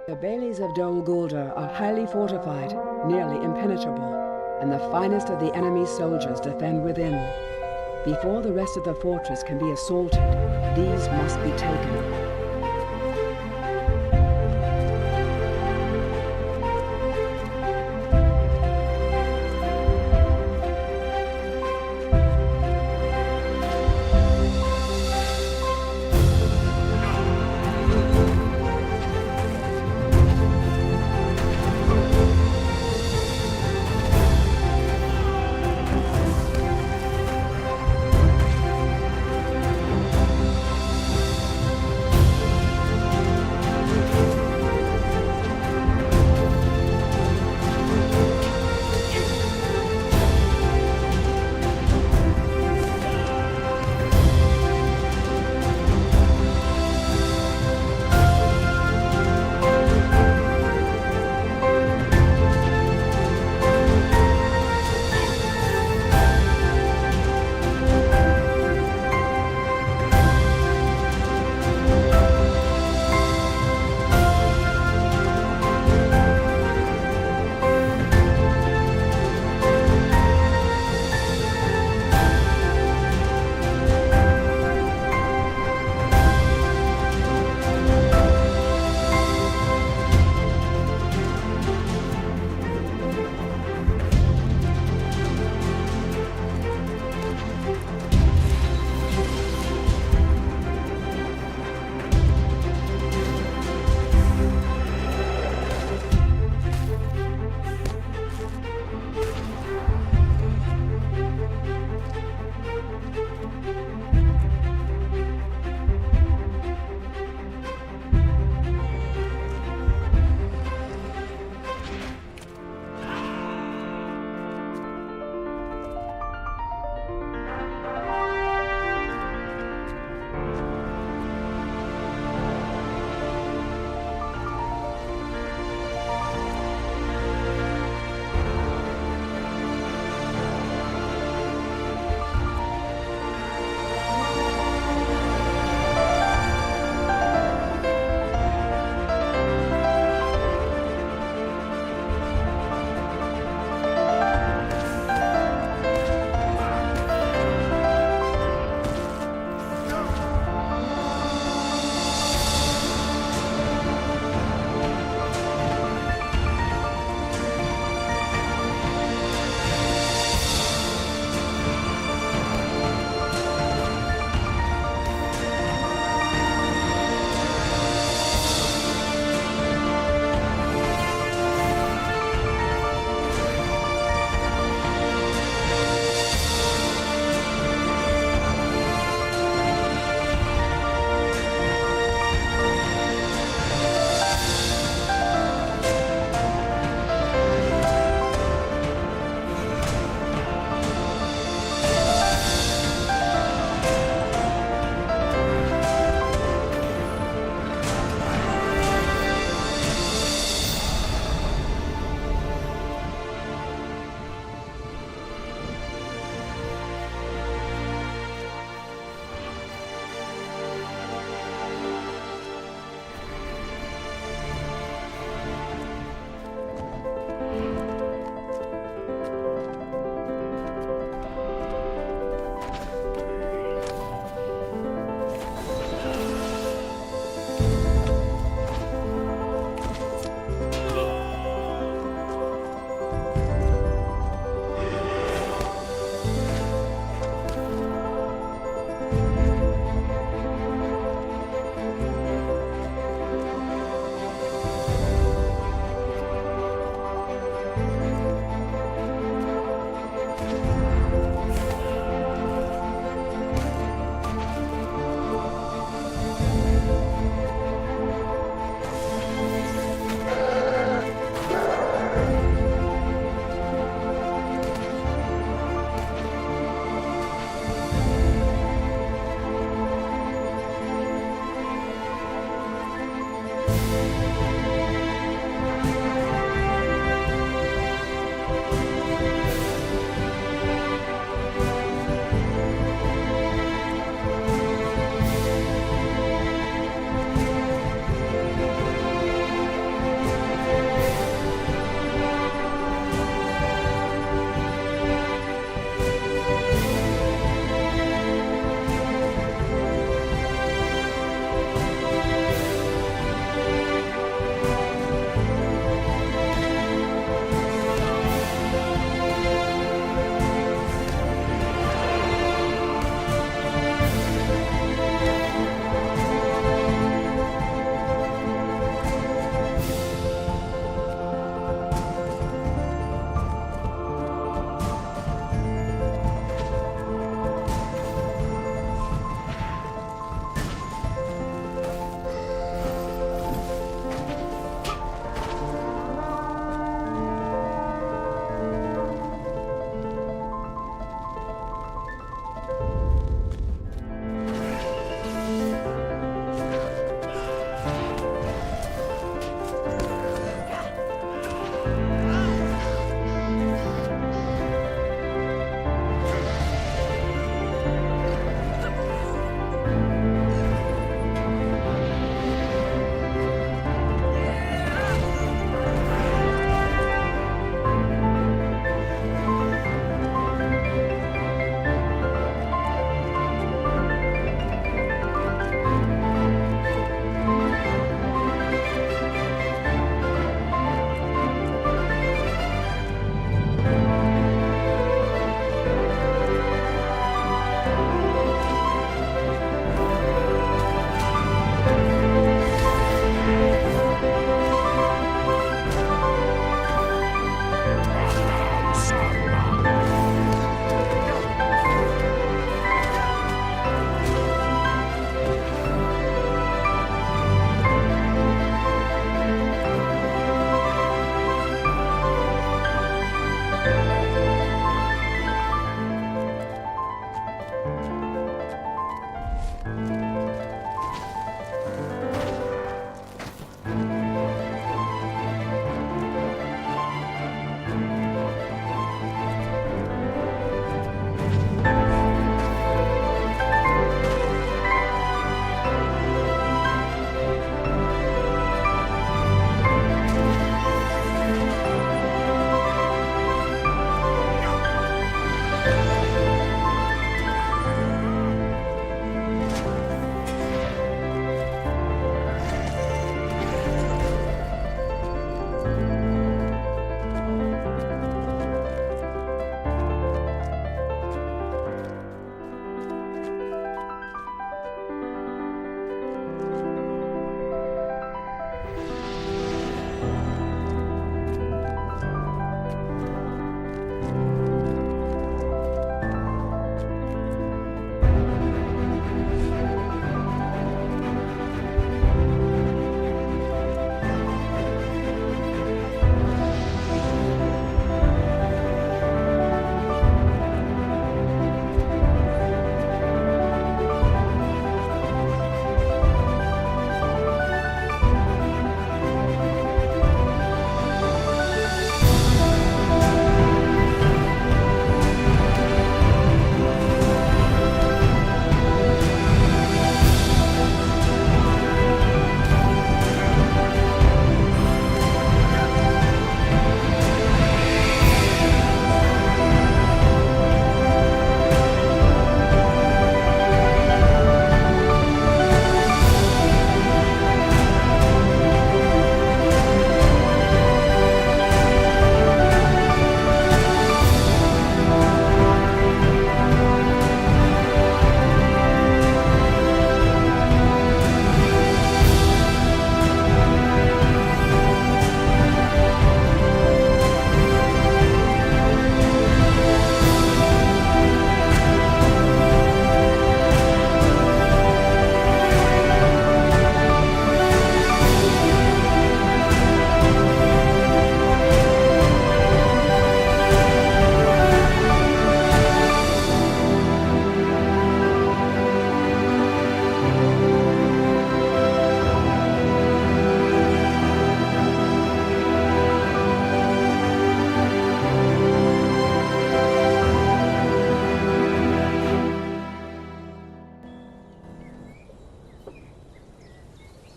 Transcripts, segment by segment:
The baileys of Dol Guldur are highly fortified, nearly impenetrable, and the finest of the enemy's soldiers defend within. Before the rest of the fortress can be assaulted, these must be taken.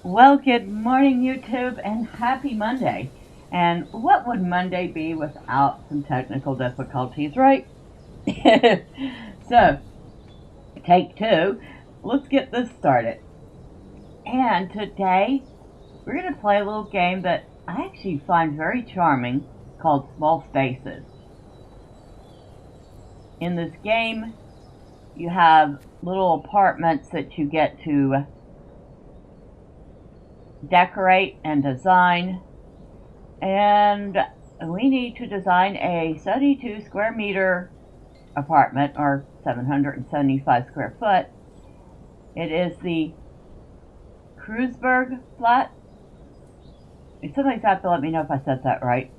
Well, good morning, YouTube, and happy Monday. And what would Monday be without some technical difficulties, right? So, take two. Let's get this started. And today, we're going to play a little game that I actually find very charming called Small Spaces. In this game, you have little apartments that you get to decorate and design, and we need to design a 72 square meter apartment, or 775 square foot. It is the Kreuzberg flat. Somebody's have to let me know if I said that right.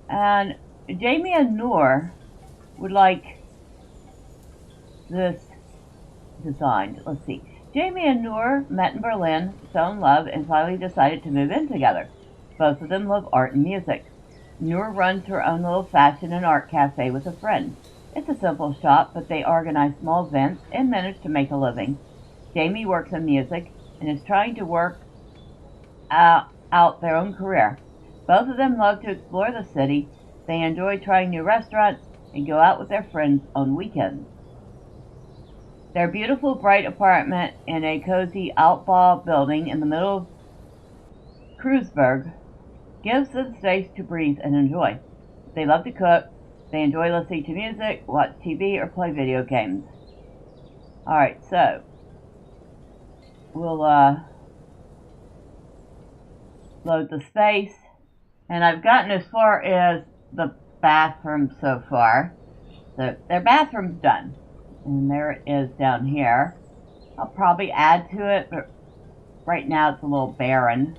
And Jamie and Noor would like this designed. Let's see. Jamie and Noor met in Berlin, fell in love, and finally decided to move in together. Both of them love art and music. Noor runs her own little fashion and art cafe with a friend. It's a simple shop, but they organize small events and manage to make a living. Jamie works in music and is trying to work out their own career. Both of them love to explore the city. They enjoy trying new restaurants and go out with their friends on weekends. Their beautiful, bright apartment in a cozy Altbau building in the middle of Kreuzberg gives them space to breathe and enjoy. They love to cook. They enjoy listening to music, watch TV, or play video games. Alright, so we'll load the space. And I've gotten as far as the bathroom so far. So their bathroom's done. And there it is down here. I'll probably add to it, but right now it's a little barren.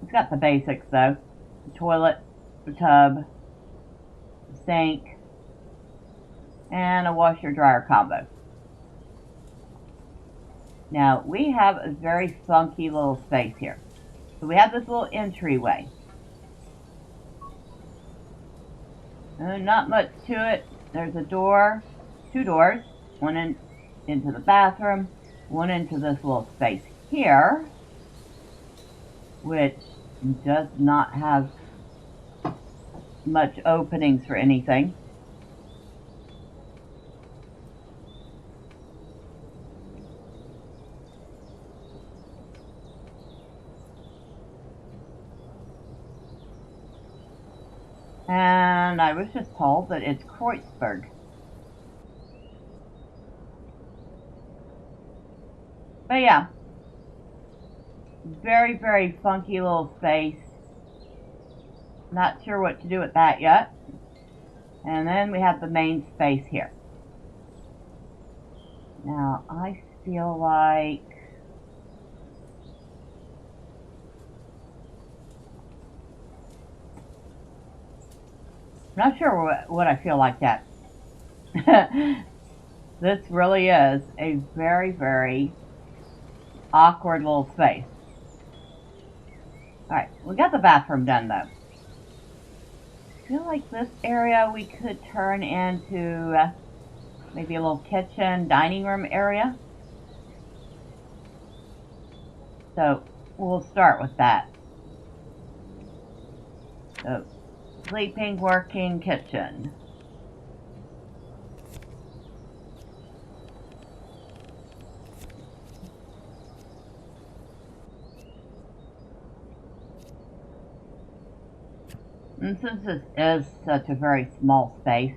It's got the basics though. The toilet, the tub, the sink, and a washer-dryer combo. Now we have a very funky little space here. So we have this little entryway. Not much to it. There's a door, two doors, one into the bathroom, one into this little space here, which does not have much openings for anything. And I was just told that it's Kreuzberg. But yeah, very, very funky little space. Not sure what to do with that yet. And then we have the main space here. Now, I feel like I'm not sure what I feel like that. This really is a very, very awkward little space. Alright, we got the bathroom done though. I feel like this area we could turn into maybe a little kitchen, dining room area. So we'll start with that. So, sleeping, working, kitchen. And since this is such a very small space,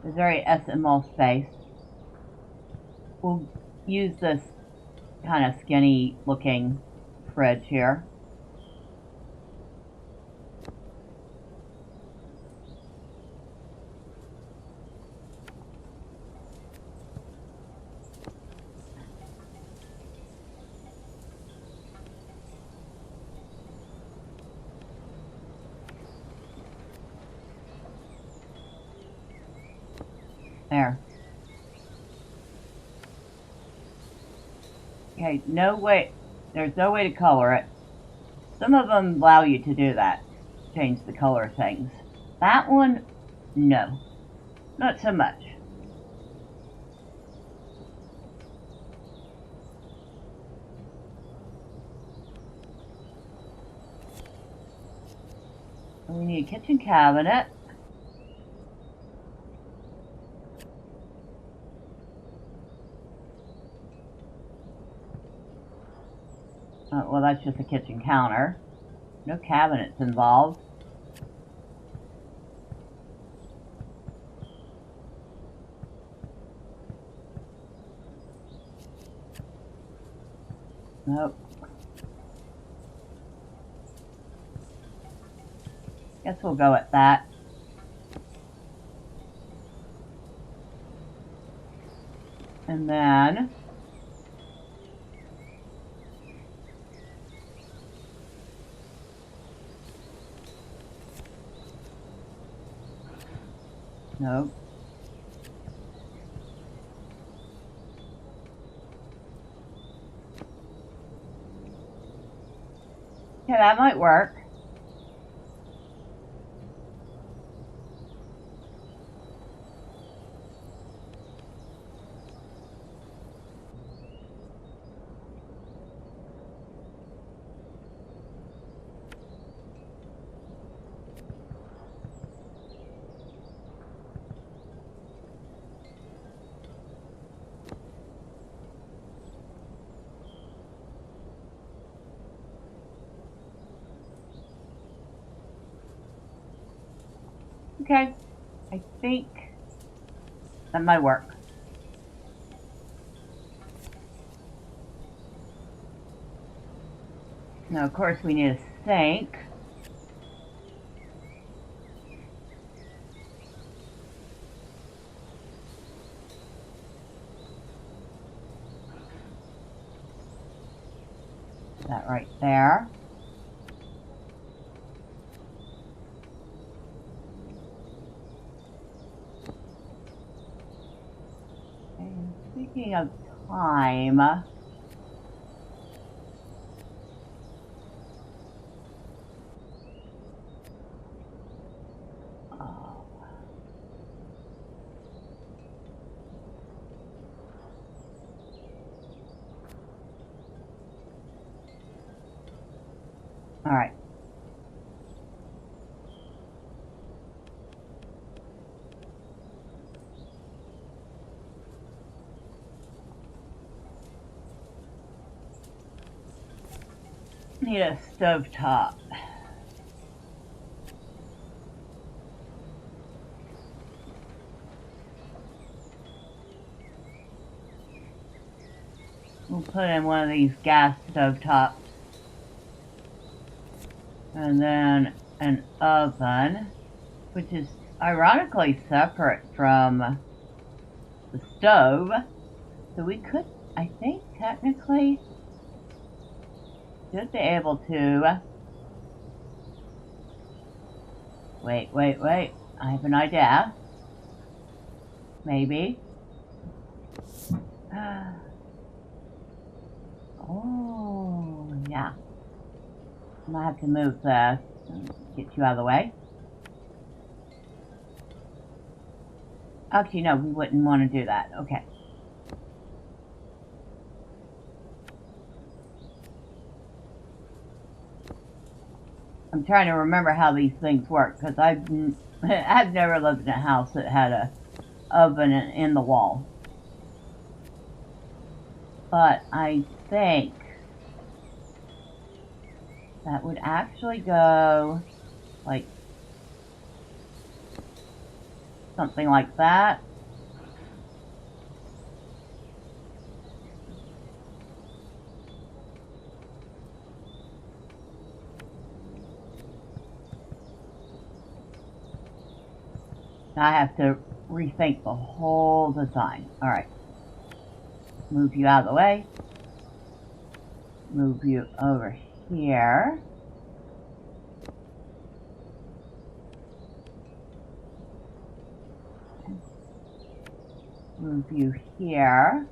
a very small space, we'll use this kind of skinny looking fridge here. There. Okay, no way, there's no way to color it. Some of them allow you to do that, change the color things. That one, no, not so much. We need a kitchen cabinet. Well, that's just a kitchen counter. No cabinets involved. Nope. Guess we'll go at that. And then nope. Yeah, that might work. Okay, I think that might work. Now, of course, we need a sink. That right there. And speaking of time, all right. Need a stovetop. We'll put in one of these gas stovetops. And then an oven, which is ironically separate from the stove. So we could, I think, technically should be able to. Wait. I have an idea. Maybe. Oh, yeah. I'm gonna have to move this. Get you out of the way. Actually, no, we wouldn't want to do that. Okay. I'm trying to remember how these things work because I've never lived in a house that had a oven in the wall. But I think that would actually go like something like that. Now I have to rethink the whole design. All right. Move you out of the way. Move you over here. Move you here.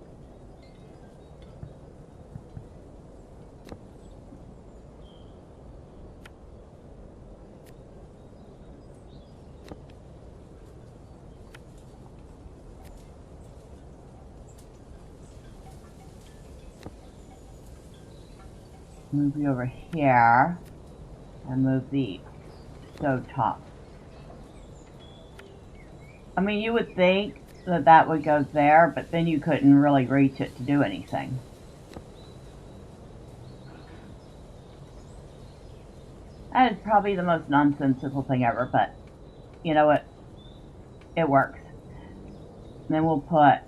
Move you over here. And move the so tough. I mean, you would think that that would go there, but then you couldn't really reach it to do anything. That is probably the most nonsensical thing ever, but you know what? It works. And then we'll put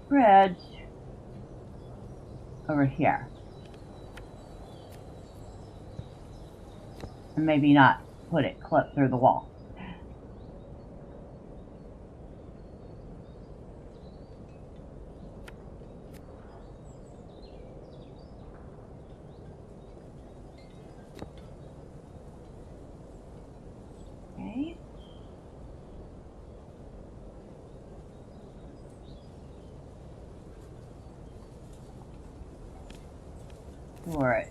bridge over here. And maybe not put it clip through the wall. Okay. Storage.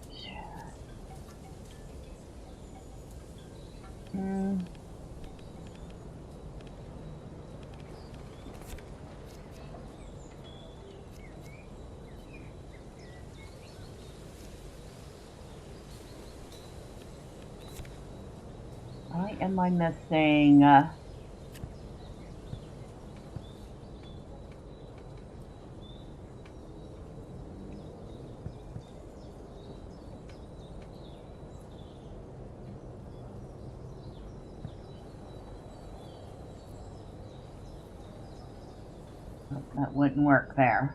Why am I missing? That wouldn't work there.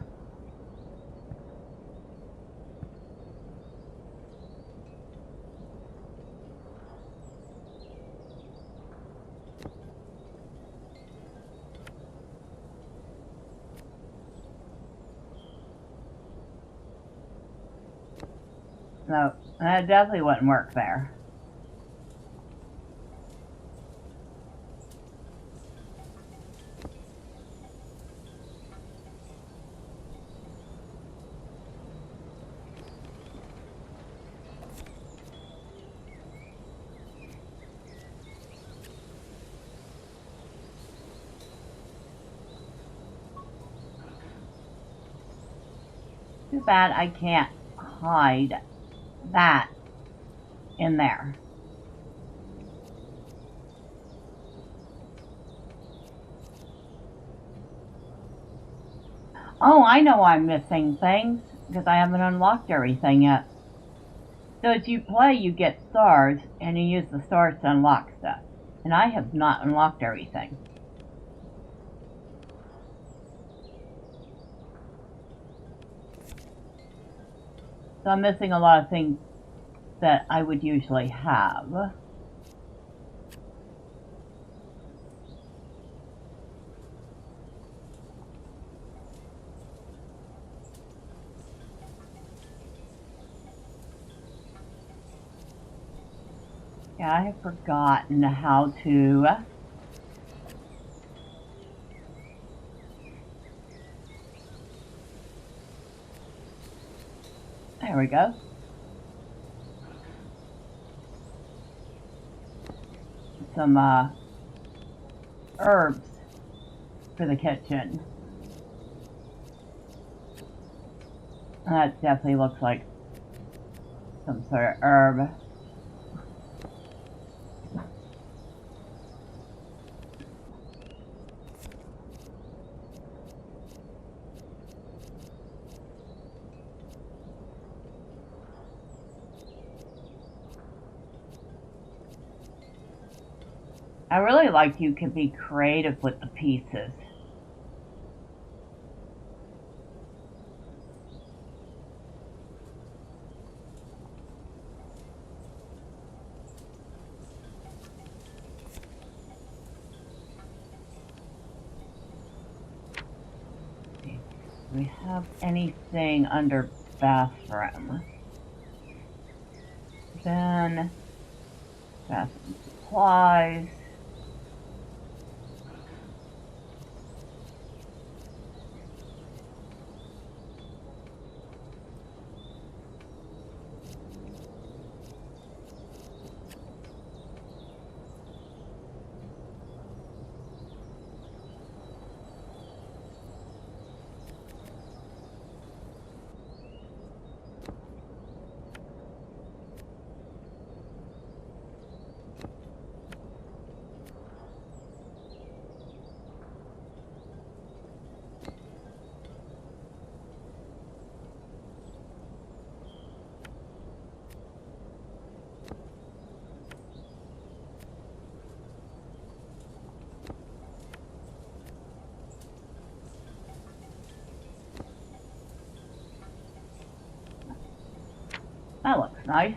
No, that definitely wouldn't work there. Too bad I can't hide that in there. Oh, I know I'm missing things because I haven't unlocked everything yet. So as you play, you get stars, and you use the stars to unlock stuff. And I have not unlocked everything. So I'm missing a lot of things that I would usually have. Yeah, I have forgotten how to there we go. Some herbs for the kitchen. That definitely looks like some sort of herb. I really like you can be creative with the pieces. Do we have anything under bathroom? Then bathroom supplies. That looks nice.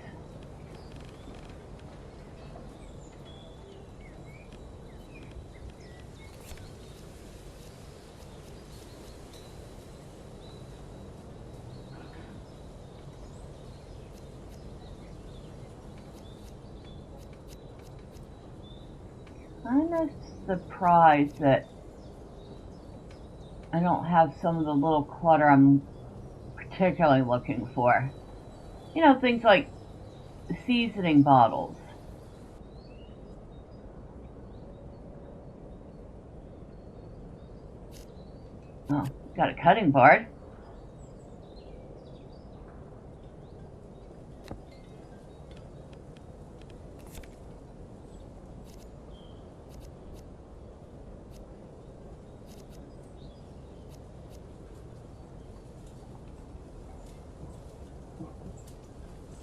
Kind of surprised that I don't have some of the little clutter I'm particularly looking for. You know, things like seasoning bottles. Oh, got a cutting board.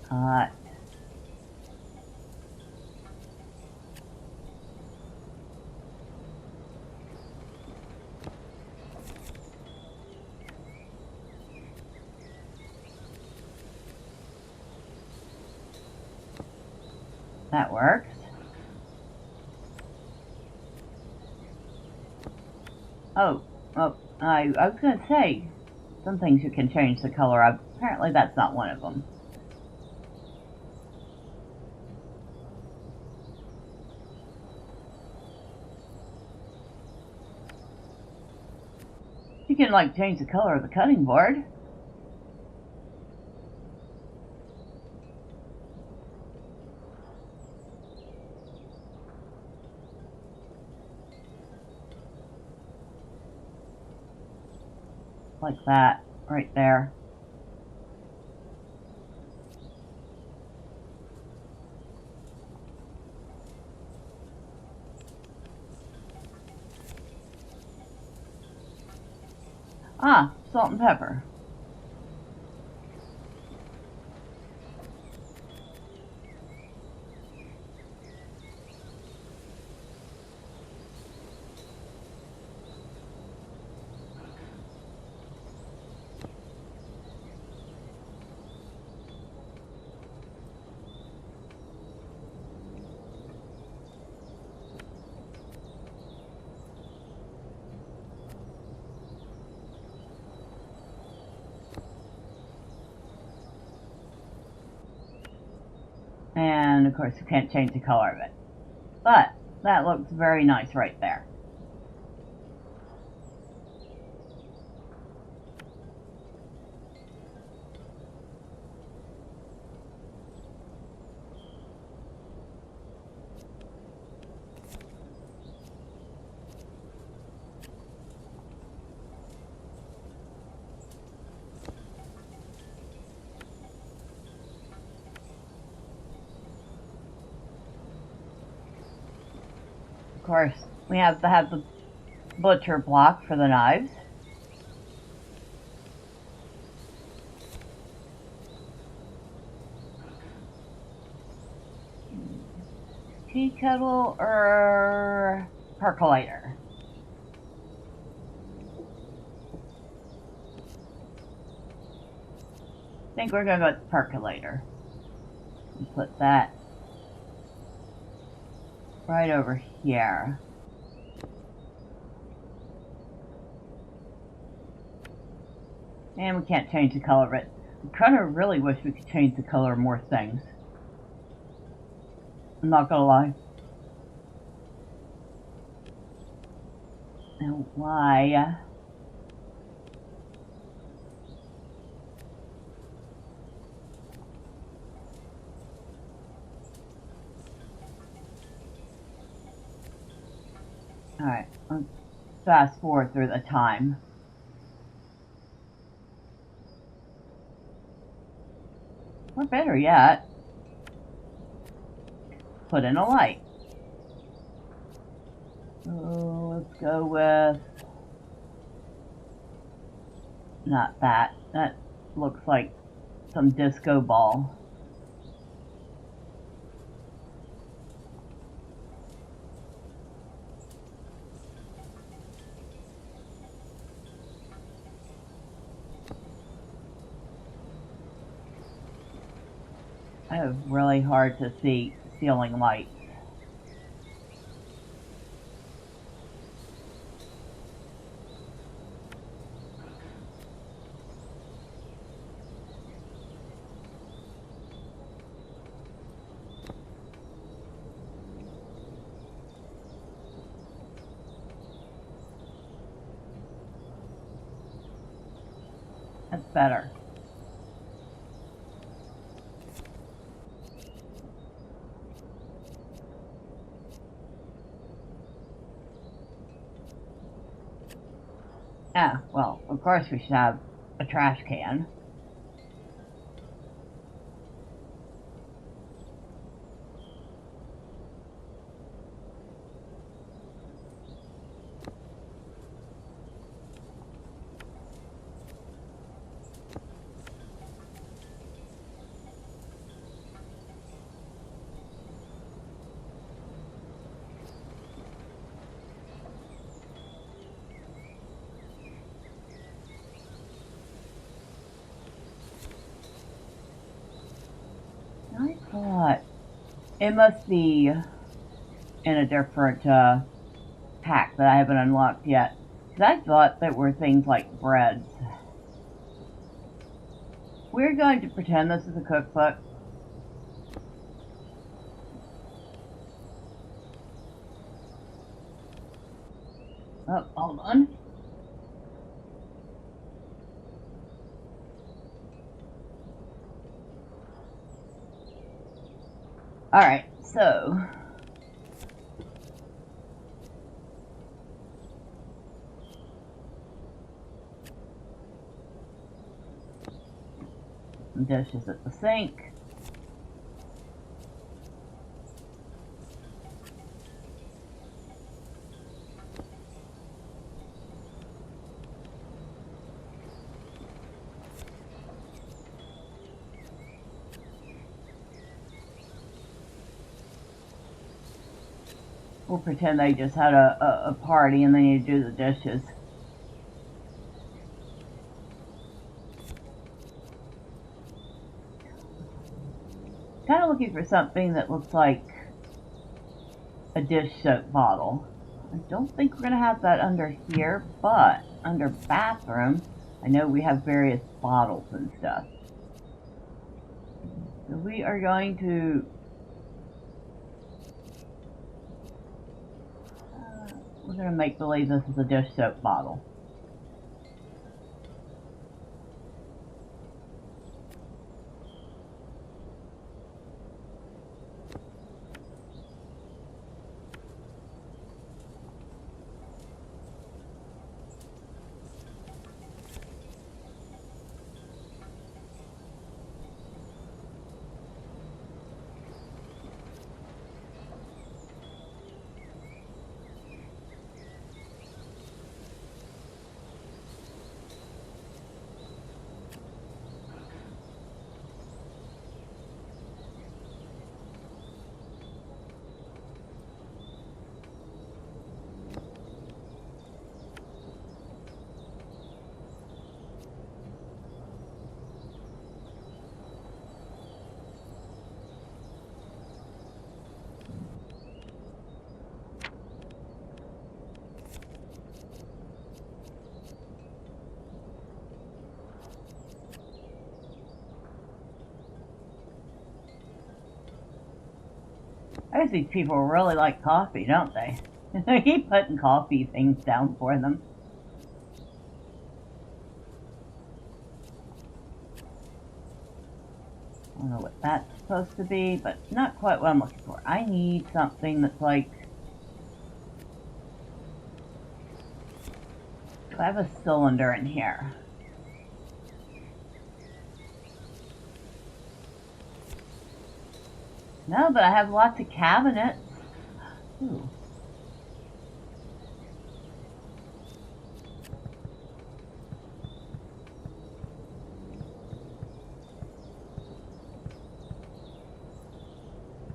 Hot. That works. Oh, I was going to say, some things you can change the color of. Apparently that's not one of them. You can, like, change the color of the cutting board. Like that, right there. Ah, salt and pepper. And of course you can't change the color of it. But that looks very nice right there. Of course, we have to have the butcher block for the knives. Tea kettle or percolator? I think we're going to go with percolator. And put that right over here. And we can't change the color of it. I kind of really wish we could change the color of more things. I'm not gonna lie. Now, why? Alright, let's fast forward through the time. Or better yet, put in a light. So let's go with not that. That looks like some disco ball. Oh, really hard to see ceiling lights. That's better. Ah, well, of course we should have a trash can. I thought it must be in a different pack that I haven't unlocked yet. Because I thought there were things like breads. We're going to pretend this is a cookbook. Oh, hold on. Alright, so some dishes at the sink. We'll pretend they just had a party and they need to do the dishes. Kind of looking for something that looks like a dish soap bottle. I don't think we're going to have that under here, but under bathroom, I know we have various bottles and stuff. So we are going to we're going to make believe this is a dish soap bottle. I guess these people really like coffee, don't they? They keep putting coffee things down for them. I don't know what that's supposed to be, but not quite what I'm looking for. I need something that's like... I have a cylinder in here. No, but I have lots of cabinets. Ooh.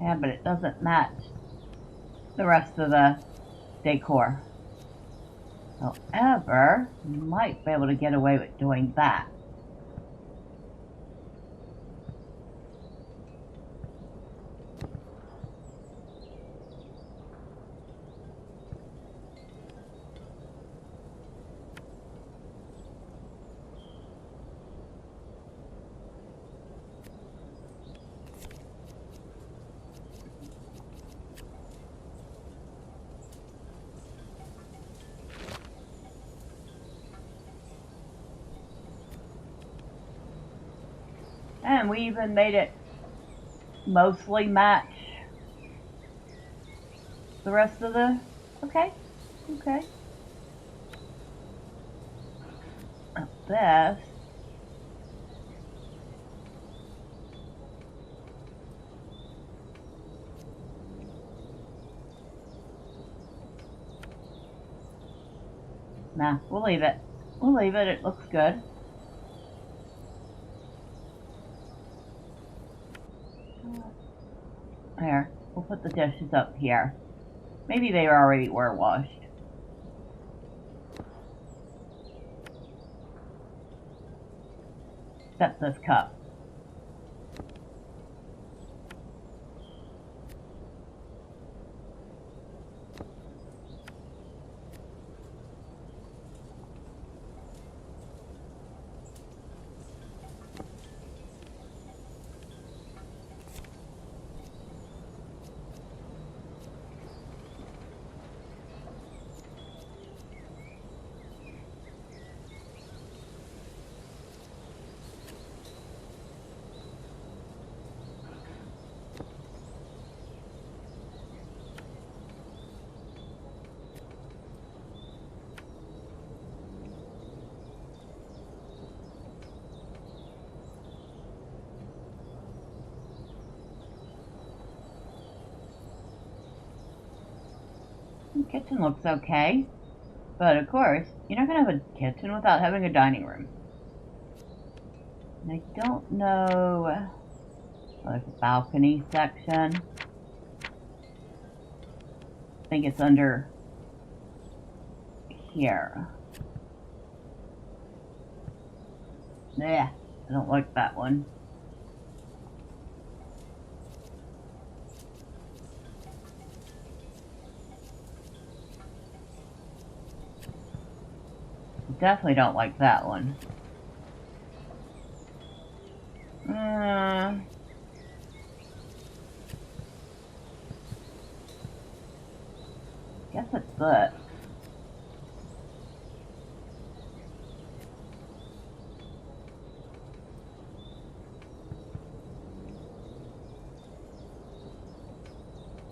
Yeah, but it doesn't match the rest of the decor. However, you might be able to get away with doing that. And we even made it mostly match the rest of the... Okay. This. Nah, we'll leave it. It looks good. There. We'll put the dishes up here. Maybe they already were washed. Except this cup. The kitchen looks okay. But of course, you're not going to have a kitchen without having a dining room. And I don't know... There's a balcony section. I think it's under here. Yeah, I don't like that one. Definitely don't like that one. Guess it's this.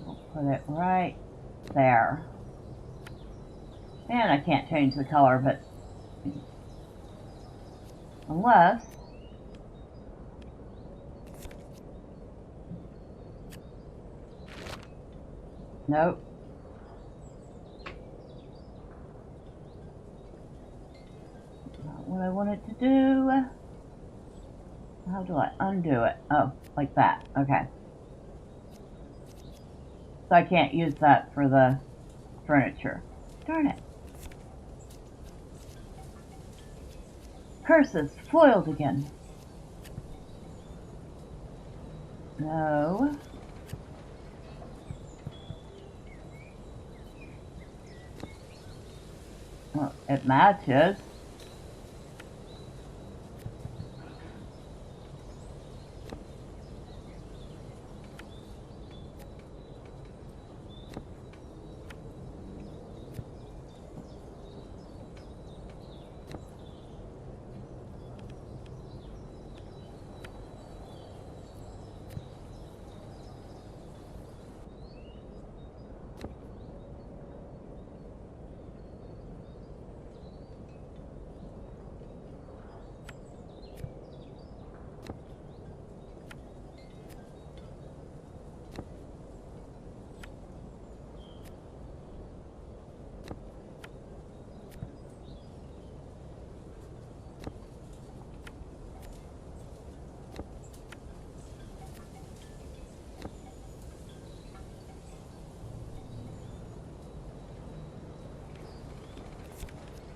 We'll put it right there. And I can't change the color, but unless nope. Not what I wanted to do. How do I undo it? Oh, like that. Okay. So I can't use that for the furniture. Darn it. Curses, foiled again. No. Well, it matches.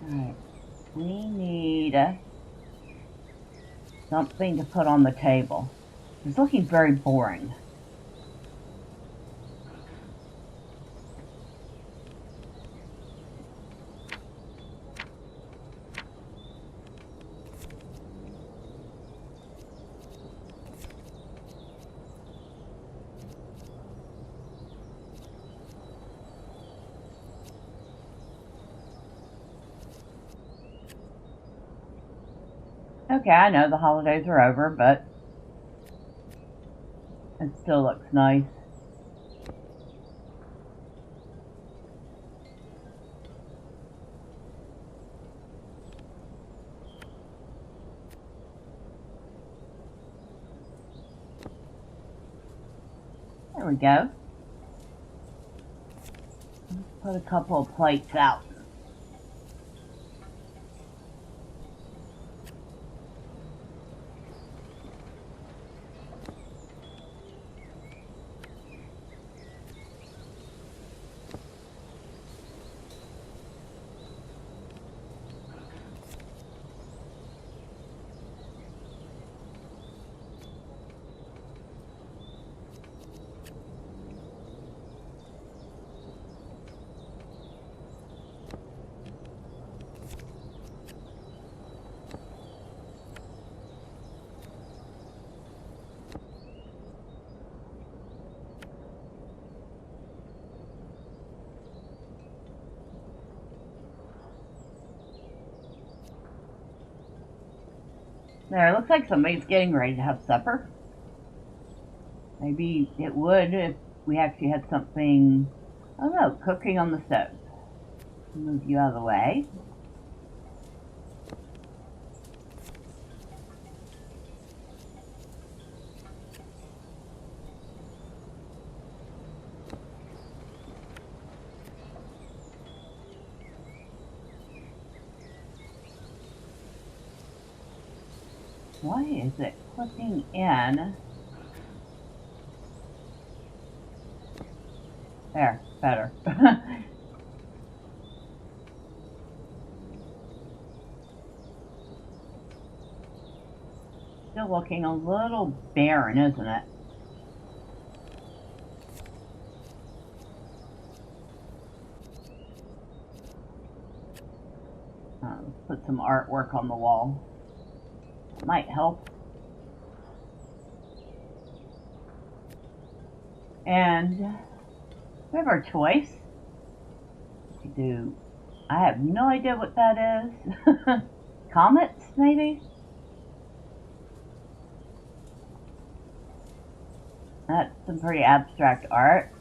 Alright, we need something to put on the table. It's looking very boring. Okay, I know the holidays are over, but It still looks nice. There we go. Let's put a couple of plates out. There, it looks like somebody's getting ready to have supper. Maybe it would if we actually had something, I don't know, cooking on the stove. Move you out of the way. Why is it clicking in? There, better. Still looking a little barren, isn't it? Let's put some artwork on the wall. It might help. And we have our choice. We could do, I have no idea what that is. Comets, maybe? That's some pretty abstract art.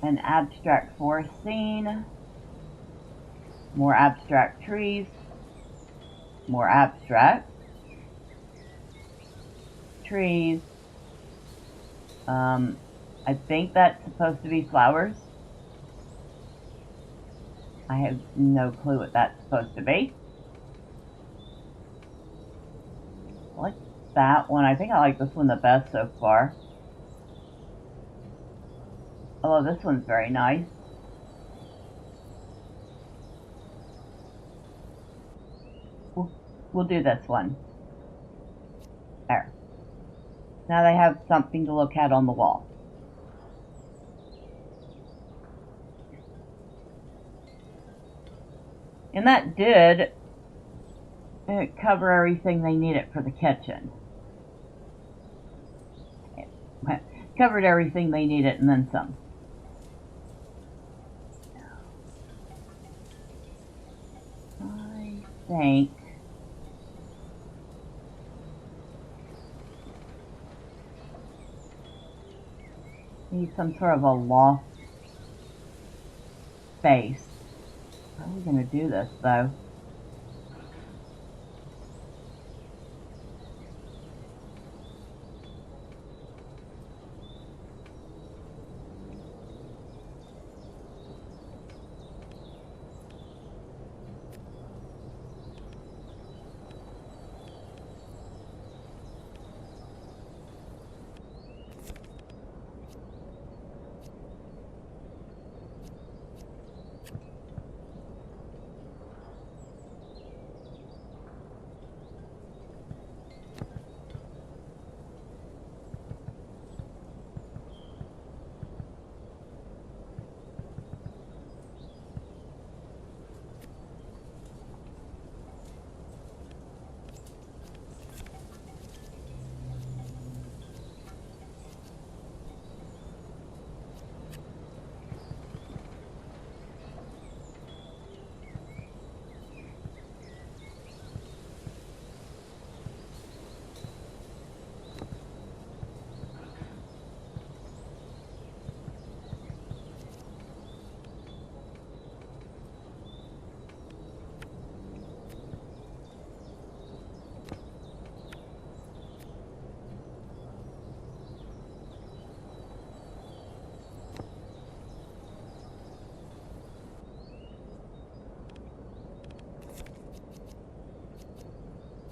An abstract forest scene. More abstract trees. More abstract trees. I think that's supposed to be flowers. I have no clue what that's supposed to be. I like that one. I think I like this one the best so far. Although this one's very nice. We'll do this one. There. Now they have something to look at on the wall. And that did cover everything they needed for the kitchen. It covered everything they needed and then some. I think need some sort of a loft space. How are we going to do this, though?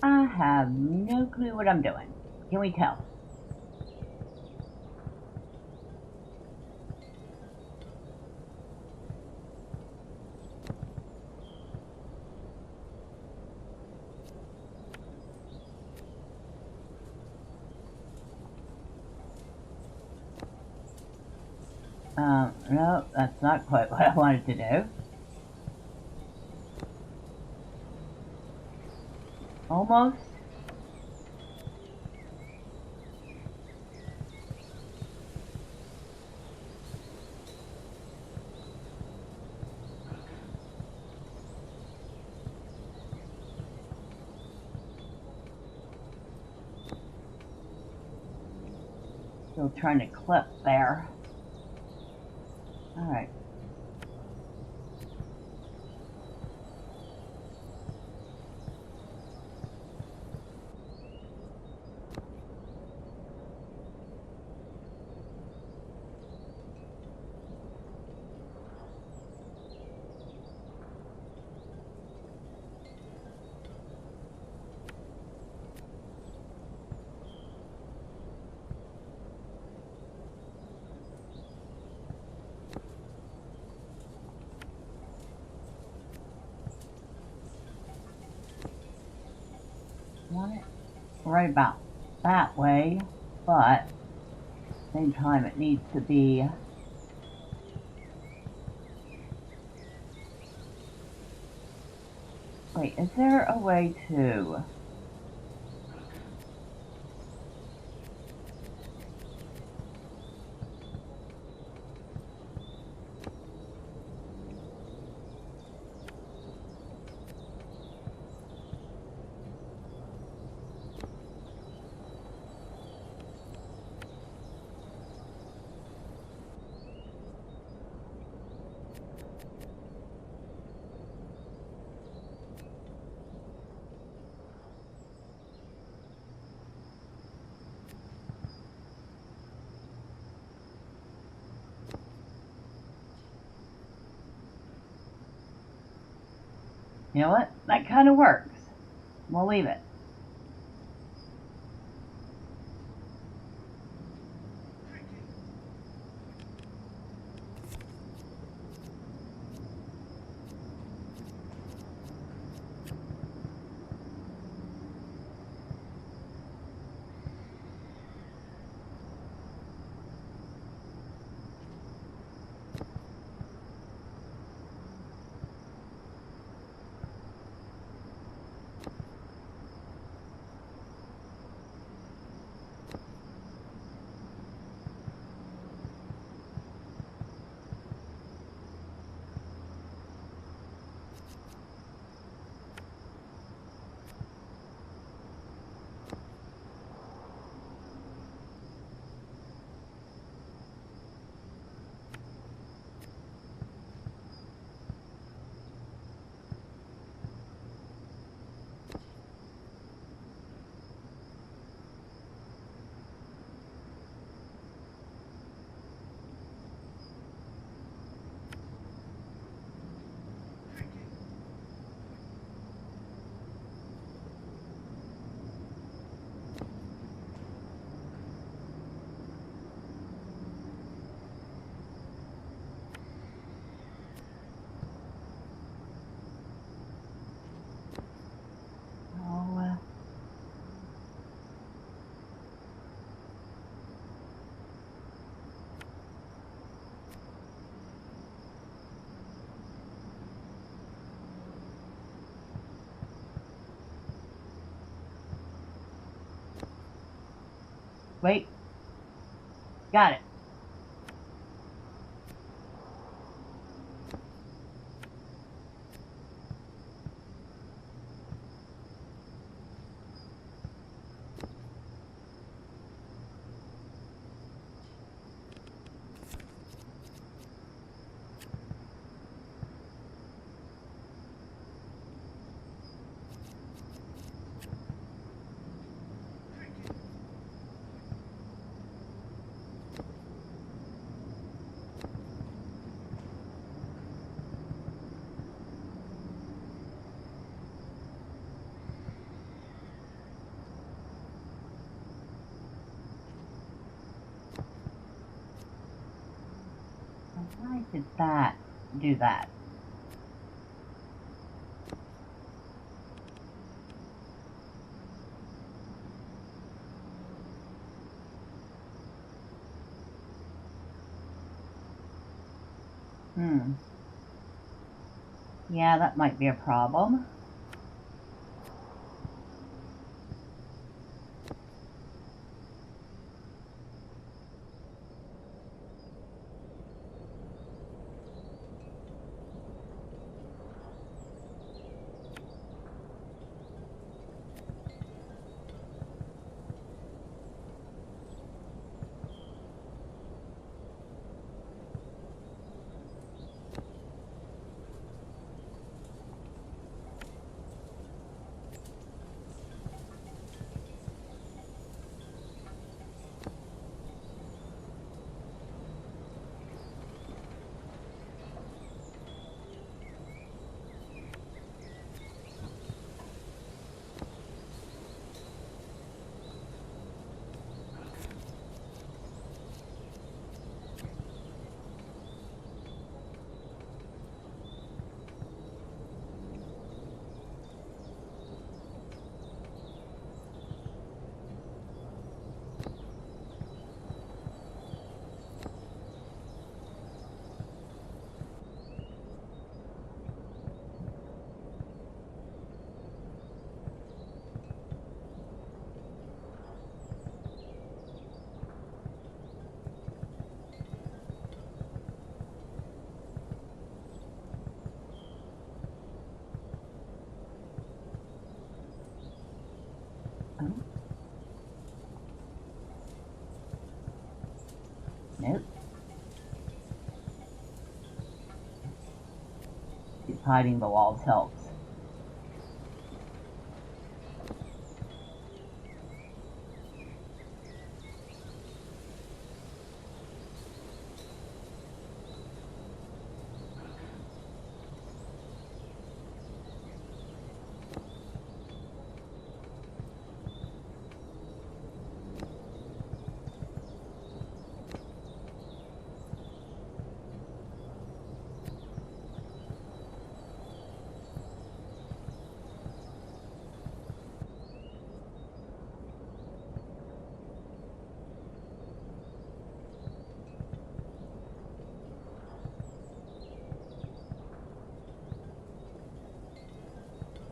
I have no clue what I'm doing. Can we tell? No, that's not quite what I wanted to do. Almost. Still trying to clip there. Alright. Want it right about that way, but at the same time it needs to be wait, is there a way to you know what? That kind of works. We'll leave it. Oh, wait. Got it. Why did that do that? Yeah, that might be a problem. Nope. He's hiding the walls helps.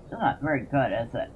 Still not very good, is it?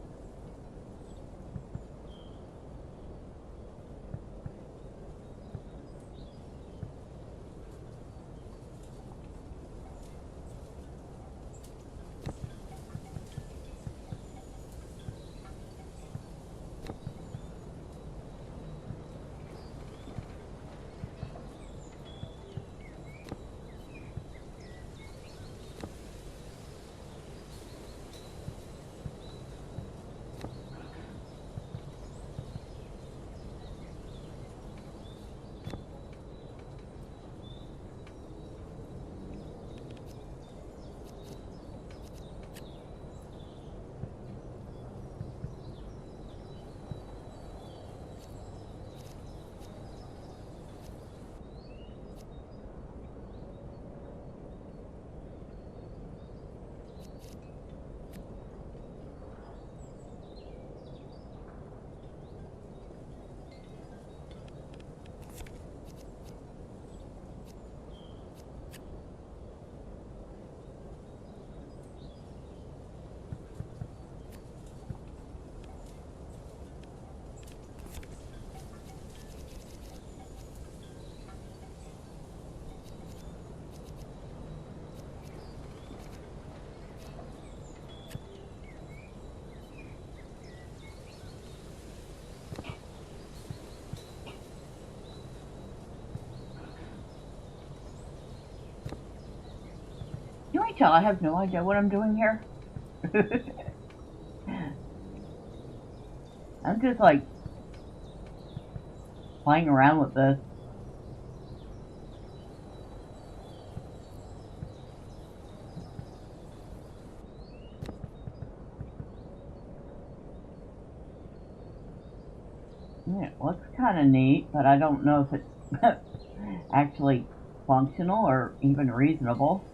Can I tell I have no idea what I'm doing here? I'm just like playing around with this. Yeah, it looks kind of neat, but I don't know if it's actually functional or even reasonable.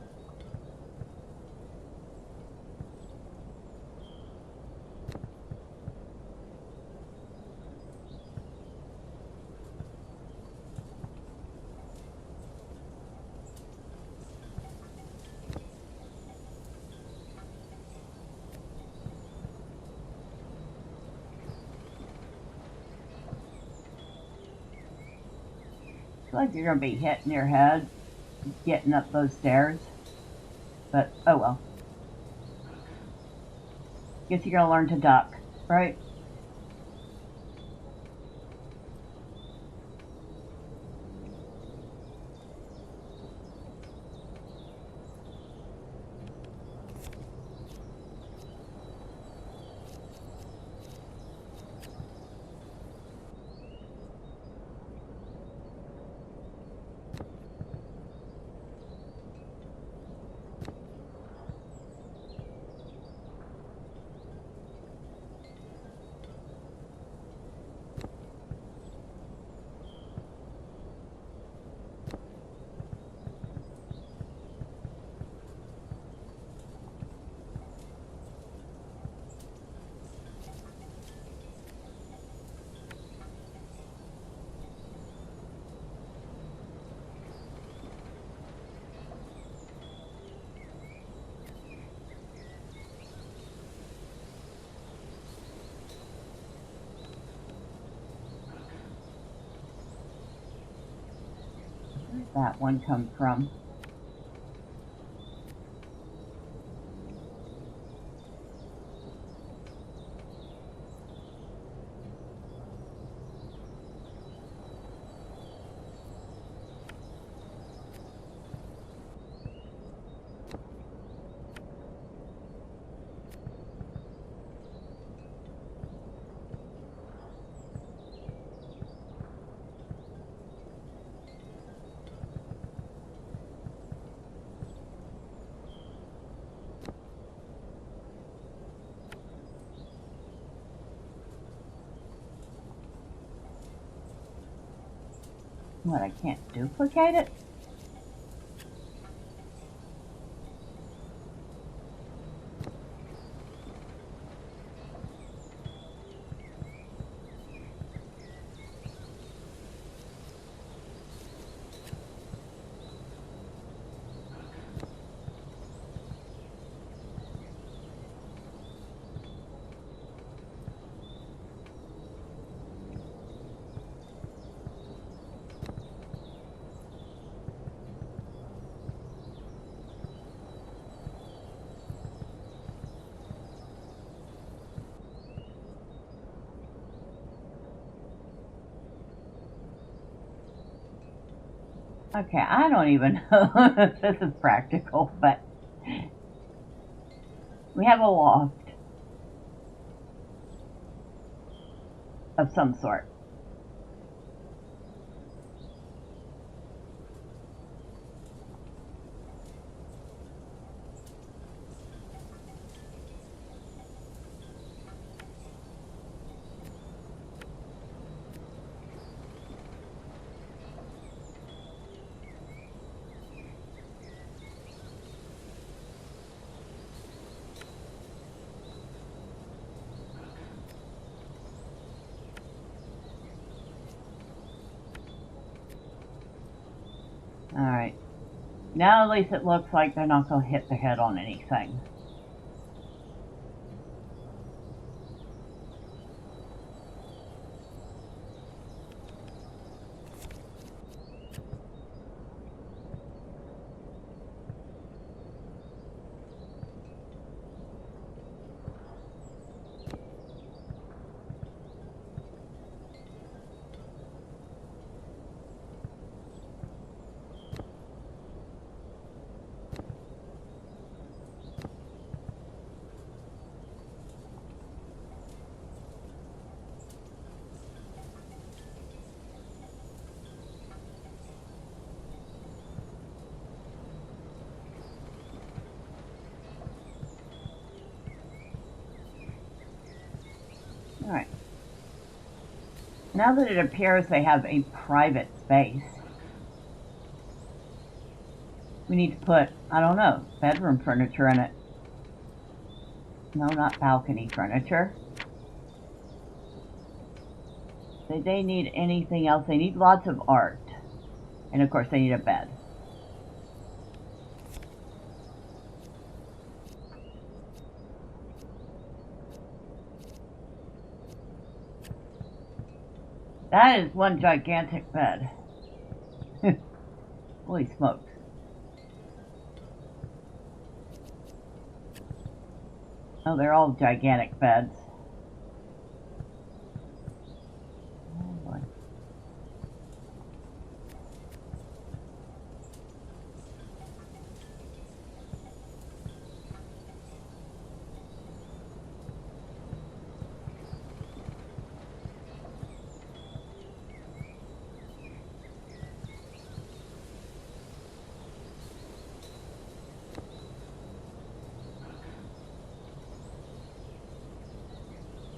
Like you're going to be hitting your head getting up those stairs, but oh well. Guess you're going to learn to duck, right? Where'd that one come from? What, I can't duplicate it? Okay, I don't even know if this is practical, but we have a loft of some sort. Alright. Now at least it looks like they're not going to hit their head on anything. Alright. Now that it appears they have a private space, We need to put, I don't know, bedroom furniture in it. No, not balcony furniture. Do they need anything else? They need lots of art. And of course they need a bed. That is one gigantic bed. Holy smokes. Oh, they're all gigantic beds. Oh boy.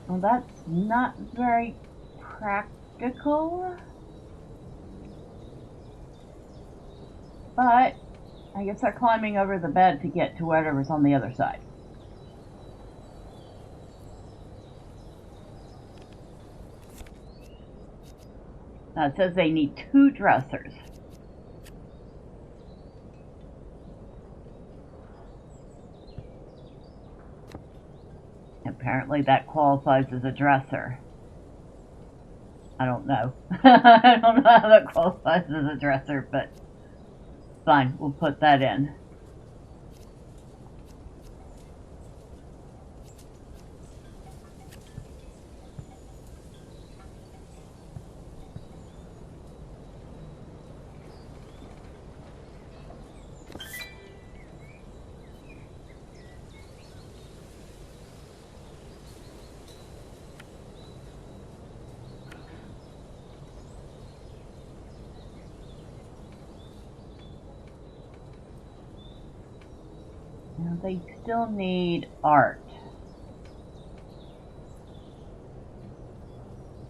Well, that's not very practical. But I guess they're climbing over the bed to get to whatever's on the other side. Now it says they need 2 dressers. Apparently that qualifies as a dresser. I don't know. I don't know how that qualifies as a dresser, but fine, we'll put that in. Now they still need art.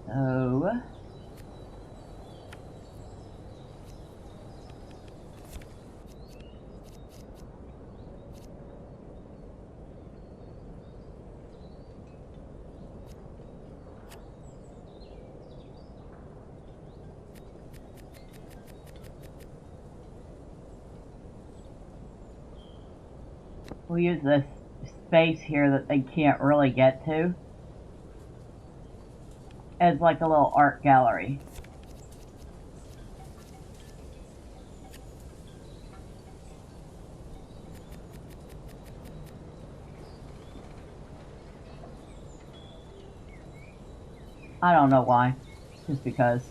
So we'll use this space here that they can't really get to as like a little art gallery. I don't know why, just because.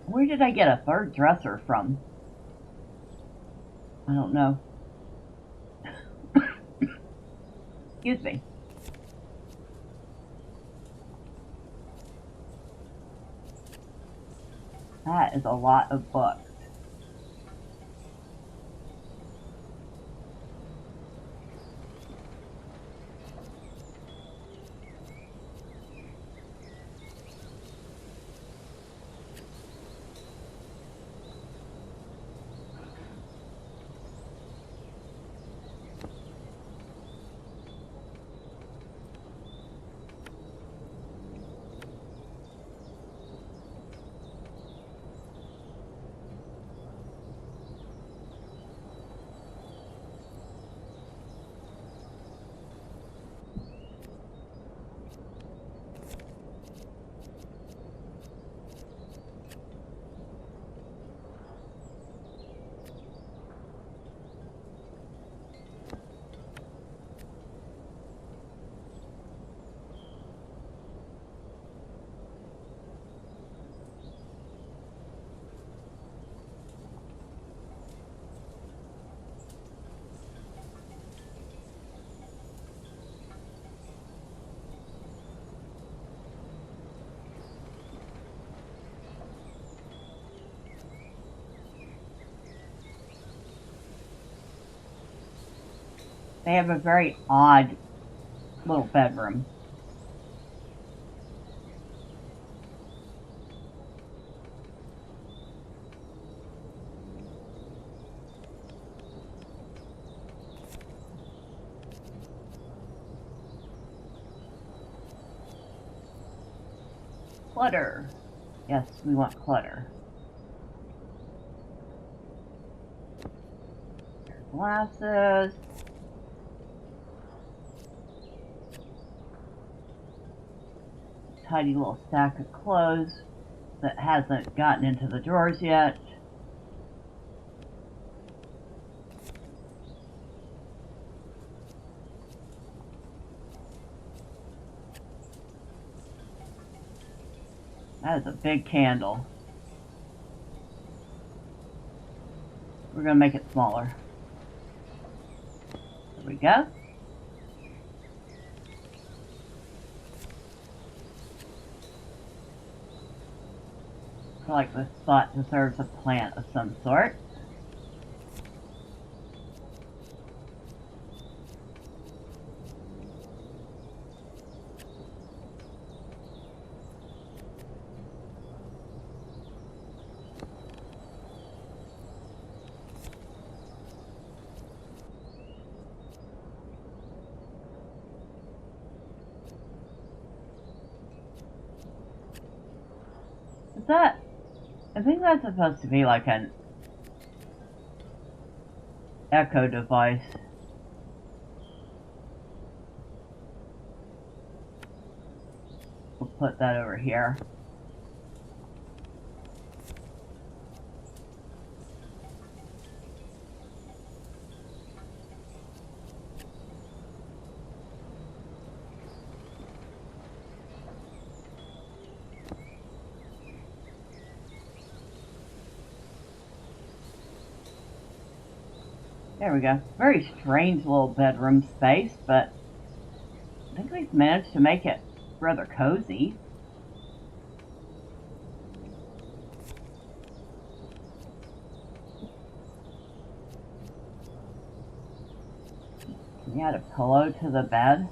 Where did I get a 3rd dresser from? I don't know. Excuse me. That is a lot of books. They have a very odd little bedroom. Clutter. Yes, we want clutter. Glasses. Tidy little stack of clothes that hasn't gotten into the drawers yet. That is a big candle. We're going to make it smaller. There we go. I feel like this spot deserves a plant of some sort. That, I think that's supposed to be like an echo device. We'll put that over here. There we go. Very strange little bedroom space, but I think we've managed to make it rather cozy. Can you add a pillow to the bed?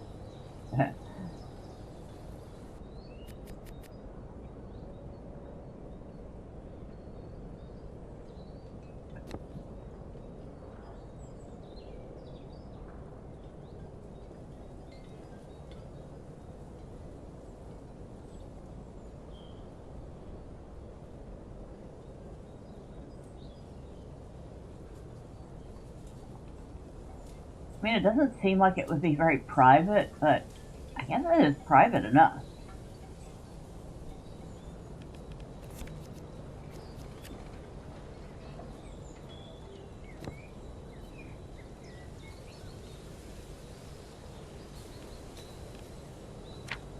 I mean, it doesn't seem like it would be very private, but I guess it is private enough.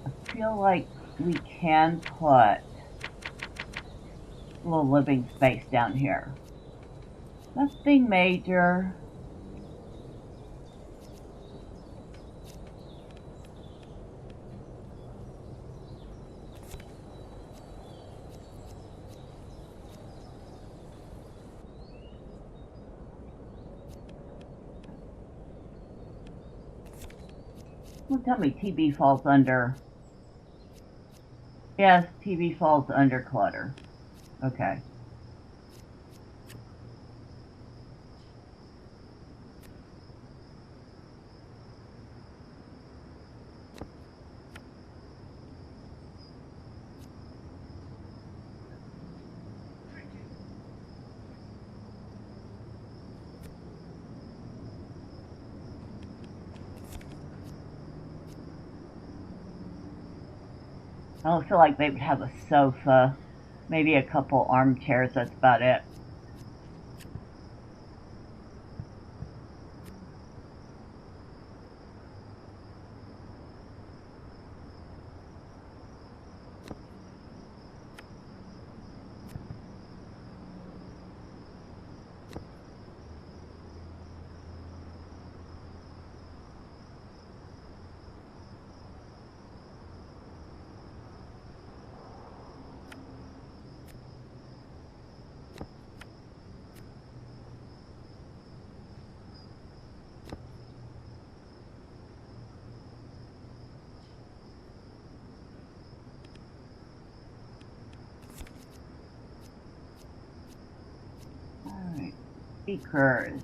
I feel like we can put a little living space down here. Nothing major. Don't tell me TV falls under. Yes, TV falls under clutter. Okay. I don't feel like they would have a sofa, maybe a couple armchairs, that's about it. Speakers.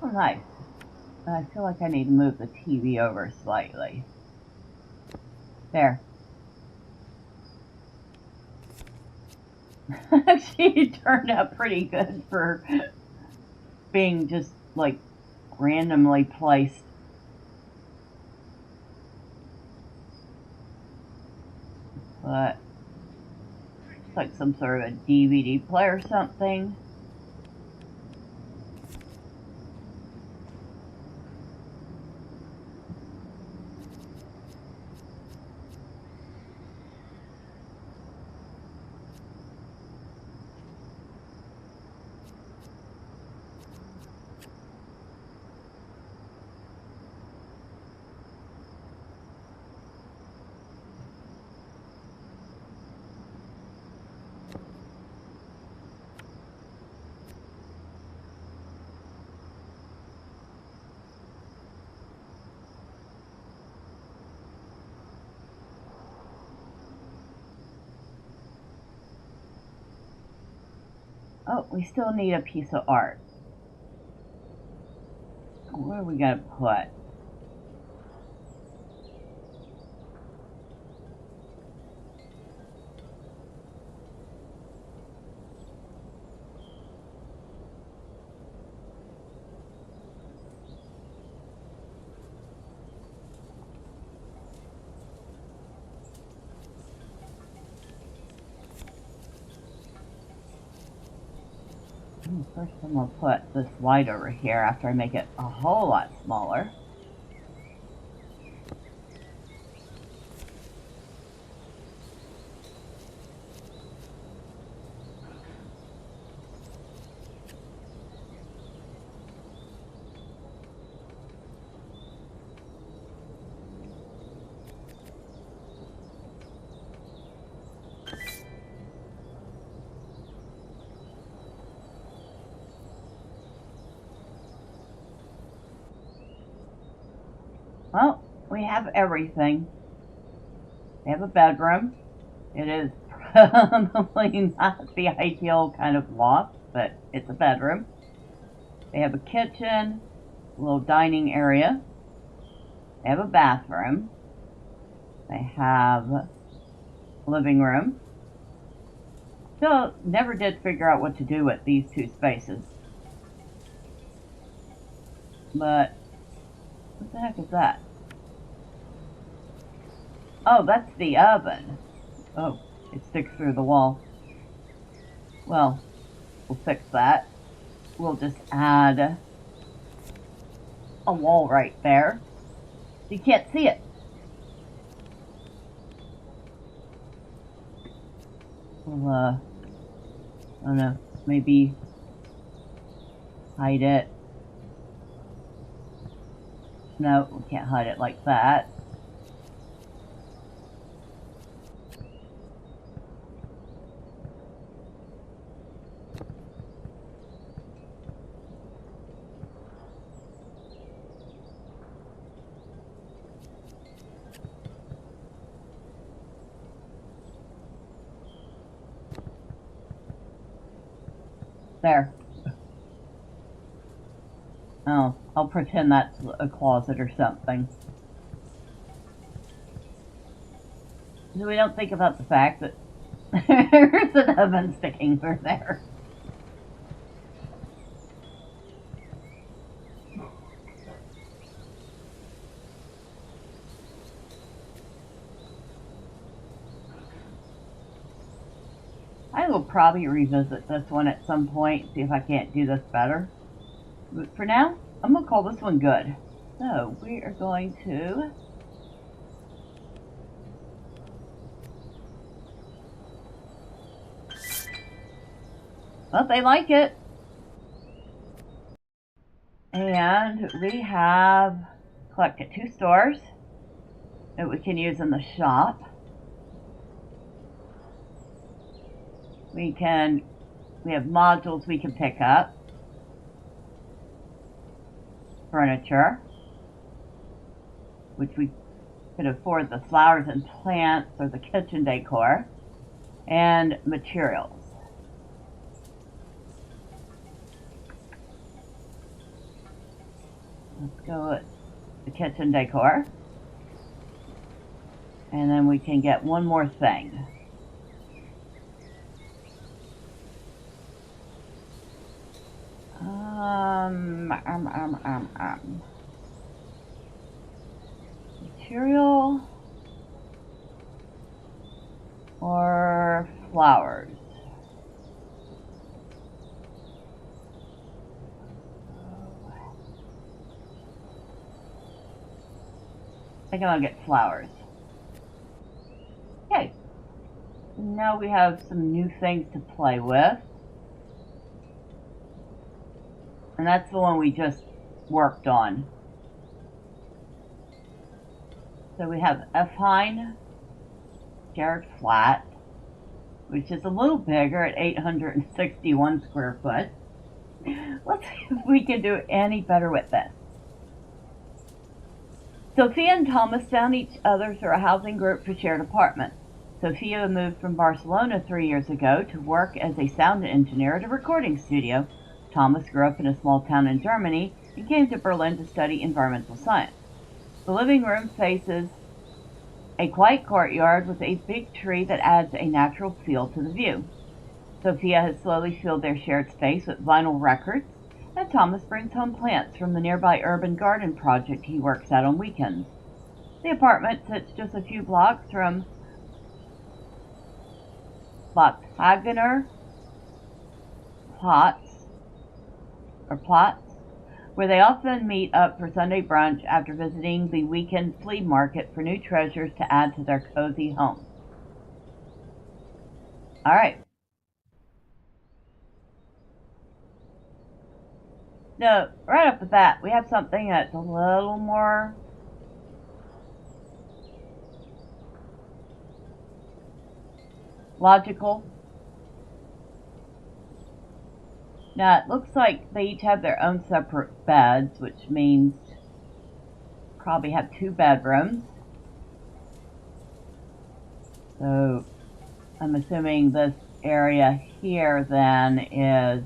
Oh, nice. I feel like I need to move the TV over slightly. There. She turned out pretty good for being just, like, randomly placed. But it's like some sort of a DVD player or something. Oh, we still need a piece of art. Where are we going to put? First I'm going to put this light over here after I make it a whole lot smaller. Well, we have everything. We have a bedroom. It is probably not the ideal kind of loft, but it's a bedroom. They have a kitchen, a little dining area. They have a bathroom. They have a living room. Still never did figure out what to do with these two spaces. But what the heck is that? Oh, that's the oven. Oh, it sticks through the wall. Well, we'll fix that. We'll just add a wall right there. You can't see it. We'll, I don't know, maybe hide it. No, we can't hide it like that. There. Oh, I'll pretend that's a closet or something. So we don't think about the fact that there's an oven sticking through there. I will probably revisit this one at some point, see if I can't do this better. But for now, I'm going to call this one good. So we are going to well, they like it. And we have collected 2 stores that we can use in the shop. We have modules we can pick up. Furniture, which we could afford the flowers and plants or the kitchen decor, and materials. Let's go with the kitchen decor. And then we can get one more thing. Material or flowers? I think I'm gonna get flowers. Okay. Now we have some new things to play with. And that's the one we just worked on. So we have F-Hine, Jared Flat, which is a little bigger at 861 square foot. Let's see if we can do any better with this. Sophia and Thomas found each other through a housing group for shared apartments. Sophia moved from Barcelona 3 years ago to work as a sound engineer at a recording studio. Thomas grew up in a small town in Germany and came to Berlin to study environmental science. The living room faces a quiet courtyard with a big tree that adds a natural feel to the view. Sophia has slowly filled their shared space with vinyl records, and Thomas brings home plants from the nearby urban garden project he works at on weekends. The apartment sits just a few blocks from Hagener Platz, where they often meet up for Sunday brunch after visiting the weekend flea market for new treasures to add to their cozy home. All right. So, right off the bat, we have something that's a little more logical. Now, it looks like they each have their own separate beds, which means probably have 2 bedrooms. So, I'm assuming this area here then is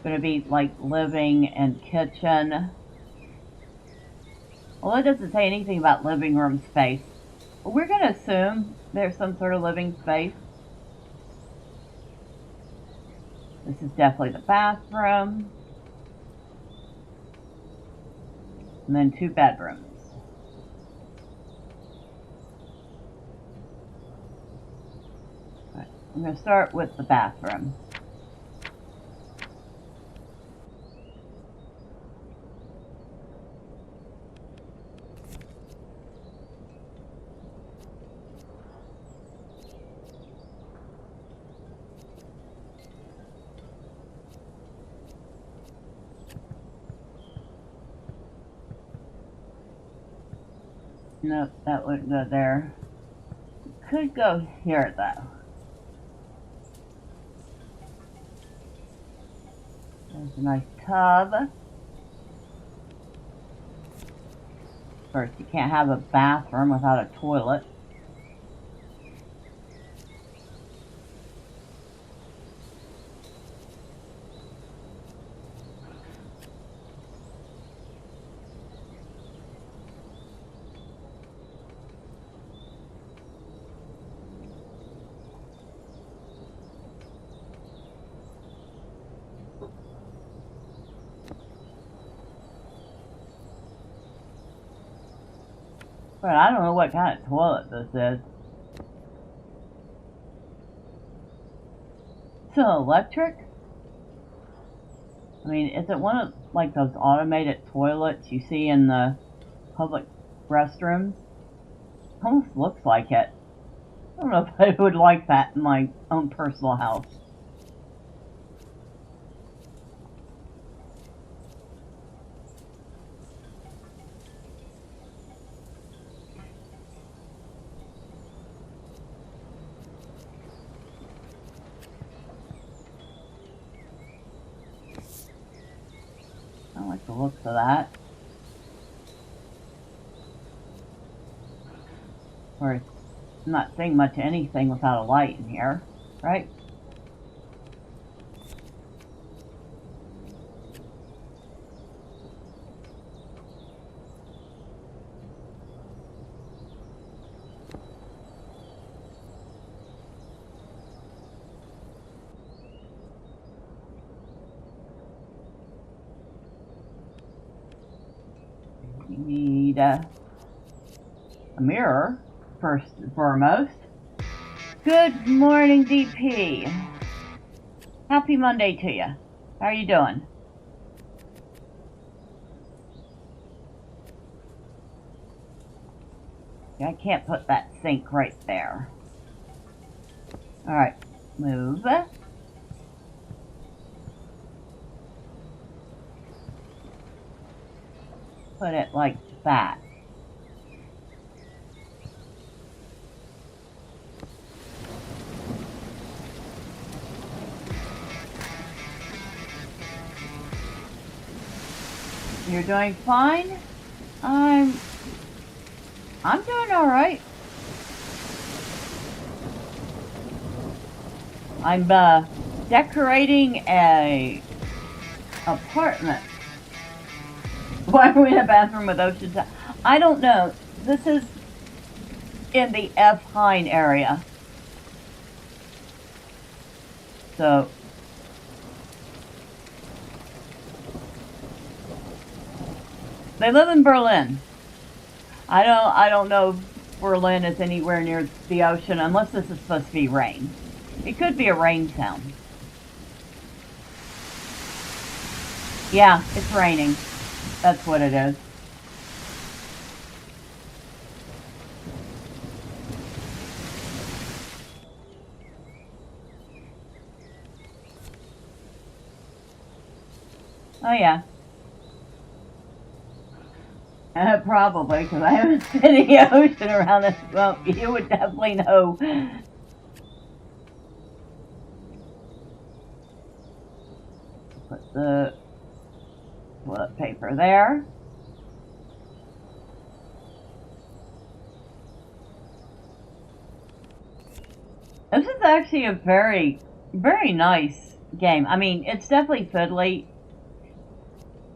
going to be like living and kitchen. Well, it doesn't say anything about living room space. But we're going to assume there's some sort of living space. This is definitely the bathroom. And then 2 bedrooms. All right, I'm going to start with the bathroom. Nope, that wouldn't go there. Could go here though. There's a nice tub. First, you can't have a bathroom without a toilet. But I don't know what kind of toilet this is. So electric? I mean, is it one of like those automated toilets you see in the public restrooms? Almost looks like it. I don't know if I would like that in my own personal house. I like the looks of that. Of course, I'm not seeing much of anything without a light in here, right? We need a mirror, first and foremost. Good morning, DP. Happy Monday to you. How are you doing? I can't put that sink right there. Alright, move. Put it like that. You're doing fine? I'm doing alright. I'm decorating a apartment. Why are we in a bathroom with ocean tile? I don't know. This is in the F. Hine area. So they live in Berlin. I don't know if Berlin is anywhere near the ocean unless this is supposed to be rain. It could be a rain sound. Yeah, it's raining. That's what it is. Oh yeah. Probably, because I haven't seen any ocean around this. Well, you would definitely know. Put the toilet paper there. This is actually a very, very nice game. I mean, it's definitely fiddly.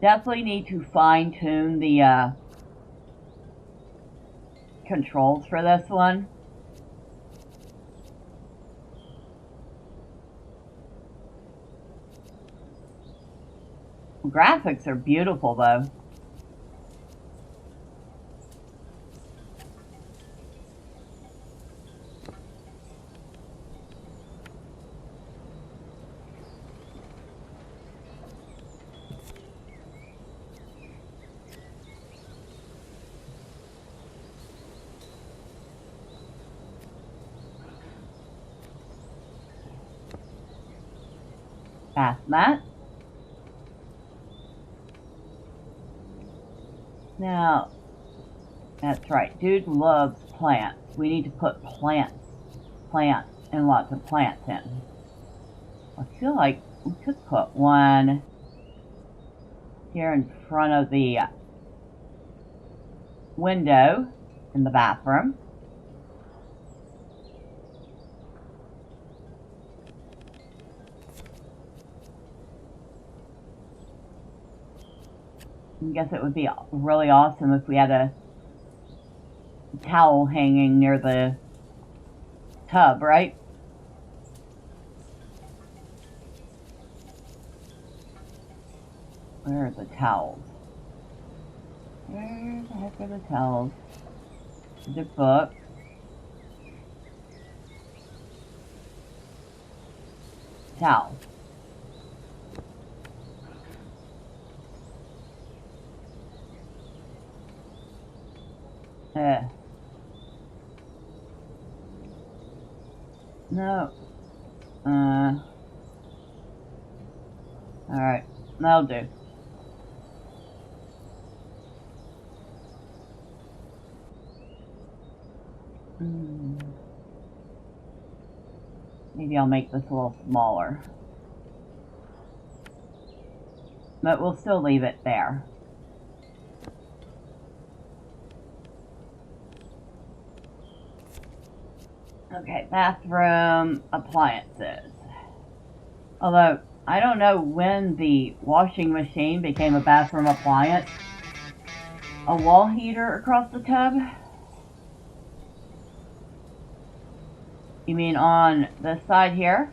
Definitely need to fine-tune the controls for this one. Graphics are beautiful, though. Past that. Now, that's right. Dude loves plants. We need to put plants, and lots of plants in. I feel like we could put one here in front of the window in the bathroom. I guess it would be really awesome if we had a towel hanging near the tub, right? Where are the towels? Where the heck are the towels? The book. Towel. Uh, no. Alright. That'll do. Maybe I'll make this a little smaller. But we'll still leave it there. Okay, bathroom appliances. Although, I don't know when the washing machine became a bathroom appliance. A wall heater across the tub? You mean on this side here?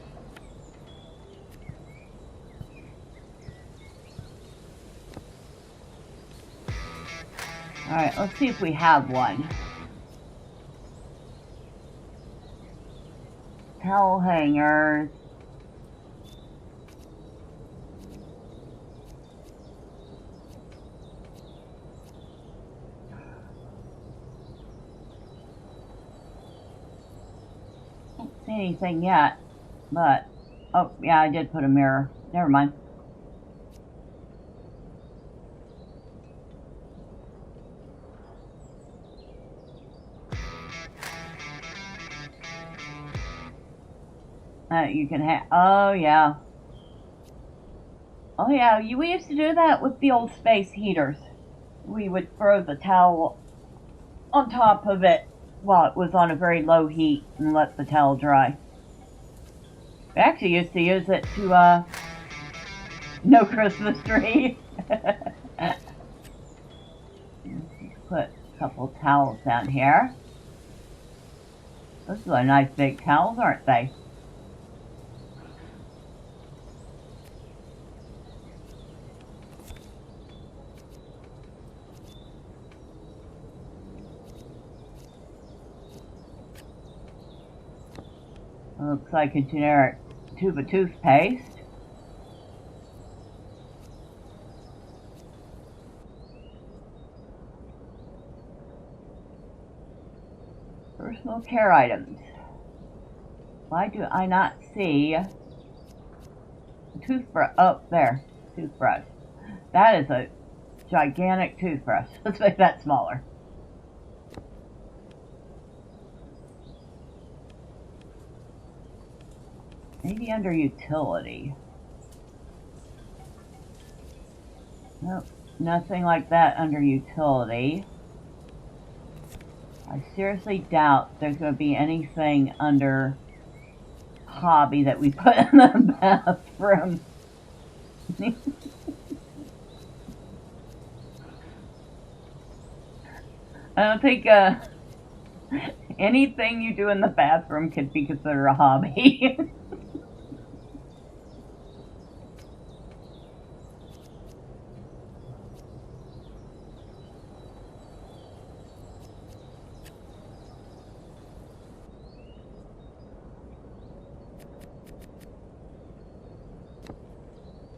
Alright, let's see if we have one. Towel hangers. Don't see anything yet, but oh yeah, I did put a mirror. Never mind. You can have. Oh yeah. Oh yeah. We used to do that with the old space heaters. We would throw the towel on top of it while it was on a very low heat and let the towel dry. We actually used to use it to no Christmas tree. Put a couple towels down here. Those are nice big towels, aren't they? Looks like a generic tube of toothpaste. Personal care items. Why do I not see a toothbrush? Oh, there. Toothbrush. That is a gigantic toothbrush. Let's make that smaller. Maybe under utility. Nope, nothing like that under utility. I seriously doubt there's going to be anything under hobby that we put in the bathroom. I don't think anything you do in the bathroom could be considered a hobby.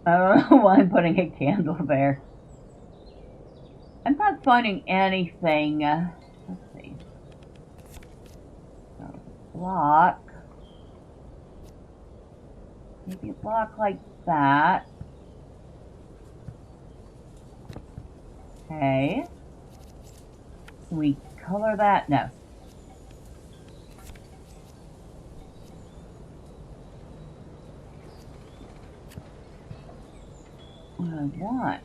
I don't know why I'm putting a candle there. I'm not finding anything. Let's see. Block. Maybe a block like that. Okay. Can we color that? No. What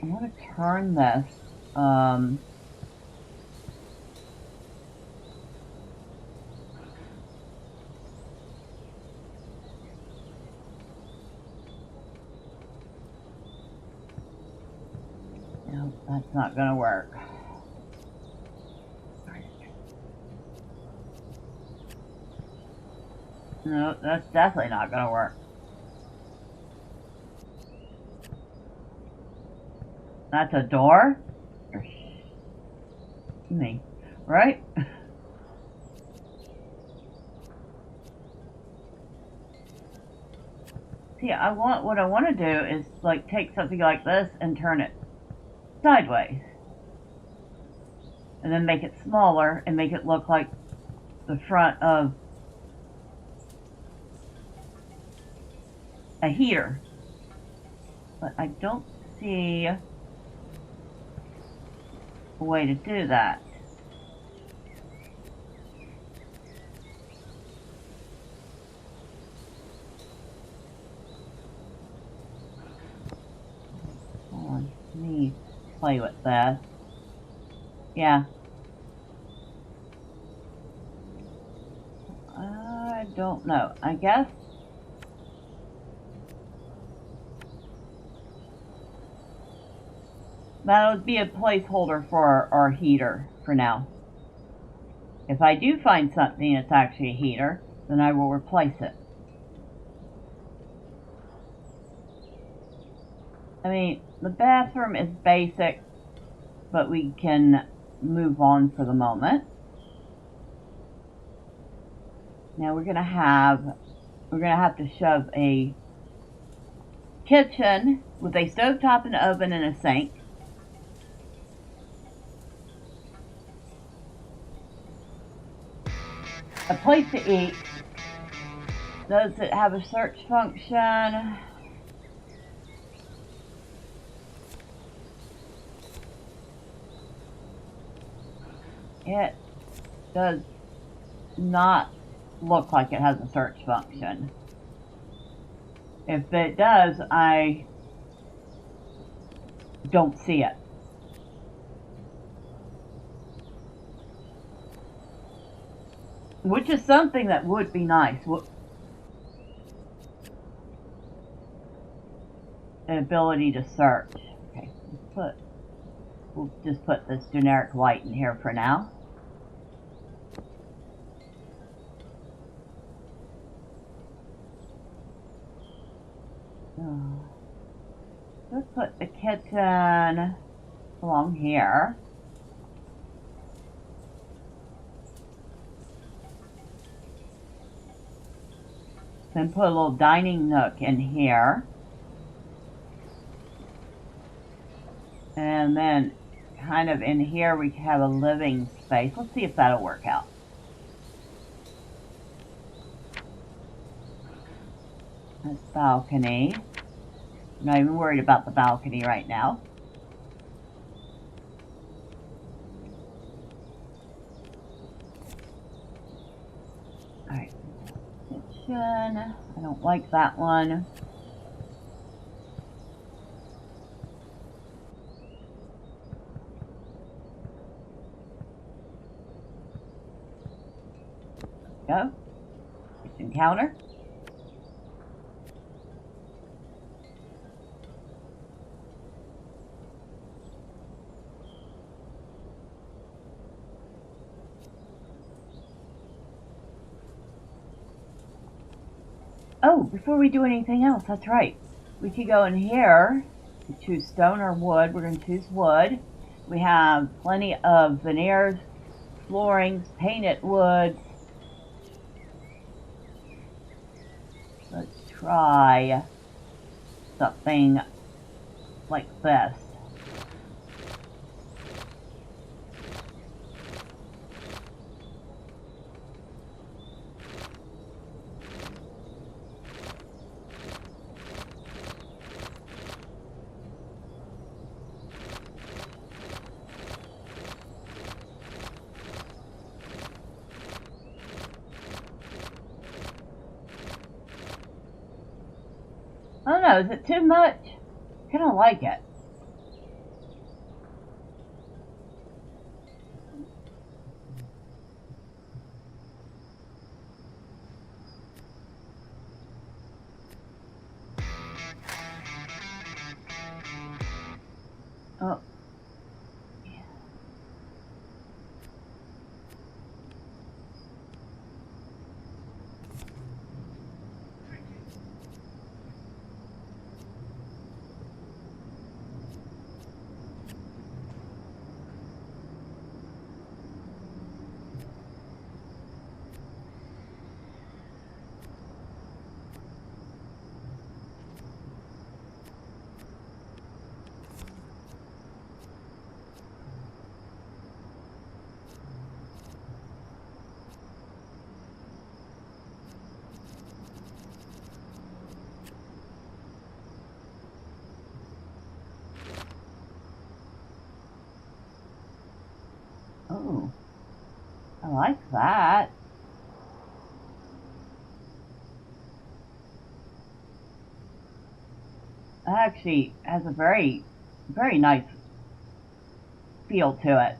I want to turn this, no, that's not going to work. No, that's definitely not going to work. That's a door? Me, right? See, what I want to do is like take something like this and turn it sideways. and then make it smaller and make it look like the front of a heater. But I don't see a way to do that. Hold on, let me play with this. Yeah. I don't know. I guess that would be a placeholder for our heater for now. If I do find something that's actually a heater, then I will replace it. I mean, the bathroom is basic, but we can move on for the moment. Now we're gonna have to shove a kitchen with a stovetop, an oven, and a sink. A place to eat. Does it have a search function? It does not look like it has a search function. If it does, I don't see it. Which is something that would be nice. An ability to search. Okay, we'll just put this generic white in here for now. Let's put the kitchen along here. Then put a little dining nook in here. And then kind of in here we have a living space. Let's see if that'll work out. That's balcony. I'm not even worried about the balcony right now. Alright. Kitchen. I don't like that one. Go. Kitchen counter. Oh, before we do anything else, that's right. We could go in here to choose stone or wood. We're going to choose wood. We have plenty of veneers, floorings, painted woods. Let's try something like this. I don't know, is it too much? I kind of like it. Oh. Ooh, I like that. That actually has a very, very nice feel to it.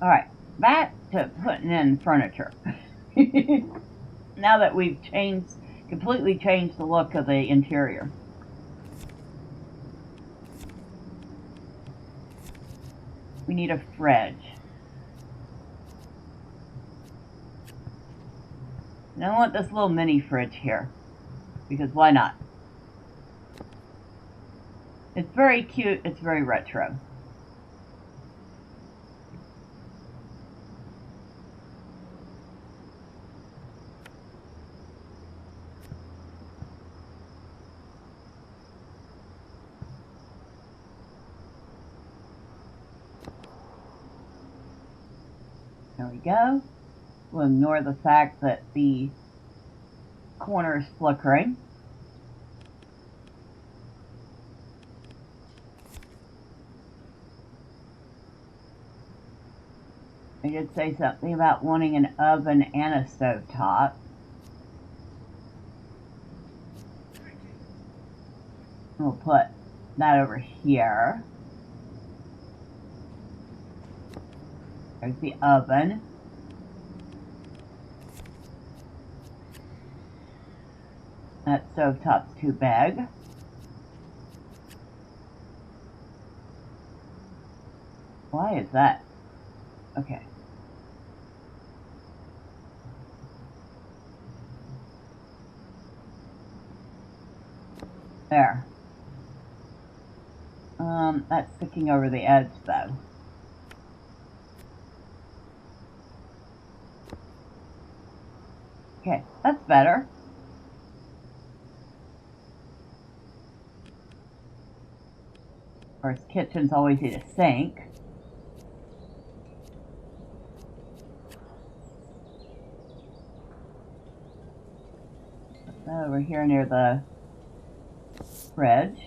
Alright, back to putting in furniture. Now that we've completely changed the look of the interior. We need a fridge. And I want this little mini fridge here, because why not? It's very cute, it's very retro. There we go. We'll ignore the fact that the corner is flickering. I did say something about wanting an oven and a stovetop. We'll put that over here. There's the oven. That stovetop's too big. Why is that? Okay. There. That's sticking over the edge though. Okay, that's better. Of course, kitchens always need a sink. Put that over here near the fridge.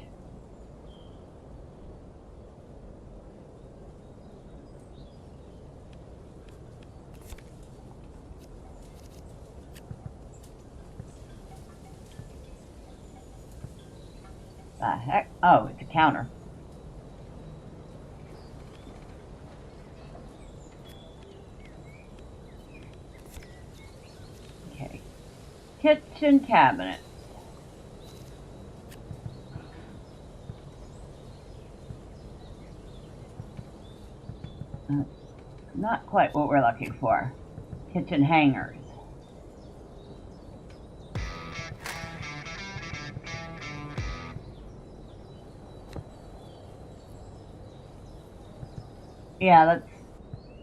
The heck? Oh, it's a counter. Okay. Kitchen cabinet. Not quite what we're looking for. Kitchen hangers. Yeah, that's...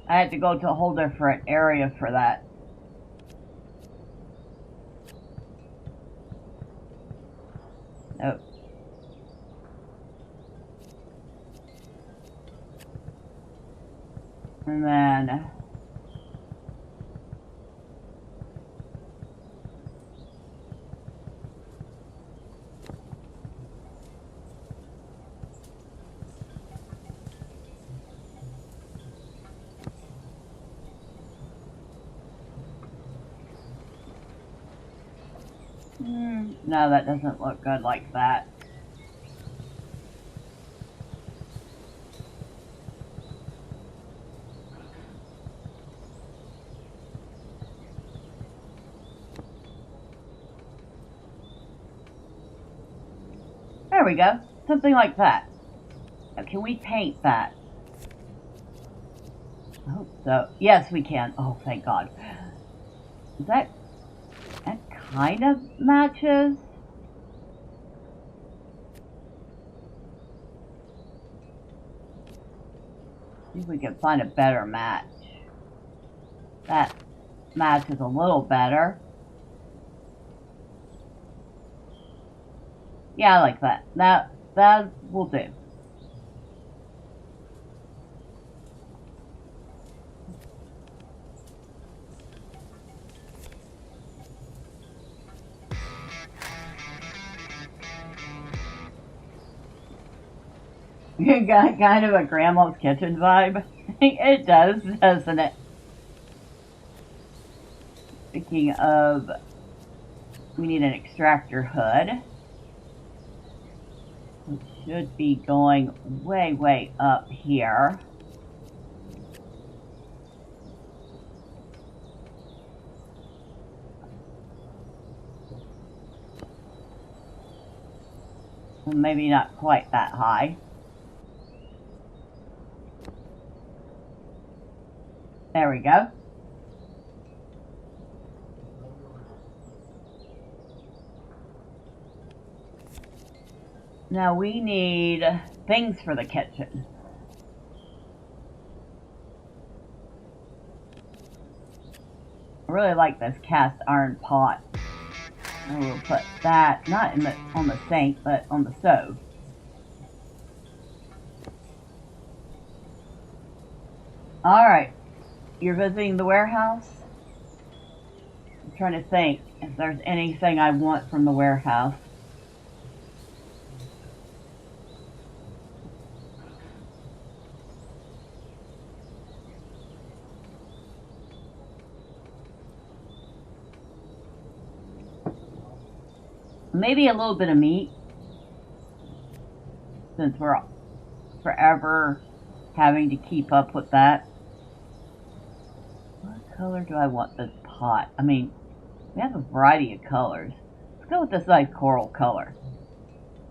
I had to go to a whole different area for that. Nope. And then... no, that doesn't look good like that. There we go. Something like that. Now, can we paint that? I hope so. Yes, we can. Oh, thank God. That kind of matches. See if we can find a better match. That matches a little better. Yeah, I like that. That will do. Got kind of a grandma's kitchen vibe. It does, doesn't it? Speaking of, we need an extractor hood. It should be going way, way up here. Maybe not quite that high. There we go. Now we need things for the kitchen. I really like this cast iron pot. And we'll put that not in on the sink, but on the stove. Alright, you're visiting the warehouse? I'm trying to think if there's anything I want from the warehouse. Maybe a little bit of meat, since we're forever having to keep up with that. What color do I want this pot? I mean, we have a variety of colors. Let's go with this nice coral color.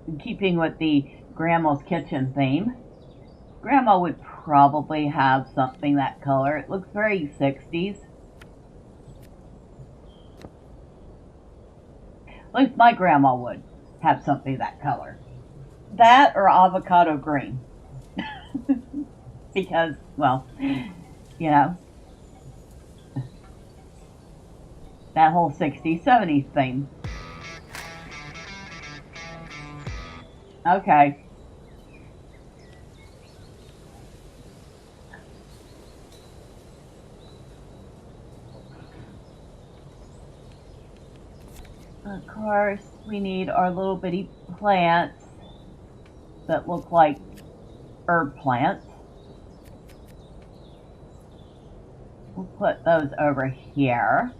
In keeping with the grandma's kitchen theme, grandma would probably have something that color. It looks very 60s. At least my grandma would have something that color. That or avocado green. Because, well, you know, that whole 60s, 70s thing. Okay. Of course, we need our little bitty plants that look like herb plants. We'll put those over here.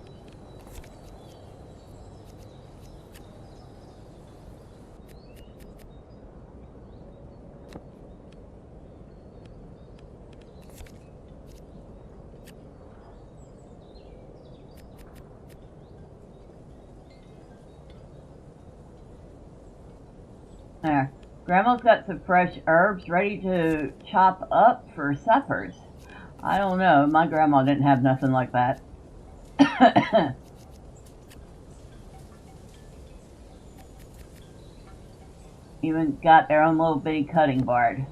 There. Grandma's got some fresh herbs ready to chop up for suppers. I don't know. My grandma didn't have nothing like that. Even got their own little bitty cutting board.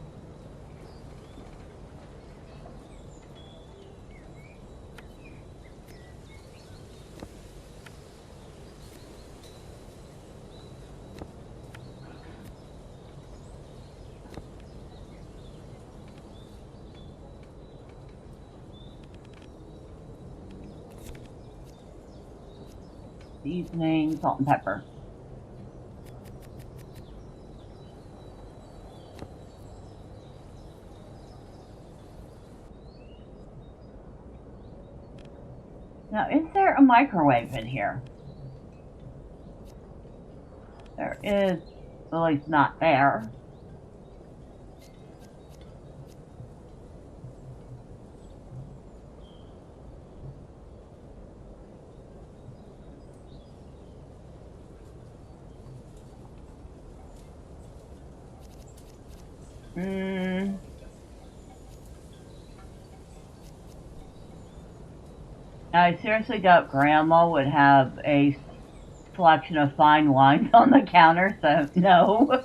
Seasoning, salt and pepper. Now, is there a microwave in here? There is, at least not there. I seriously doubt Grandma would have a selection of fine wines on the counter, so no.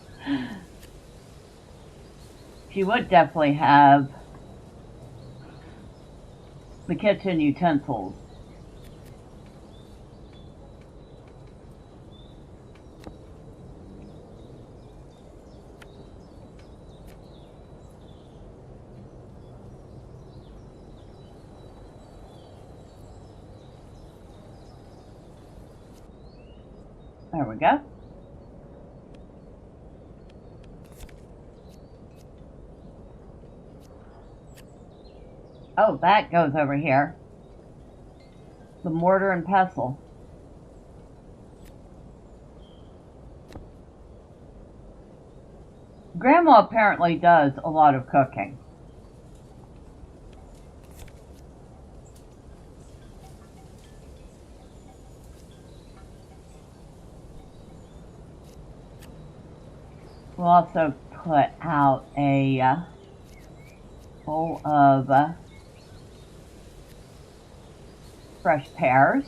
She would definitely have the kitchen utensils. There we go. Oh, that goes over here. The mortar and pestle. Grandma apparently does a lot of cooking. We'll also put out a bowl of fresh pears.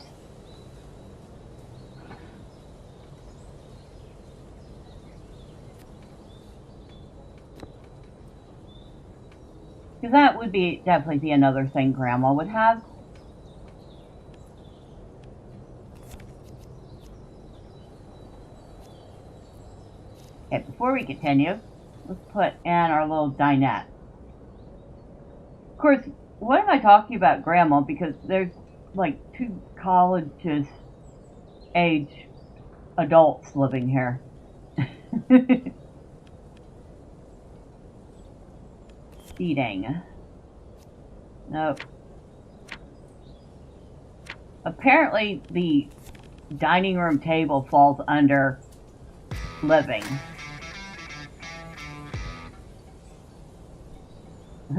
Because that would definitely be another thing Grandma would have. Okay, before we continue, let's put in our little dinette. Of course, what am I talking about Grandma? Because there's like 2 college age adults living here. Seating. Nope. Apparently the dining room table falls under living.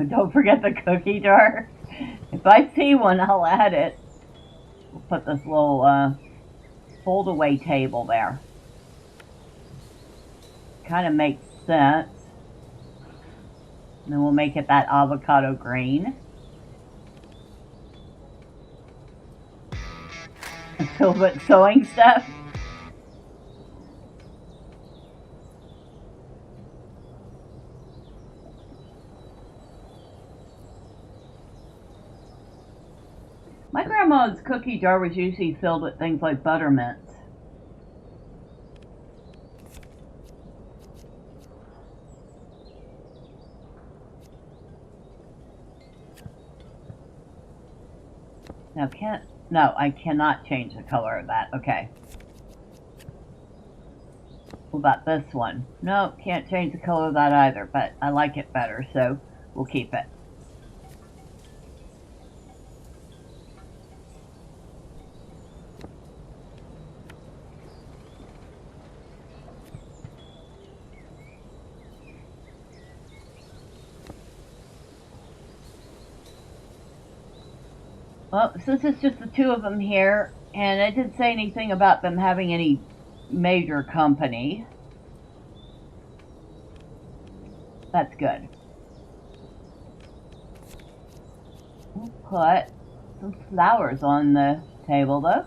Don't forget the cookie jar. If I see one, I'll add it. We'll put this little fold-away table there. Kind of makes sense. And then we'll make it that avocado green. So put sewing stuff. My grandma's cookie jar was usually filled with things like buttermints. No, I cannot change the color of that. Okay. What about this one? No, can't change the color of that either, but I like it better, so we'll keep it. Well, since it's just the 2 of them here, and I didn't say anything about them having any major company, that's good. We'll put some flowers on the table, though.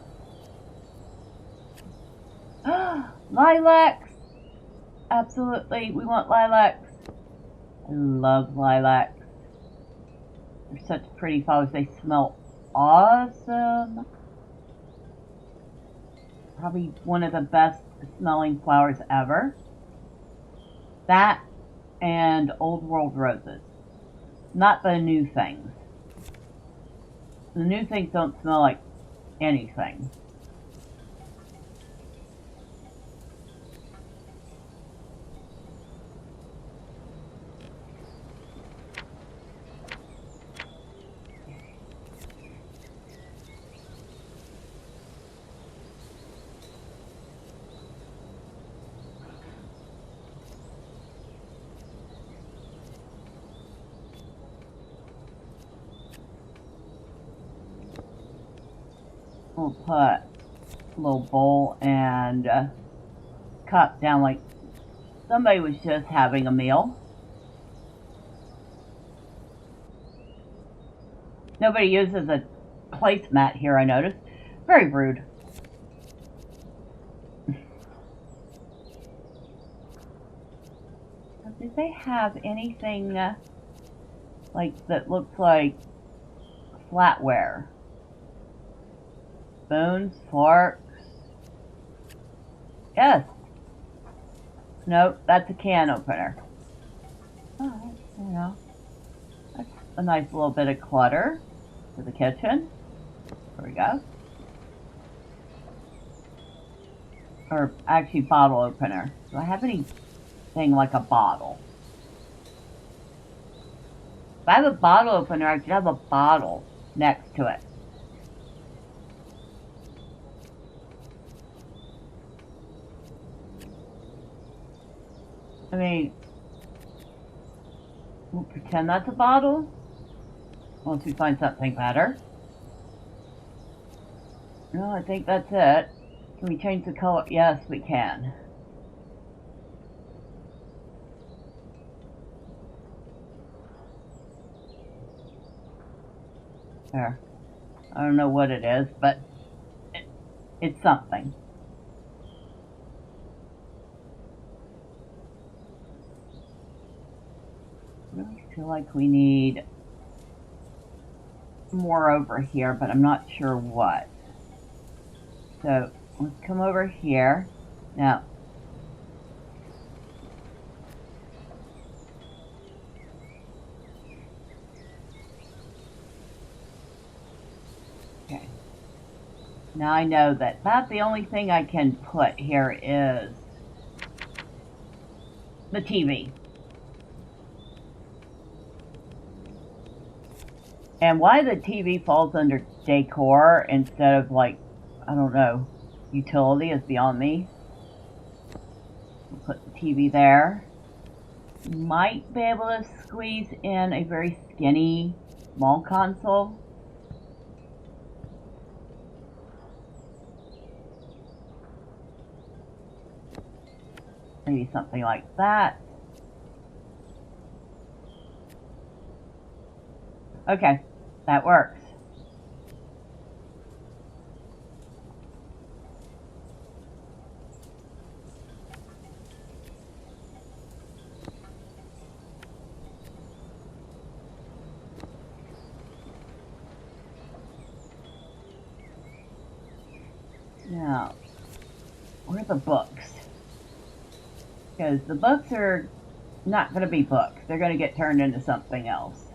Lilacs! Absolutely, we want lilacs. I love lilacs. They're such pretty flowers. They smell awesome. Probably one of the best smelling flowers ever. That and Old World roses. Not the new things. The new things don't smell like anything. We'll put a little bowl and cup down like somebody was just having a meal. Nobody uses a placemat here, I noticed. Very rude. Did they have anything like that looks like flatware? Spoons, forks. Yes. Nope, that's a can opener. Oh, you know, that's a nice little bit of clutter for the kitchen. There we go. Or actually, bottle opener. Do I have anything like a bottle? If I have a bottle opener, I should have a bottle next to it. I mean, we'll pretend that's a bottle once we find something better. No, I think that's it. Can we change the color? Yes, we can. There. I don't know what it is, but it's something. I really feel like we need more over here, but I'm not sure what. So let's come over here. Now, okay. Now I know that about the only thing I can put here is the TV. And why the TV falls under decor instead of, like, I don't know, utility is beyond me. We'll put the TV there. Might be able to squeeze in a very skinny small console. Maybe something like that. Okay, that works. Now, where are the books? Because the books are not going to be books. They're going to get turned into something else.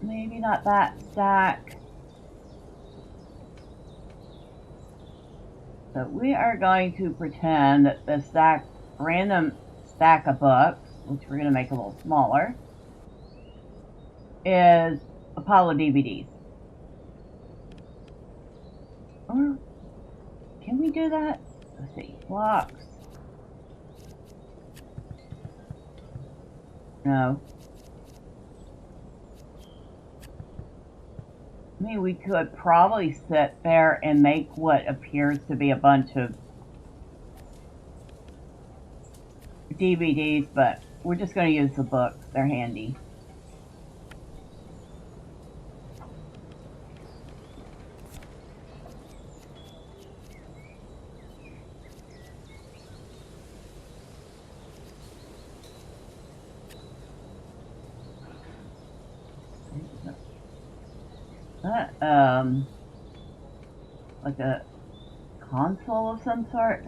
Maybe not that stack. So we are going to pretend that the random stack of books, which we're going to make a little smaller, is a pile of DVDs. Or can we do that? Let's see. Blocks. No. I mean, we could probably sit there and make what appears to be a bunch of DVDs, but we're just going to use the books. They're handy. Like a console of some sort.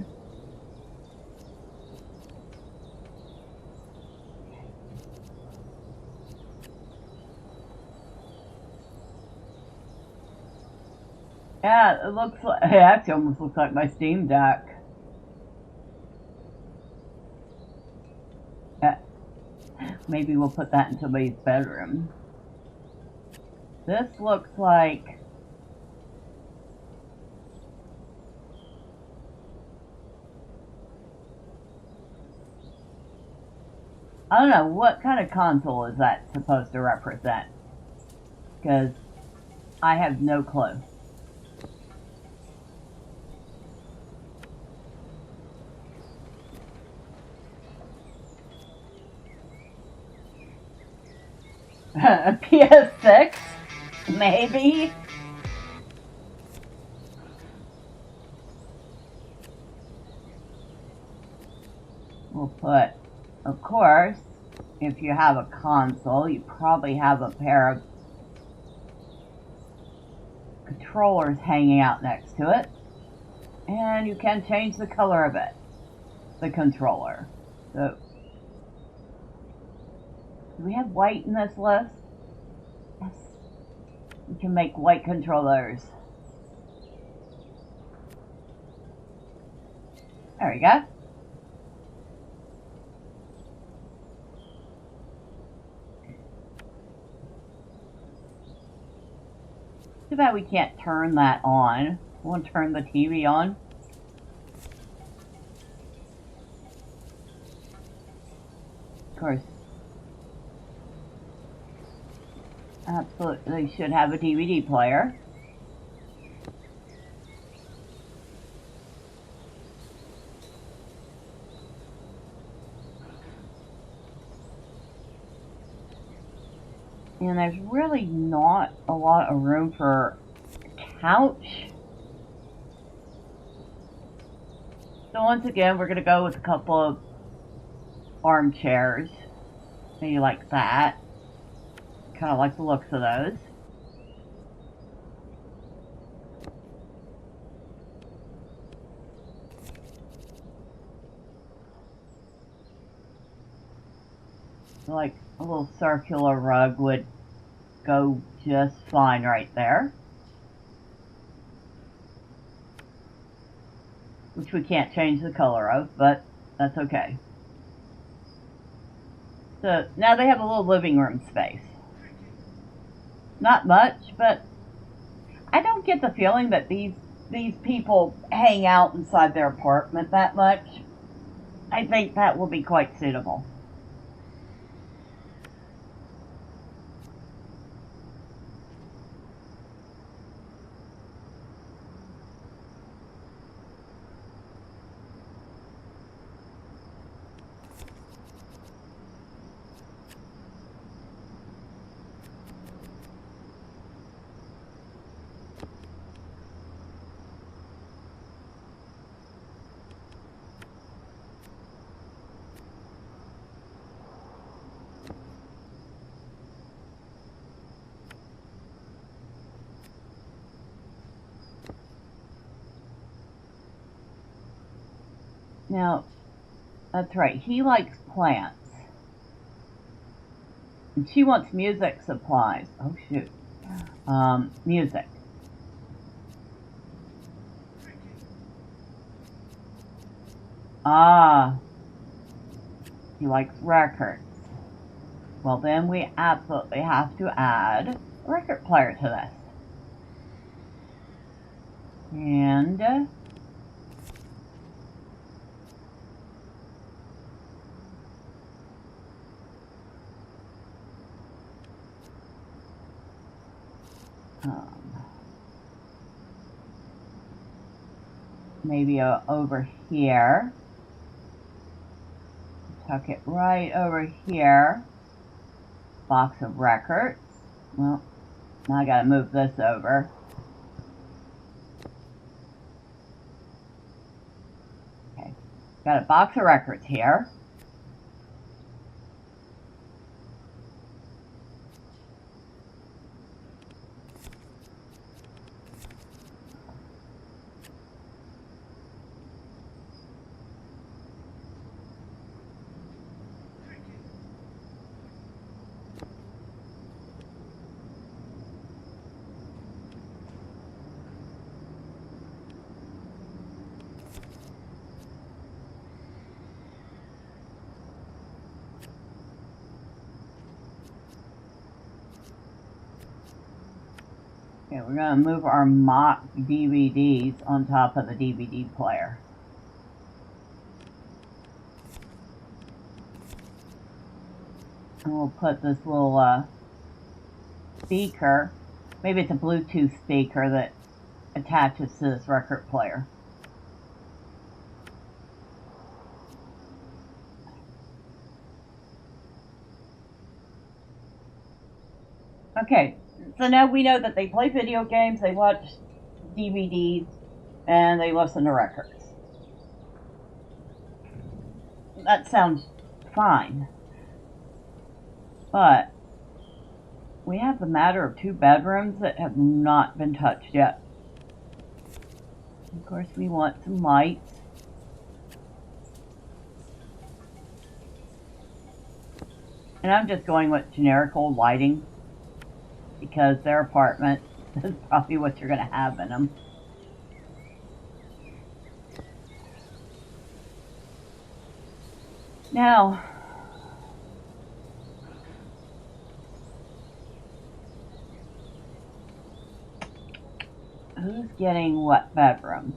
Yeah, it looks like, it actually almost looks like my Steam Deck. Maybe we'll put that in somebody's bedroom. This looks like I don't know, what kind of console is that supposed to represent? Because I have no clue. A PS6? Maybe? We'll put, of course, if you have a console, you probably have a pair of controllers hanging out next to it. And you can change the color of it, the controller. So, do we have white in this list? Yes. We can make white controllers. There we go. Too bad we can't turn that on. Want to turn the TV on? Of course. Absolutely should have a DVD player. And there's really not a lot of room for a couch. So once again, we're going to go with a couple of armchairs. Maybe like that. Kind of like the looks of those. Like a little circular rug would go just fine right there. Which we can't change the color of, but that's okay. So now they have a little living room space. Not much, but I don't get the feeling that these people hang out inside their apartment that much. I think that will be quite suitable. Now, that's right, he likes plants. And she wants music supplies. Oh, shoot. Music. Ah, he likes records. Well, then we absolutely have to add a record player to this. And maybe over here. Tuck it right over here. Box of records. Well, now I gotta move this over. Okay, got a box of records here. Okay, we're going to move our mock DVDs on top of the DVD player. And we'll put this little speaker, maybe it's a Bluetooth speaker that attaches to this record player. Okay, so now we know that they play video games, they watch DVDs, and they listen to records. That sounds fine. But we have the matter of 2 bedrooms that have not been touched yet. Of course, we want some lights. And I'm just going with generic old lighting, because their apartment is probably what you're going to have in them. Now, who's getting what bedroom?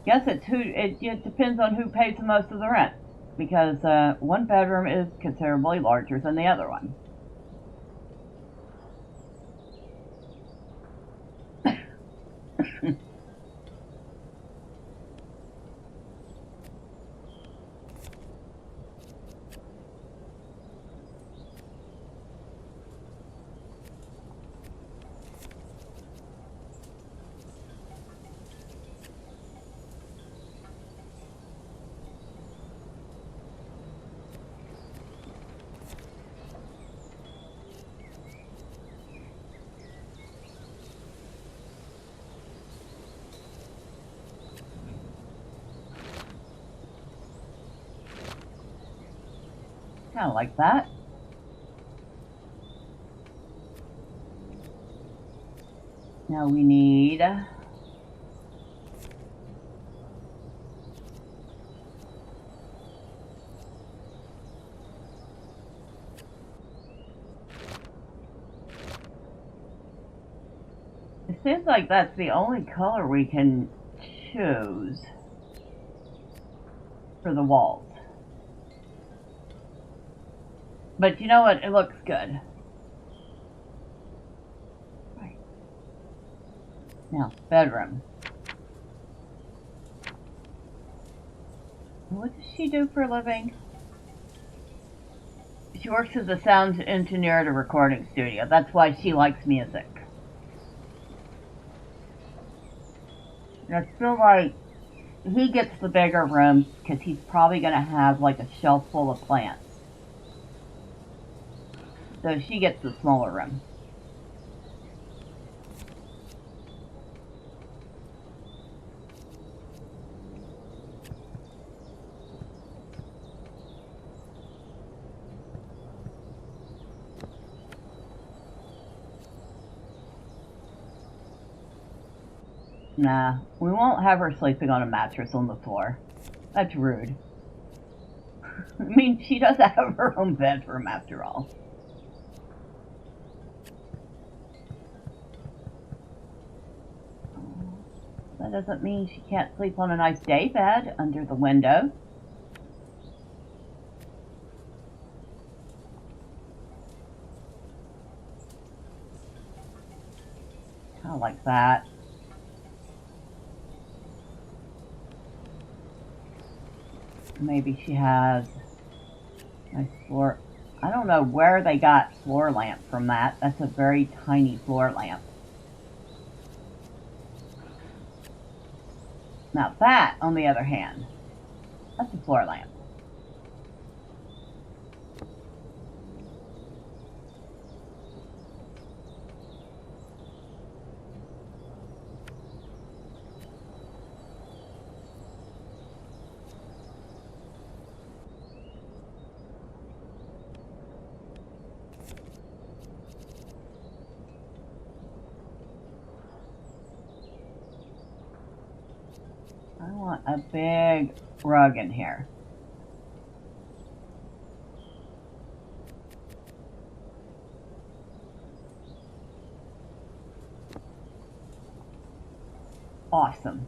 Guess it depends on who pays the most of the rent, because one bedroom is considerably larger than the other one. Kind of like that. Now we need it seems like that's the only color we can choose for the walls. But you know what? It looks good. Right. Now, bedroom. What does she do for a living? She works as a sound engineer at a recording studio. That's why she likes music. And I feel like he gets the bigger room because he's probably going to have like a shelf full of plants. So she gets the smaller room. Nah, we won't have her sleeping on a mattress on the floor. That's rude. I mean, she does have her own bedroom after all. That doesn't mean she can't sleep on a nice day bed under the window. Kind of like that. Maybe she has a nice floor. I don't know where they got floor lamp from that. That's a very tiny floor lamp. Now that, on the other hand, that's a floor lamp. I want a big rug in here. Awesome.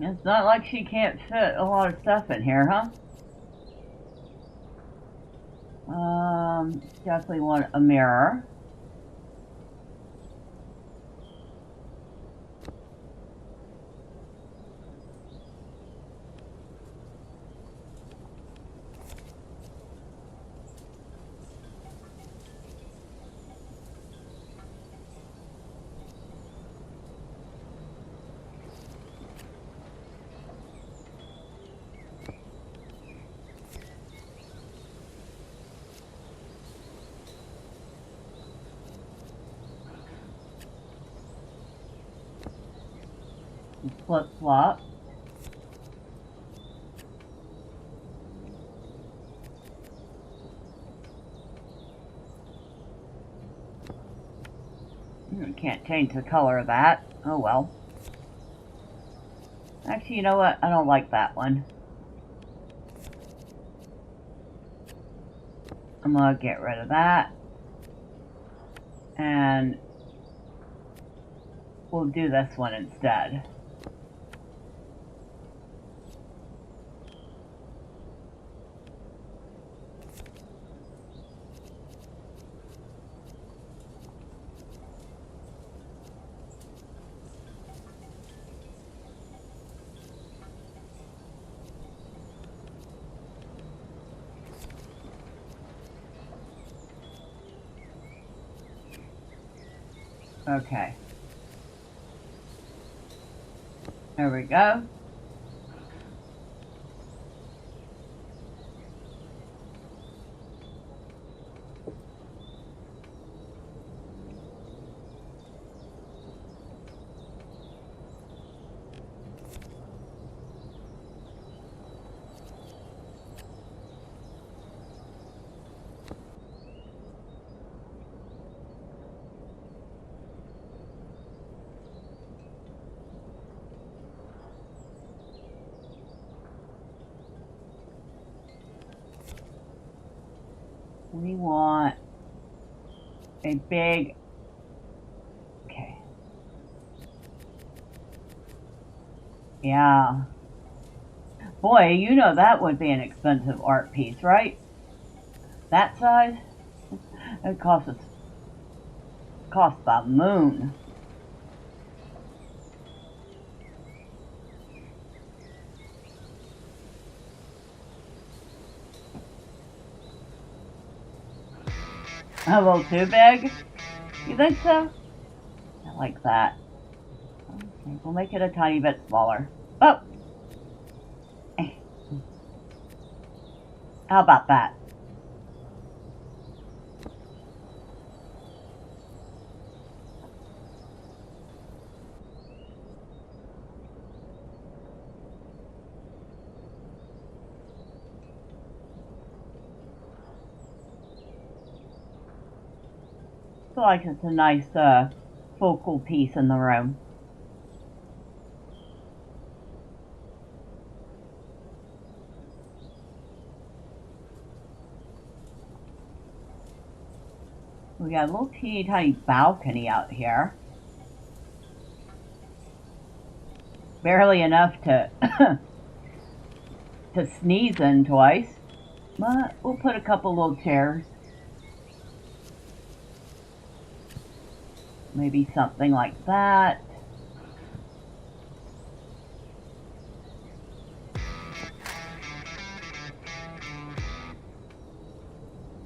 It's not like she can't fit a lot of stuff in here, huh? Definitely want a mirror. Flip-flop. Can't change the color of that. Oh well. Actually, you know what? I don't like that one. I'm gonna get rid of that. And we'll do this one instead. Okay. There we go. We want a big, okay. Yeah. Boy, you know that would be an expensive art piece, right? That size? It costs the moon. A little too big? You think so? I like that. Okay, we'll make it a tiny bit smaller. Oh! How about that? I feel like it's a nice focal piece in the room. We got a little teeny tiny balcony out here. Barely enough to to sneeze in twice. But we'll put a couple little chairs. Maybe something like that.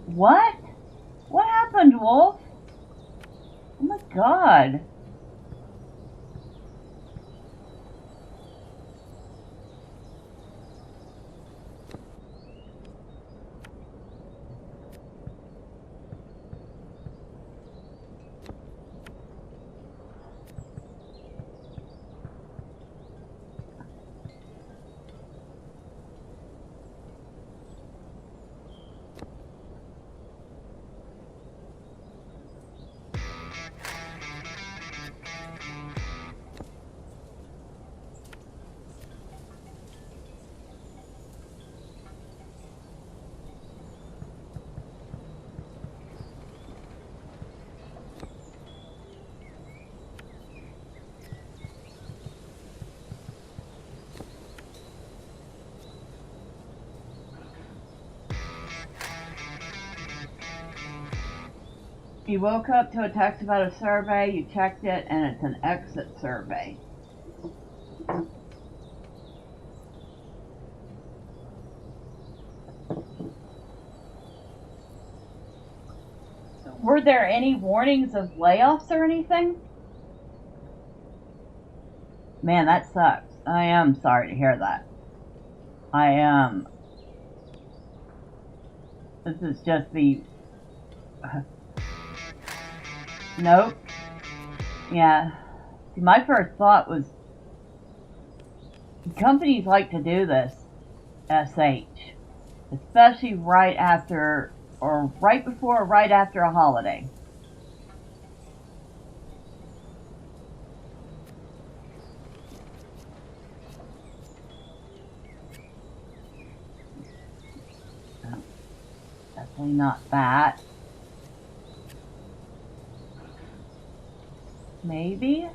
What? What happened, Wolf? Oh my god. You woke up to a text about a survey, you checked it, and it's an exit survey. Were there any warnings of layoffs or anything? Man, that sucks. I am sorry to hear that. I am. This is just the... Nope. Yeah. See, my first thought was Companies like to do this, SH, especially right after, or right before or right after a holiday. Definitely not that. Maybe?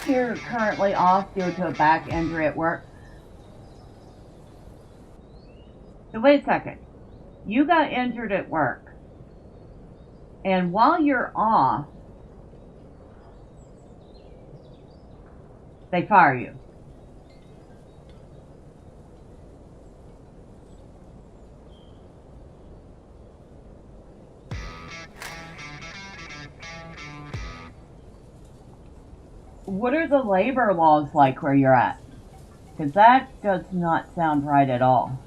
You're currently off due to a back injury at work. So wait a second. You got injured at work. And while you're off, they fire you. What are the labor laws like where you're at? Because that does not sound right at all.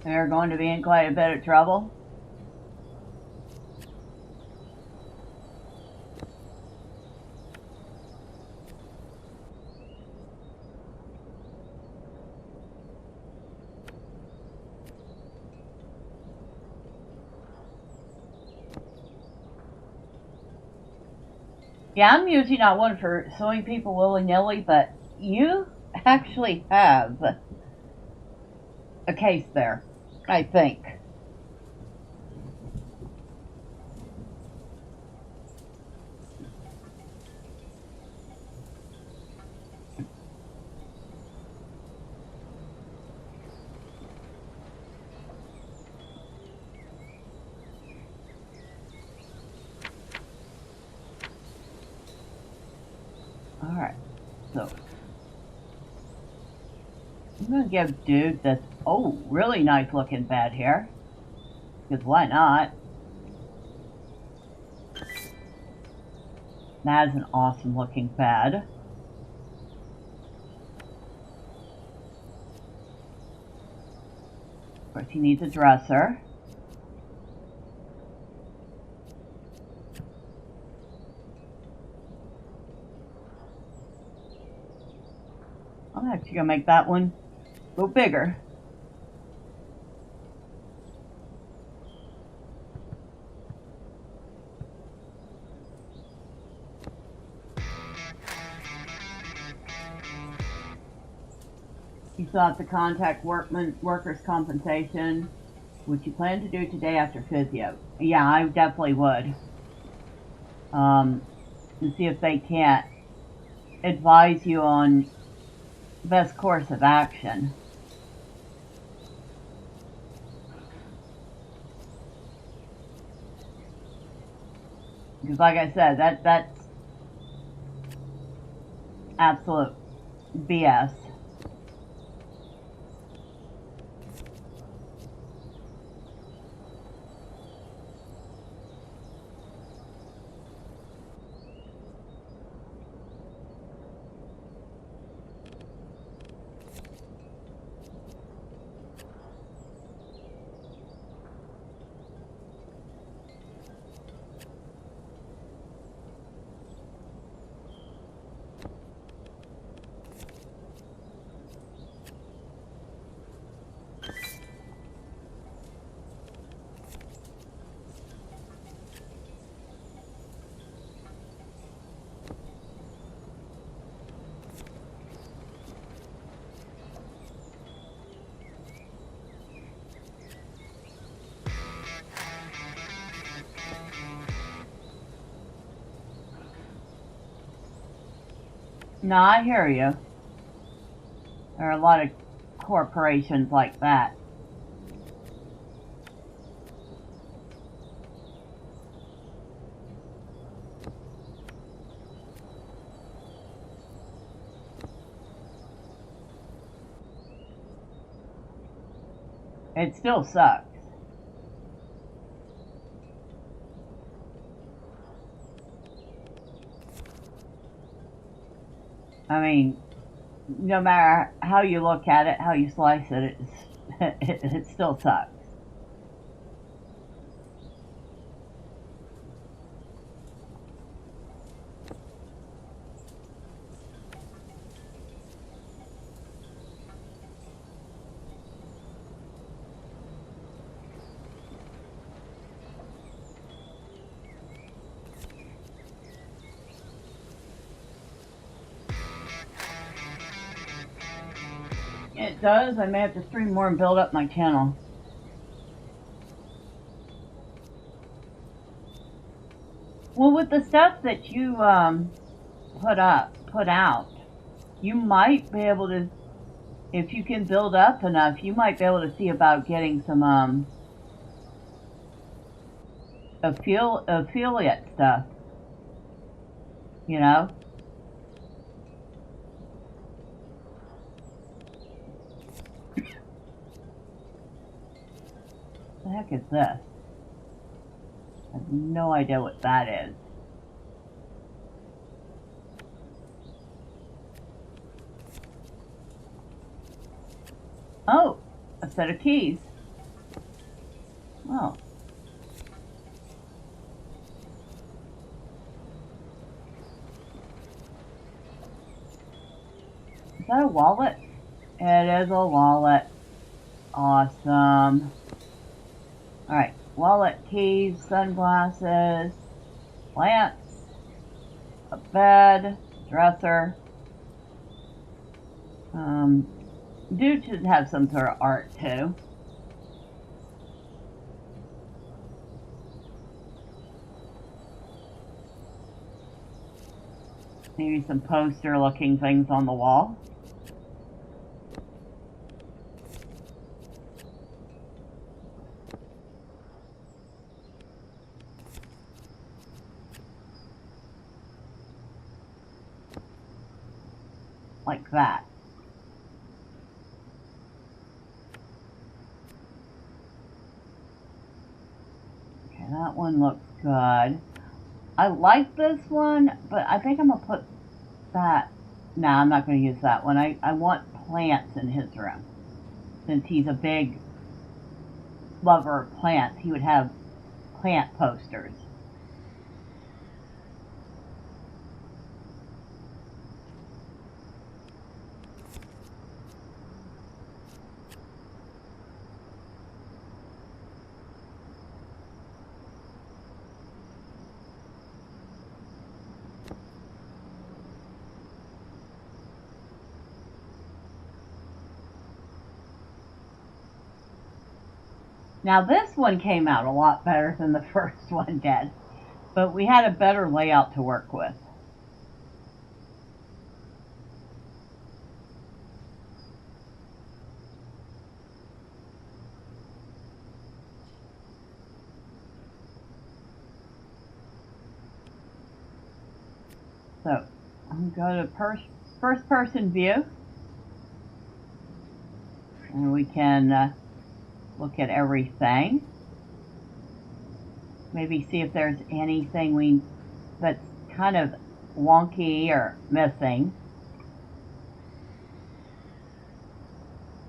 They're going to be in quite a bit of trouble. Yeah, I'm usually not one for suing people willy-nilly, but you actually have a case there, I think. Alright, so I'm going to give dude this, really nice looking bed here. Because why not? That is an awesome looking bed. Of course, he needs a dresser. I'm actually going to make that one go bigger. You still have to contact workers' compensation, which you plan to do today after physio. Yeah, I definitely would. And see if they can't advise you on best course of action. Because like I said, that's absolute BS. No, I hear you. There are a lot of corporations like that. It still sucks. I mean, no matter how you look at it, how you slice it, it still sucks. It does. I may have to stream more and build up my channel. Well, with the stuff that you put out, you might be able to, if you can build up enough, you might be able to see about getting some affiliate stuff. You know? What the heck is this? I have no idea what that is. Oh, a set of keys. Oh. Is that a wallet? It is a wallet. Awesome. Alright, wallet, keys, sunglasses, plants, a bed, dresser. Dude should have some sort of art too. Maybe some poster looking things on the wall. Like that. Okay, that one looks good. I like this one, but I think I'm going to put that. No, I'm not going to use that one. I want plants in his room. Since he's a big lover of plants, he would have plant posters. Now this one came out a lot better than the first one did, but we had a better layout to work with. So I'm going to first person view, and we can look at everything. Maybe see if there's anything that's kind of wonky or missing.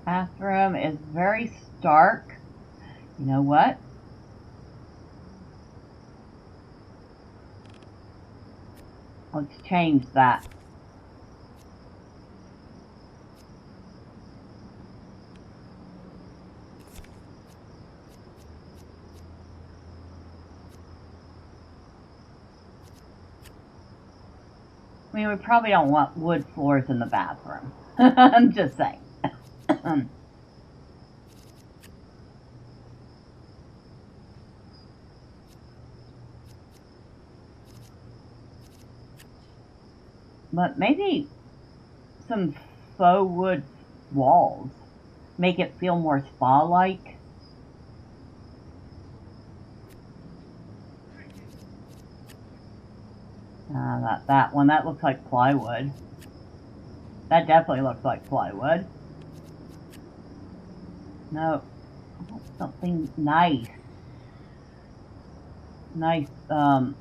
Bathroom is very stark. You know what? Let's change that. I mean, we probably don't want wood floors in the bathroom. I'm just saying. But maybe some faux wood walls. Make it feel more spa-like. Not that one. That looks like plywood. That definitely looks like plywood. No. Something nice. Nice, no.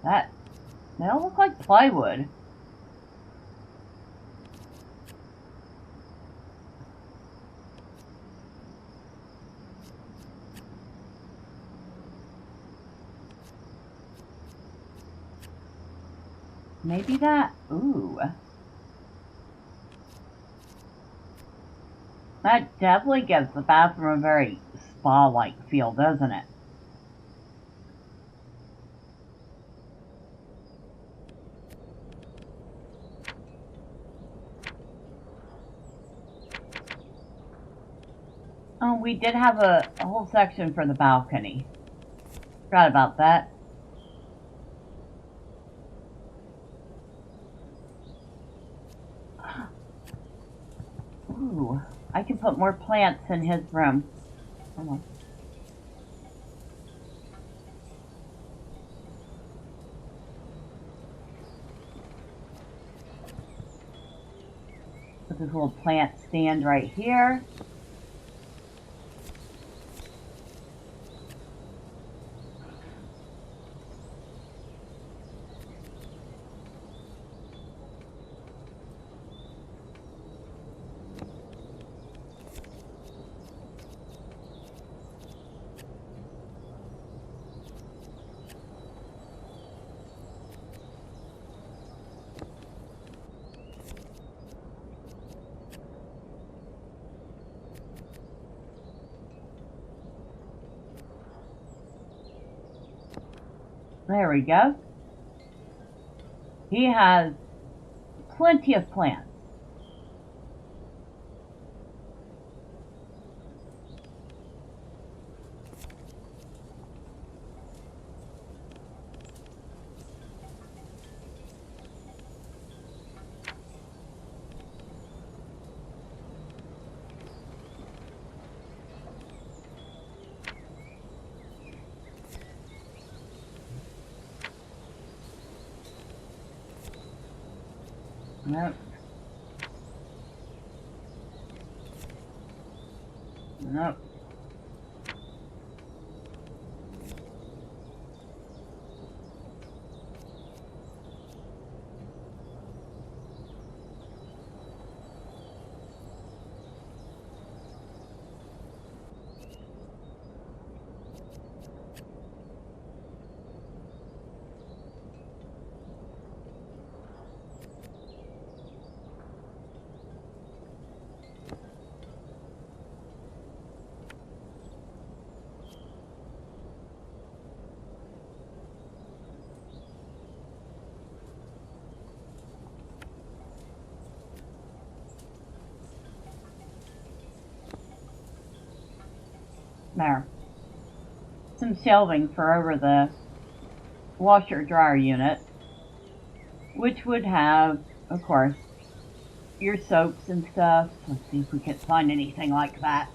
They don't look like plywood. Maybe that, ooh. That definitely gives the bathroom a very spa-like feel, doesn't it? Oh, we did have a whole section for the balcony. Forgot about that. Ooh, I can put more plants in his room. Come on. Put this little plant stand right here. There we go. He has plenty of plants. Nope. Nope. There. Some shelving for over the washer dryer unit, which would have, of course, your soaps and stuff. Let's see if we can find anything like that.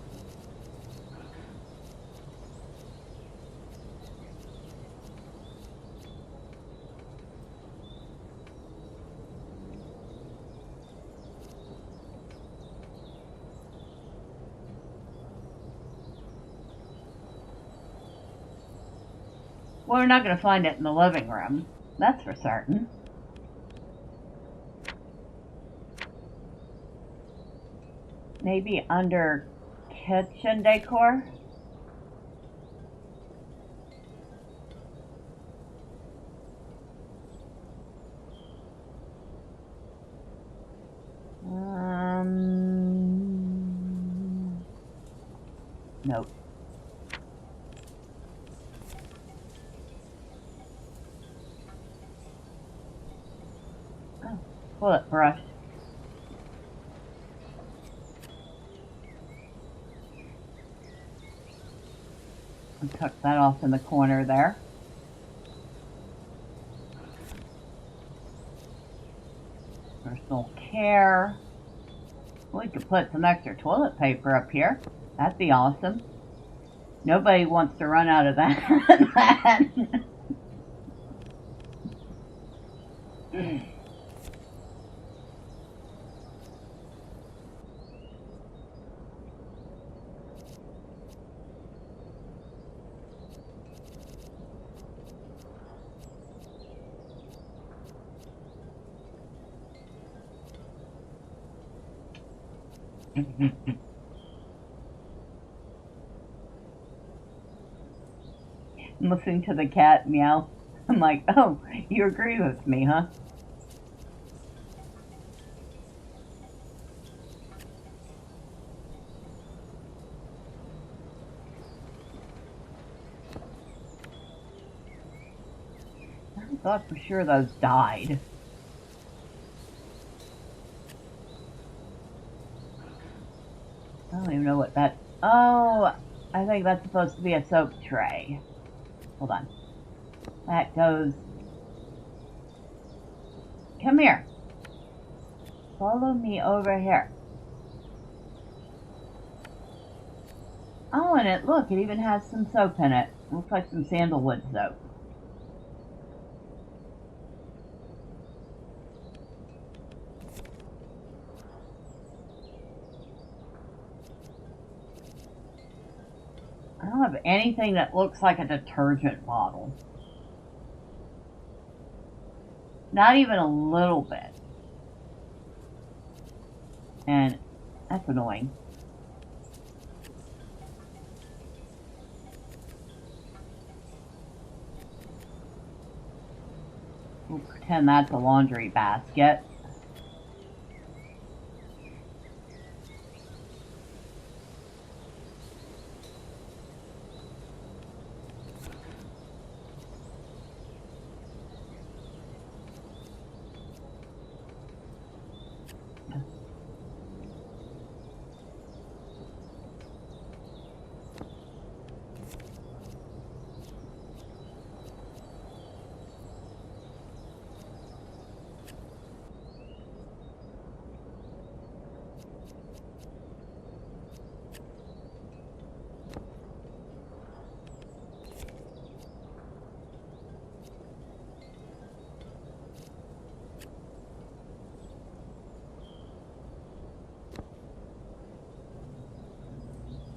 Well, we're not going to find it in the living room. That's for certain. Maybe under kitchen decor? Nope. Oh, toilet brush. And tuck that off in the corner there. Personal care. We could put some extra toilet paper up here. That'd be awesome. Nobody wants to run out of that. I'm listening to the cat meow. I'm like, oh, you agree with me, huh? I thought for sure those died. I don't even know what that... Oh, I think that's supposed to be a soap tray. Hold on. That goes... Come here. Follow me over here. Oh, and look, it even has some soap in it. Looks like some sandalwood soap. I don't have anything that looks like a detergent bottle. Not even a little bit. And that's annoying. We'll pretend that's a laundry basket.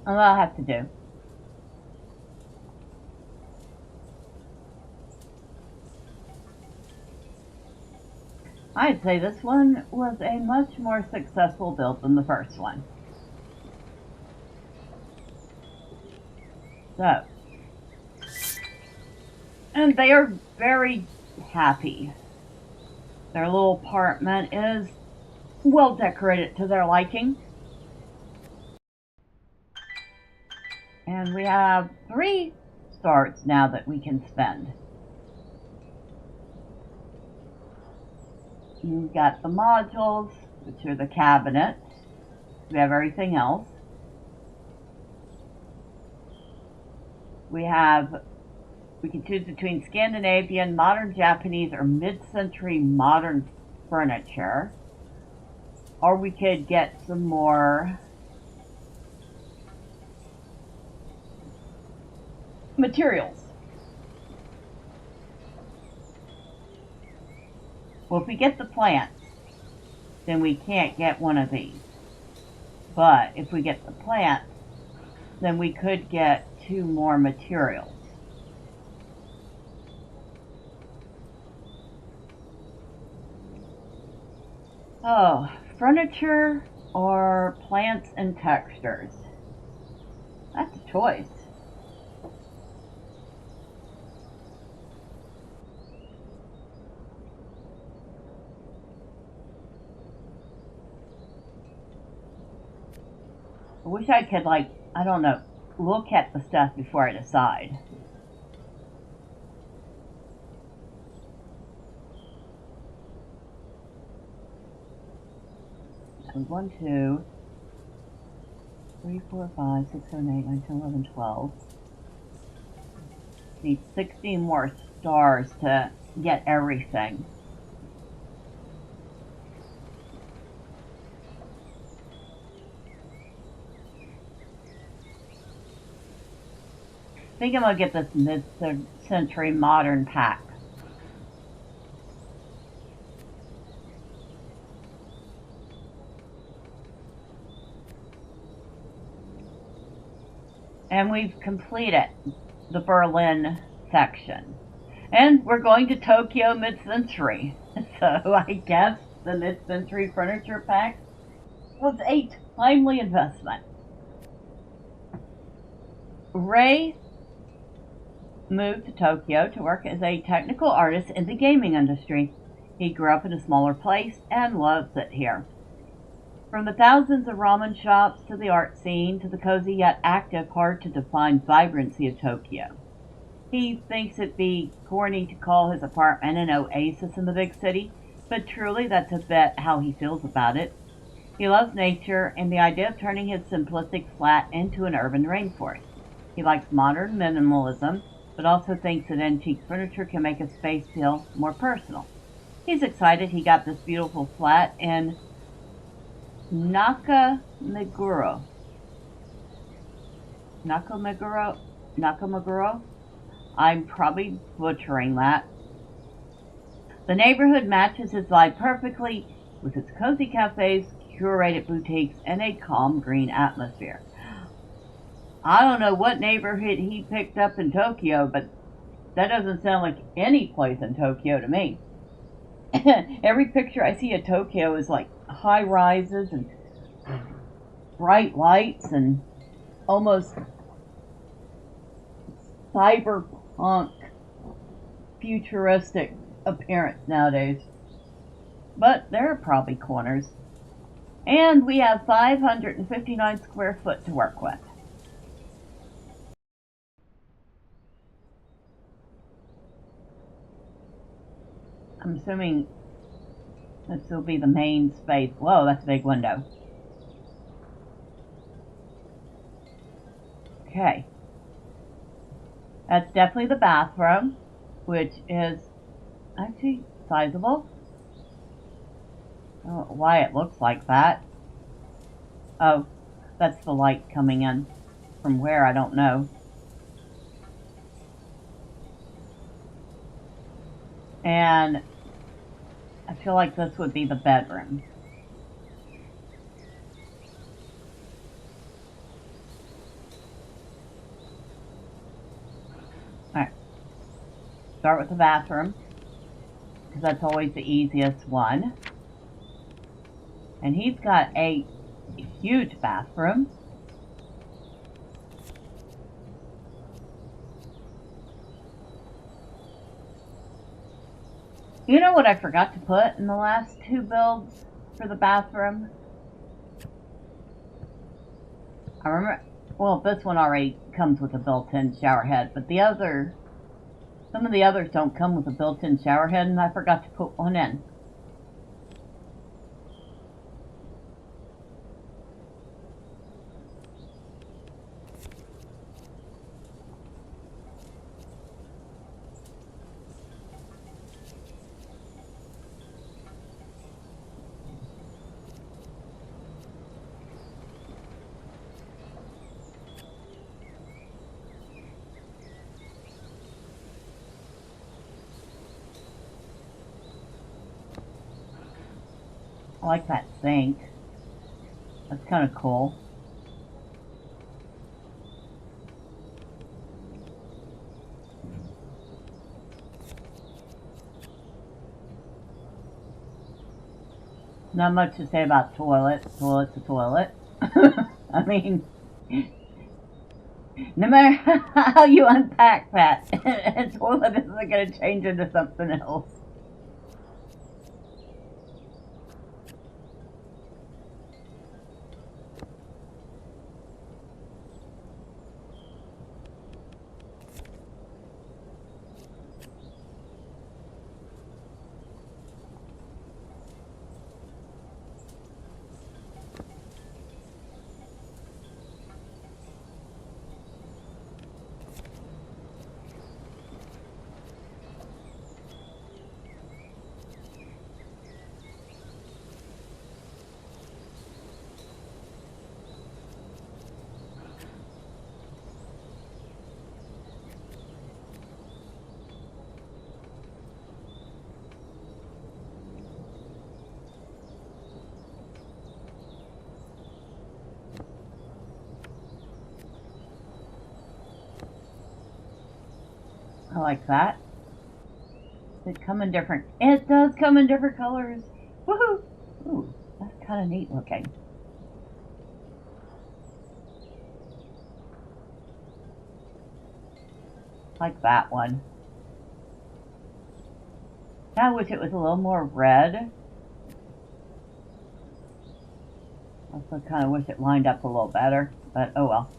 And what I'll have to do. I'd say this one was a much more successful build than the first one. So, and they are very happy. Their little apartment is well decorated to their liking. And we have 3 stars now that we can spend. You've got the modules, which are the cabinet. We have everything else. We can choose between Scandinavian, modern Japanese, or mid-century modern furniture. Or we could get some more materials. Well, if we get the plants, then we can't get one of these. But if we get the plants, then we could get 2 more materials. Oh, furniture or plants and textures? That's a choice. I wish I could, like, I don't know, look at the stuff before I decide. So 1, 2, 3, 4, 5, 6, 7, 8, 9, 10, 11, 12. Need 16 more stars to get everything. I think I'm gonna get this mid-century modern pack. And we've completed the Berlin section. And we're going to Tokyo mid-century. So I guess the mid-century furniture pack was 8 timely investment. Ray moved to Tokyo to work as a technical artist in the gaming industry. He grew up in a smaller place and loves it here. From the thousands of ramen shops to the art scene to the cozy yet active, hard to define vibrancy of Tokyo. He thinks it'd be corny to call his apartment an oasis in the big city, but truly that's a bit how he feels about it. He loves nature and the idea of turning his simplistic flat into an urban rainforest. He likes modern minimalism, but also thinks that antique furniture can make a space feel more personal. He's excited he got this beautiful flat in Nakameguro. Nakameguro? I'm probably butchering that. The neighborhood matches his vibe perfectly with its cozy cafes, curated boutiques, and a calm green atmosphere. I don't know what neighborhood he picked up in Tokyo, but that doesn't sound like any place in Tokyo to me. Every picture I see of Tokyo is like high rises and bright lights and almost cyberpunk futuristic appearance nowadays. But there are probably corners. And we have 559 square foot to work with. I'm assuming this will be the main space. Whoa, that's a big window. Okay. That's definitely the bathroom, which is actually sizable. I don't know why it looks like that. Oh, that's the light coming in from where, I don't know. And I feel like this would be the bedroom. Alright. Start with the bathroom, because that's always the easiest one. And he's got a huge bathroom. You know what I forgot to put in the last two builds for the bathroom? I remember, well, this one already comes with a built-in shower head, but some of the others don't come with a built-in shower head, and I forgot to put one in. I like that sink. That's kind of cool. Not much to say about toilet. Toilet's a toilet. I mean, no matter how you unpack that, a toilet isn't going to change into something else. I like that. It does come in different colors. Woohoo! Ooh, that's kind of neat looking. Like that one. I wish it was a little more red. Also kind of wish it lined up a little better, but oh well.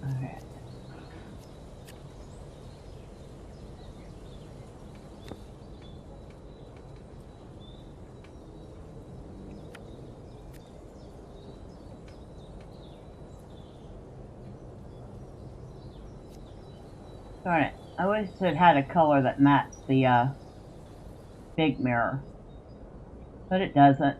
Okay. Darn it. I wish it had a color that matched the big mirror. But it doesn't.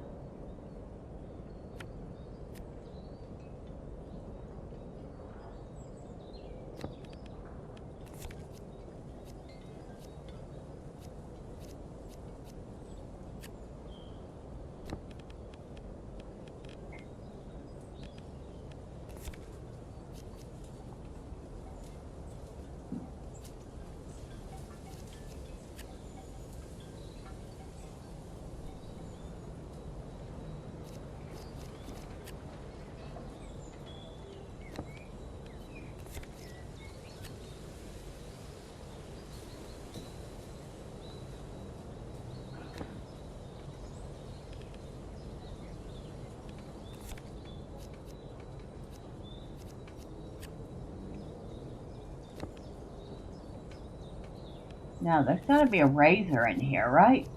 Now, there's got to be a razor in here, right?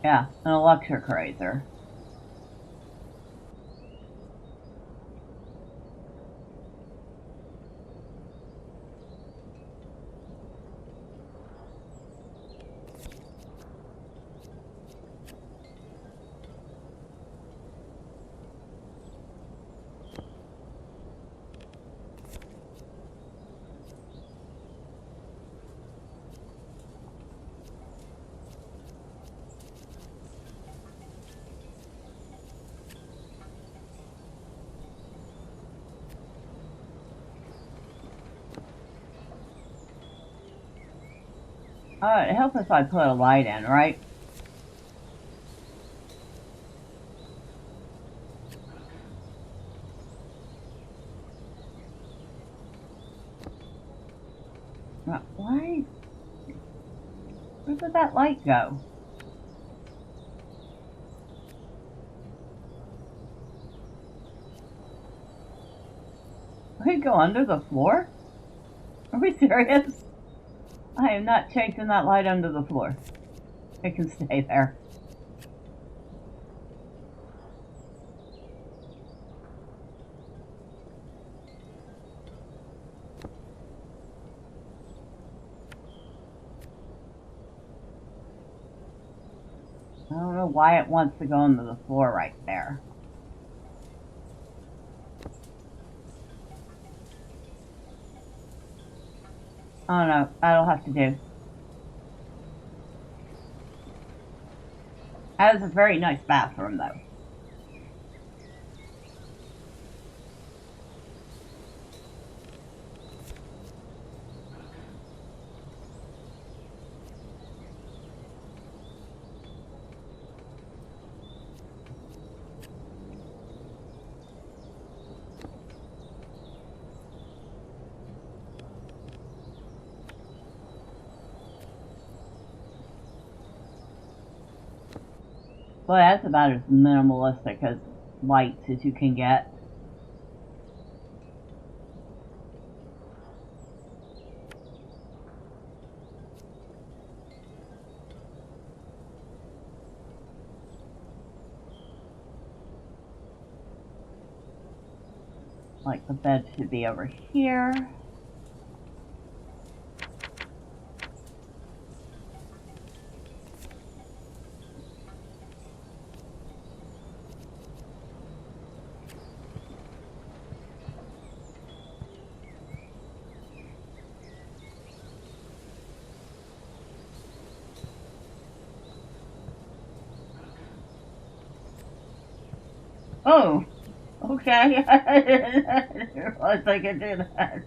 Yeah, an electric razor. It helps if I put a light in, right? Why? Where did that light go? Did it go under the floor? Are we serious? I am not chasing that light under the floor. It can stay there. I don't know why it wants to go under the floor right there. I don't know. That'll have to do. That is a very nice bathroom, though. Well, that's about as minimalistic as lights as you can get. Like the bed should be over here. Oh, okay. I didn't realize I could do that.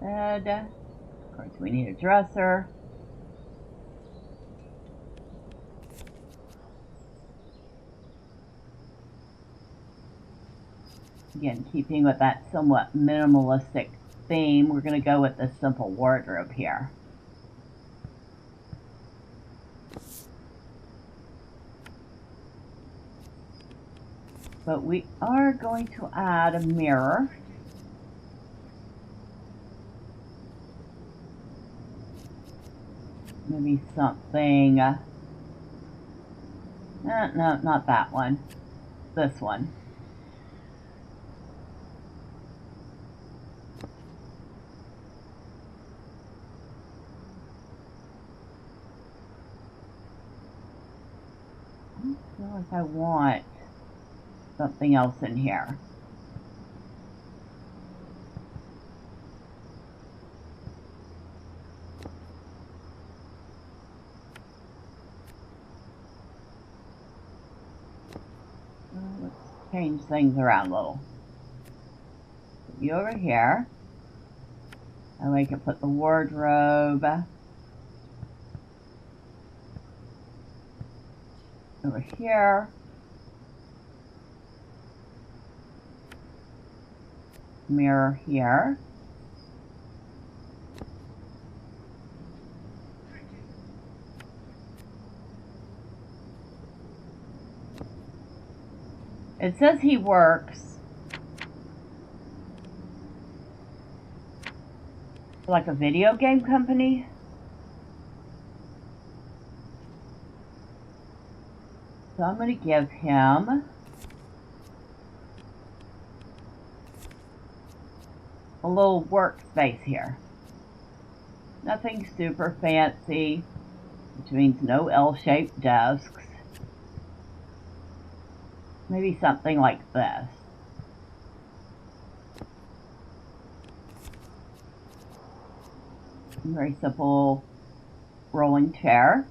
Bed. Of course, we need a dresser. Again, keeping with that somewhat minimalistic theme, we're going to go with this simple wardrobe here. But we are going to add a mirror. Maybe something, no, not that one. This one. I feel like I want something else in here. Let's change things around a little. Put you over here. And we can put the wardrobe over here. Mirror here. It says he works for like a video game company. So I'm going to give him a little workspace here. Nothing super fancy, which means no L-shaped desks. Maybe something like this. Very simple rolling chair.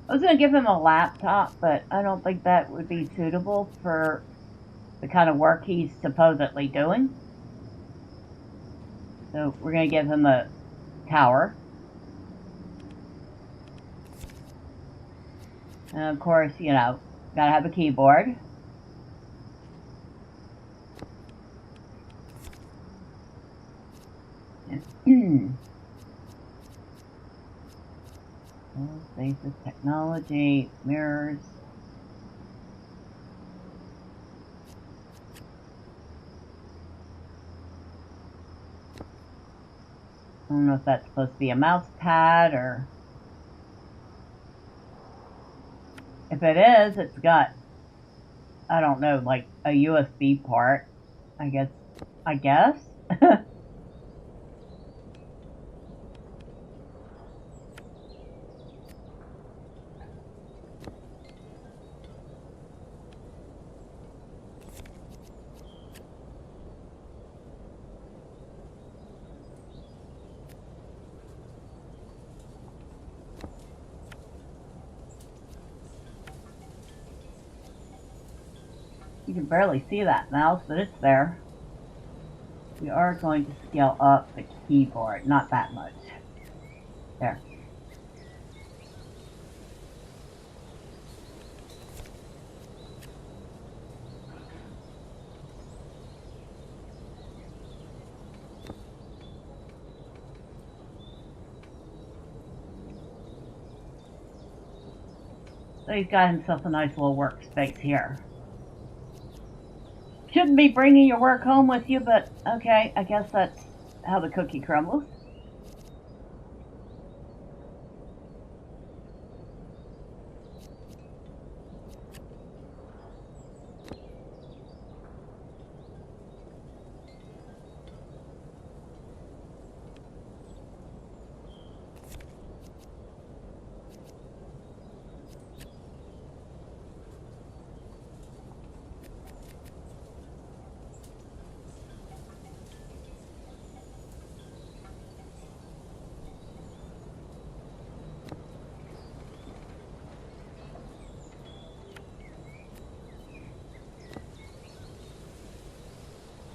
I was going to give him a laptop, but I don't think that would be suitable for the kind of work he's supposedly doing. So we're going to give him a tower. And of course, you know, gotta have a keyboard. Faces, technology, mirrors. I don't know if that's supposed to be a mouse pad or... If it is, it's got, I don't know, like a USB part. I guess. You can barely see that mouse, but it's there. We are going to scale up the keyboard, not that much. There. So he's got himself a nice little workspace here. Shouldn't be bringing your work home with you, but okay, I guess that's how the cookie crumbles.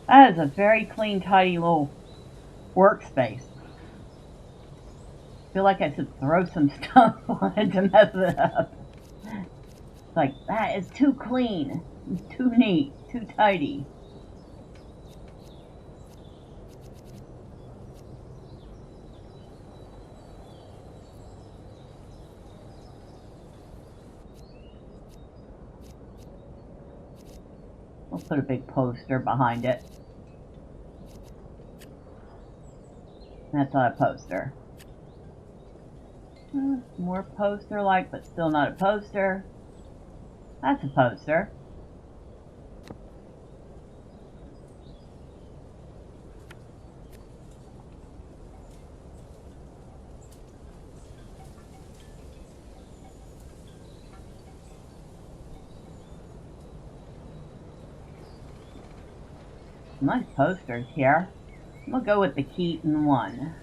That is a very clean, tidy little workspace. I feel like I should throw some stuff on it to mess it up. It's like, that is too clean, too neat, too tidy. I'll put a big poster behind it. That's not a poster. More poster-like, but still not a poster. That's a poster. Nice posters here. We'll go with the Keaton one.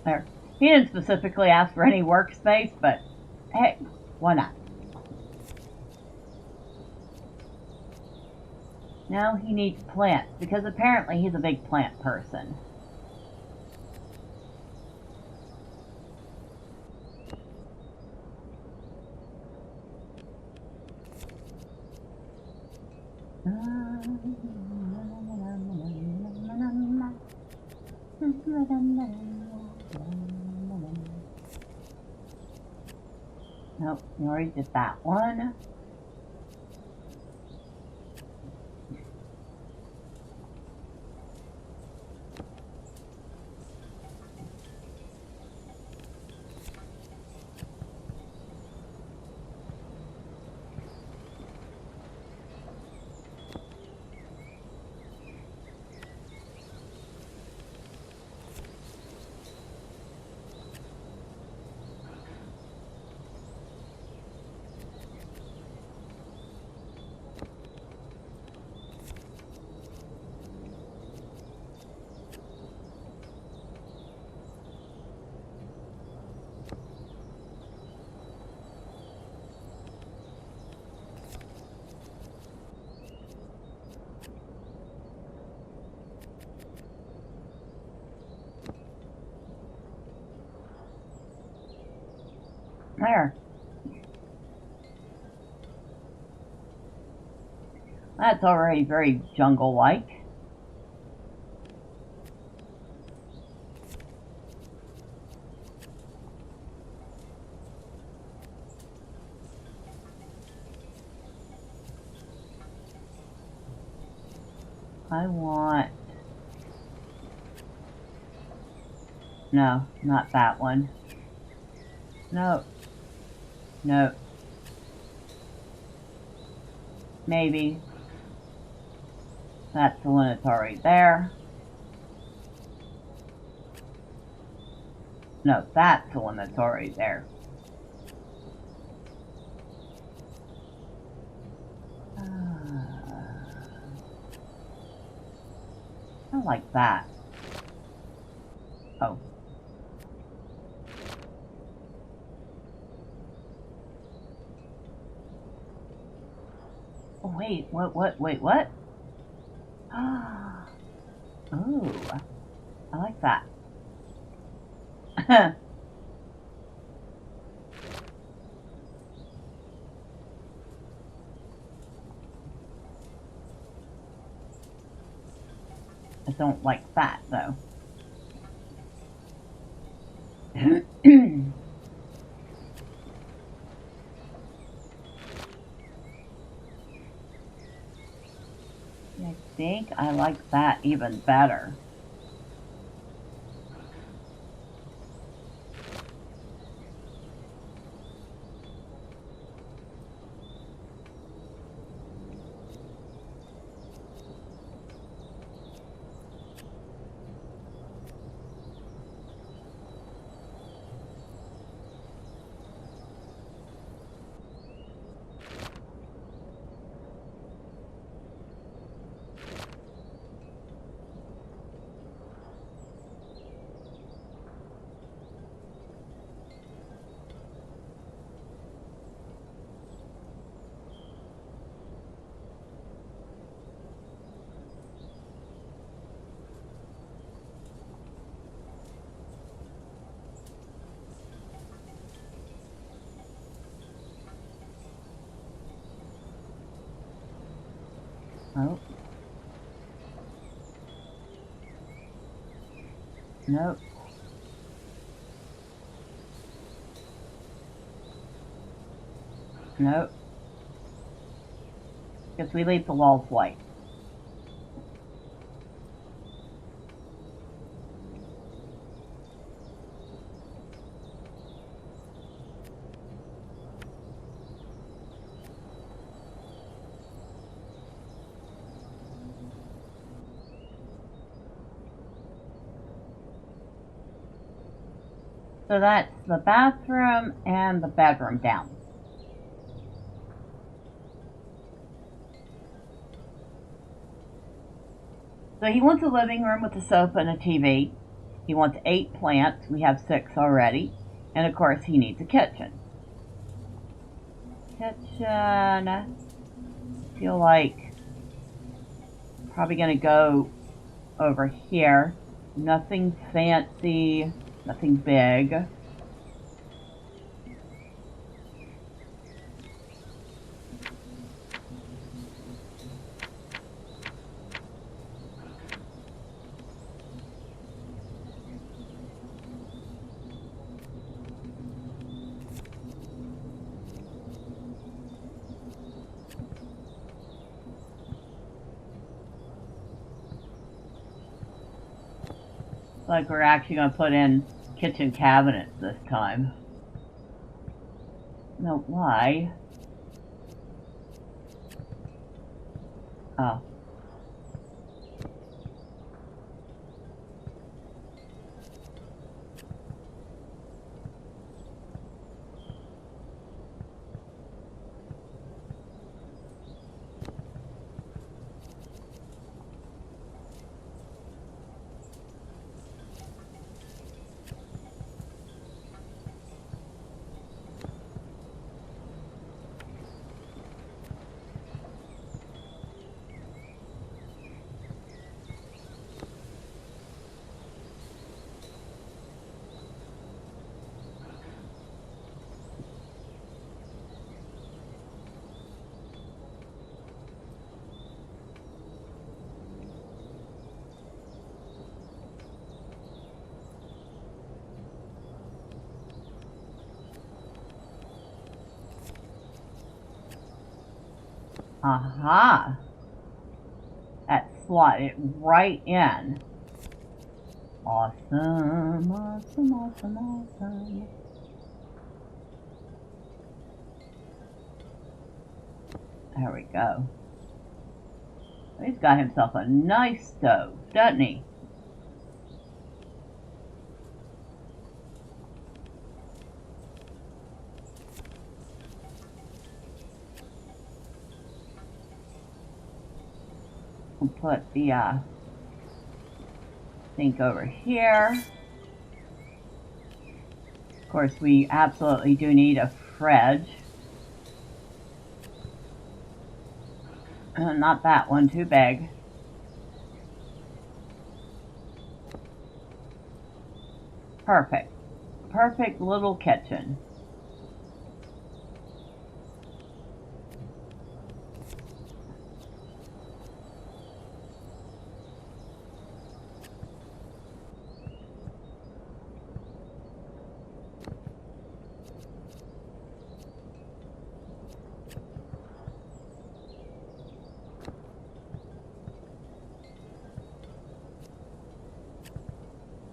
There. He didn't specifically ask for any workspace, but hey, why not? Now he needs plants, because apparently he's a big plant person. Nope, we already did that one. There. That's already very jungle-like. I want... No, not that one. No. No. Maybe. That's the one that's already there. No, that's the one that's already there. I like that. Oh, Oh, wait, wait, what? Oh, I like that. I don't like that, though. I think I like that even better. Oh. Nope. Nope. Guess we leave the walls white. So that's the bathroom and the bedroom down. So he wants a living room with a sofa and a TV. He wants 8 plants. We have 6 already. And of course he needs a kitchen. Kitchen. I feel like probably going to go over here. Nothing fancy. Nothing big. Like we're actually going to put in kitchen cabinets this time. No, why? Oh. Aha! That slotted right in. Awesome, awesome, awesome, awesome. There we go. He's got himself a nice stove, doesn't he? We'll put the sink over here. Of course, we absolutely do need a fridge. Not that one, too big. Perfect. Perfect little kitchen.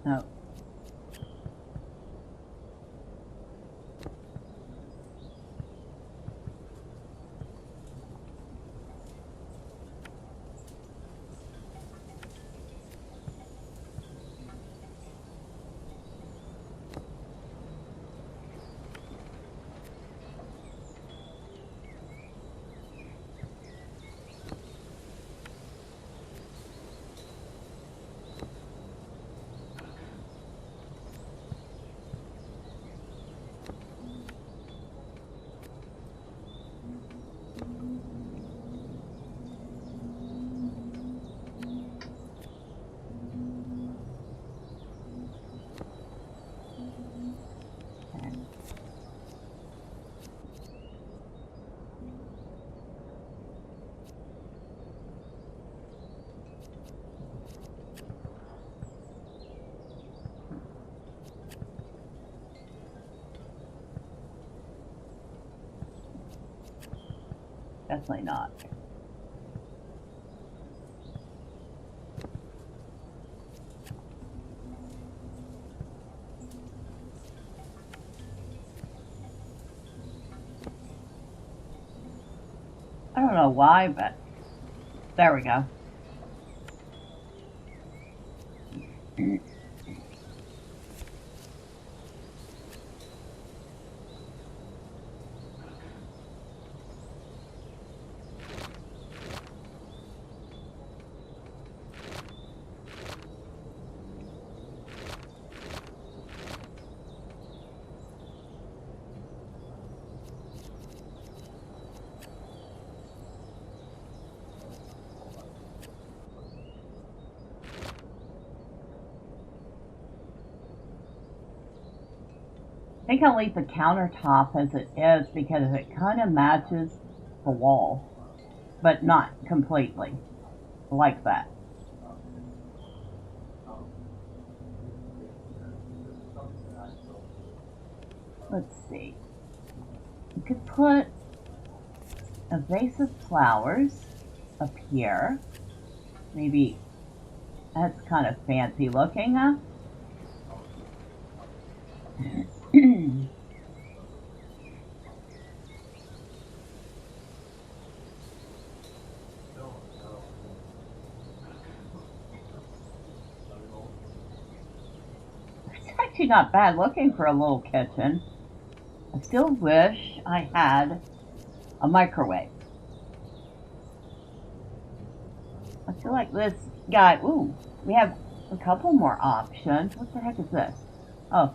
Oh. Definitely not. I don't know why, but there we go. I think I'll leave the countertop as it is because it kind of matches the wall, but not completely like that. Let's see. You could put a vase of flowers up here. Maybe that's kind of fancy looking, huh? It's actually not bad looking for a little kitchen. I still wish I had a microwave. I feel like this guy, ooh, we have a couple more options. What the heck is this? Oh,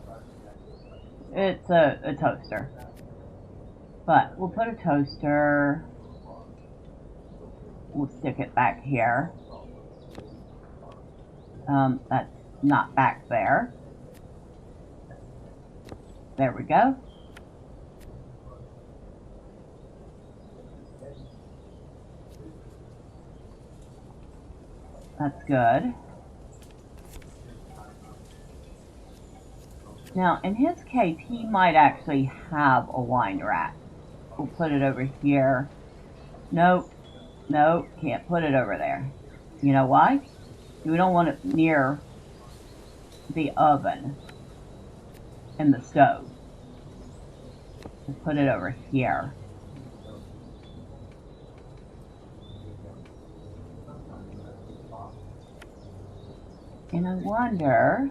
it's a toaster. But we'll put a toaster. We'll stick it back here. That's not back there. There we go. That's good. Now, in his case, he might actually have a wine rack. We'll put it over here. Nope. Nope. Can't put it over there. You know why? We don't want it near the oven and the stove. Let's put it over here. And I wonder...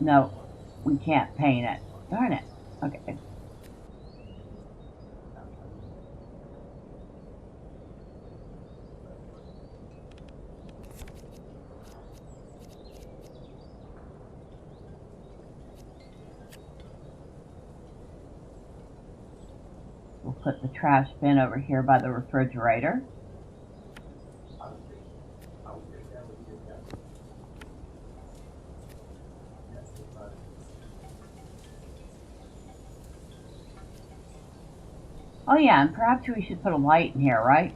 No, we can't paint it. Darn it. Okay. We'll put the trash bin over here by the refrigerator. Oh yeah, and perhaps we should put a light in here, right?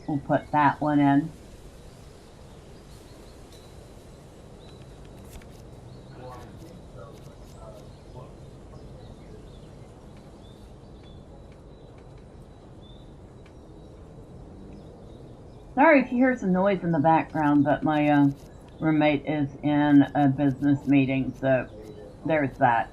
We'll put that one in. Sorry if you hear some noise in the background, but my roommate is in a business meeting, so there's that.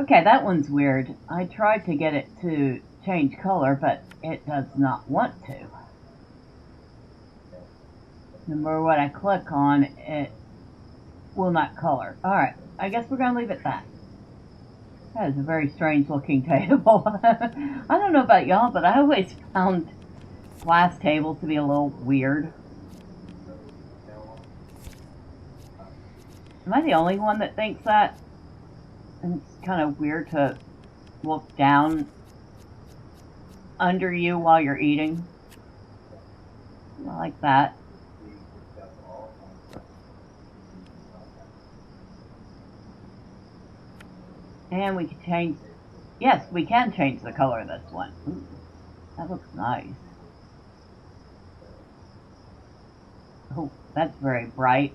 Okay, that one's weird. I tried to get it to change color, but it does not want to. No matter what I click on, it will not color. Alright, I guess we're going to leave it that. That is a very strange looking table. I don't know about y'all, but I always found glass tables to be a little weird. Am I the only one that thinks that? And it's kind of weird to look down under you while you're eating. I like that. And we can change, yes, we can change the color of this one. Ooh, that looks nice. Oh, that's very bright.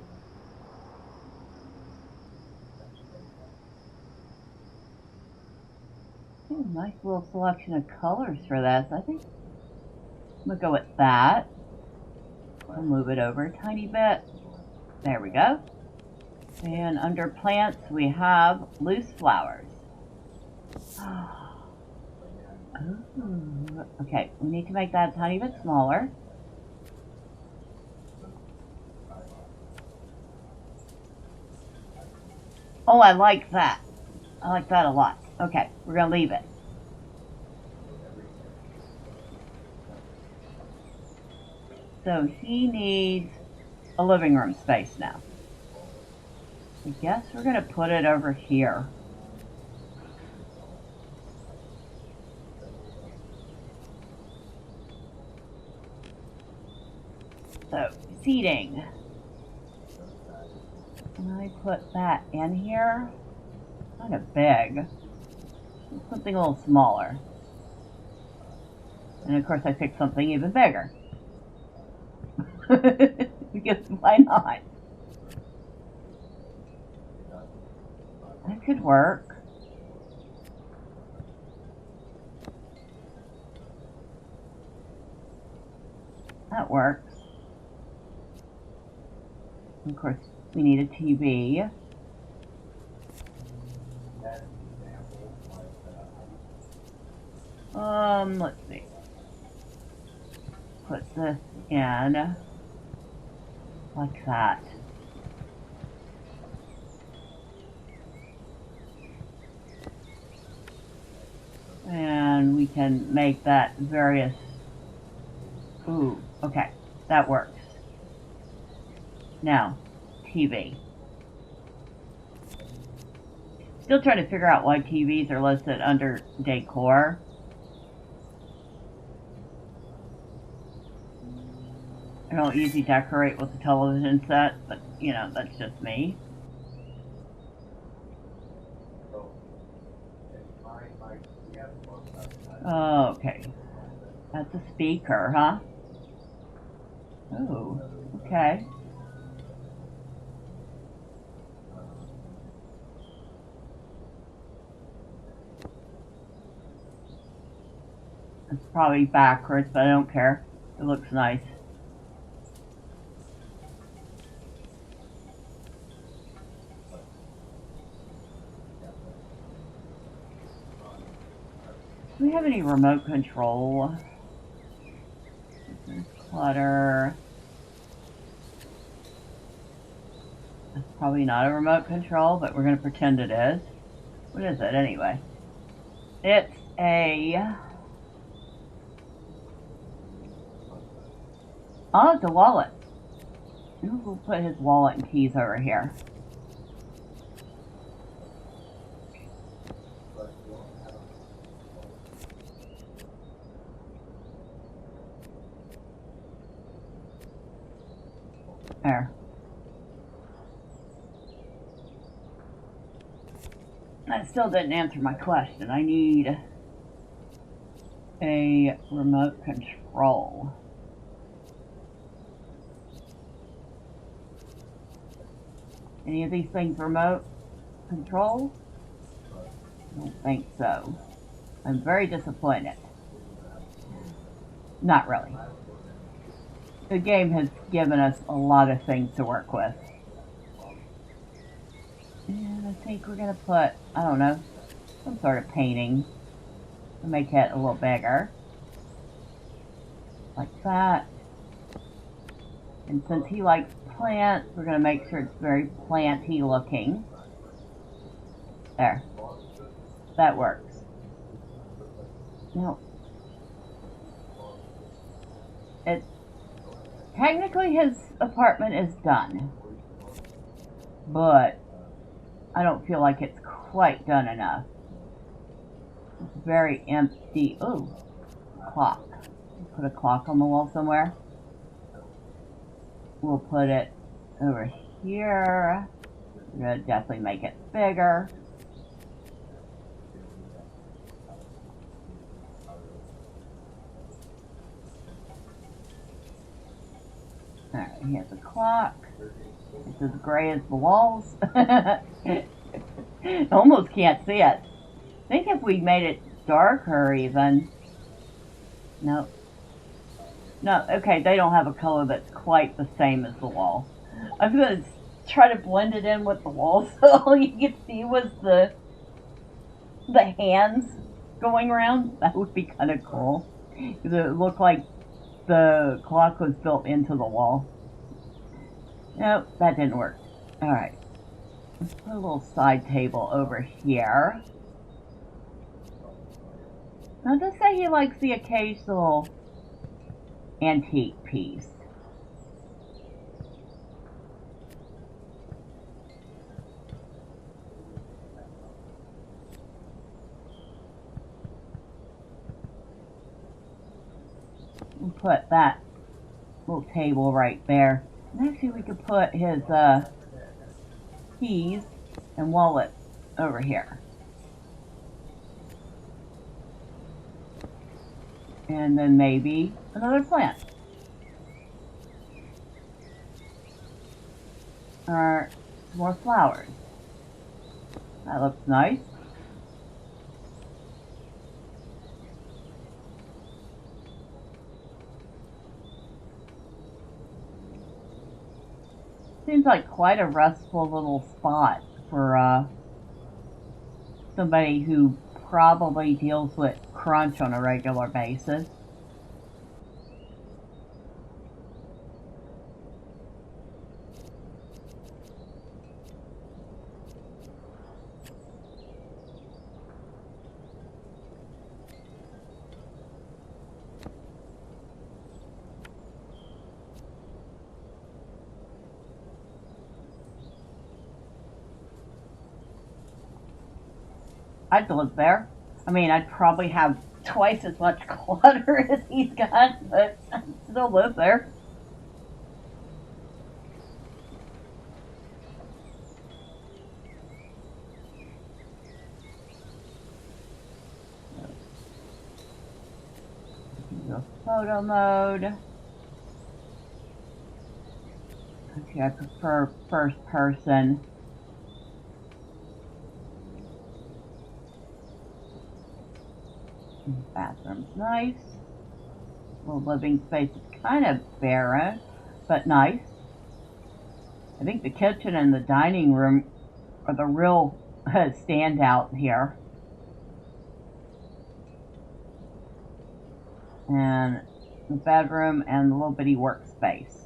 Ooh, nice little selection of colors for this. I think I'm going to go with that. I'll move it over a tiny bit. There we go. And under plants, we have loose flowers. Ooh. Okay, we need to make that a tiny bit smaller. Oh, I like that. I like that a lot. Okay, we're going to leave it. So he needs a living room space now. I guess we're going to put it over here. So, seating. Can I put that in here? Kind of big. Something a little smaller. And of course I picked something even bigger. Because why not? That could work. That works. Of course, we need a TV. Let's see. Put this in like that. And we can make that various. Ooh, okay, that works. Now, TV. Still trying to figure out why TVs are listed under decor. I don't usually decorate with a television set, but you know, that's just me. Okay. That's a speaker, huh? Oh, okay. It's probably backwards, but I don't care. It looks nice. Do we have any remote control? Clutter. It's probably not a remote control, but we're going to pretend it is. What is it anyway? It's a... Oh, it's a wallet. We'll put his wallet and keys over here. There. That still didn't answer my question. I need a remote control. Any of these things remote control? I don't think so. I'm very disappointed. Not really. The game has given us a lot of things to work with. And I think we're going to put, I don't know, some sort of painting to make it a little bigger. Like that. And since he likes plants, we're going to make sure it's very planty looking. There. That works. Now, technically his apartment is done, but I don't feel like it's quite done enough. It's very empty. Ooh, clock. Put a clock on the wall somewhere. We'll put it over here. We're going to definitely make it bigger. Alright, here's a clock. It's as gray as the walls. Almost can't see it. I think if we made it darker even. Nope. No, okay, they don't have a color that's quite the same as the wall. I was going to try to blend it in with the wall so all you could see was the hands going around. That would be kind of cool. Because it looked like the clock was built into the wall. Nope, that didn't work. Alright. Let's put a little side table over here. Now, just say he likes the occasional antique piece. We'll put that little table right there. And actually we could put his keys and wallet over here. And then maybe another plant. Or some more flowers. That looks nice. Seems like quite a restful little spot for somebody who probably deals with crunch on a regular basis. I'd live there. I mean, I'd probably have twice as much clutter as he's got, but I'd still live there. Go photo mode. Okay, I prefer first person. Bathroom's nice. Little living space is kind of barren, but nice. I think the kitchen and the dining room are the real standout here. And the bedroom and the little bitty workspace.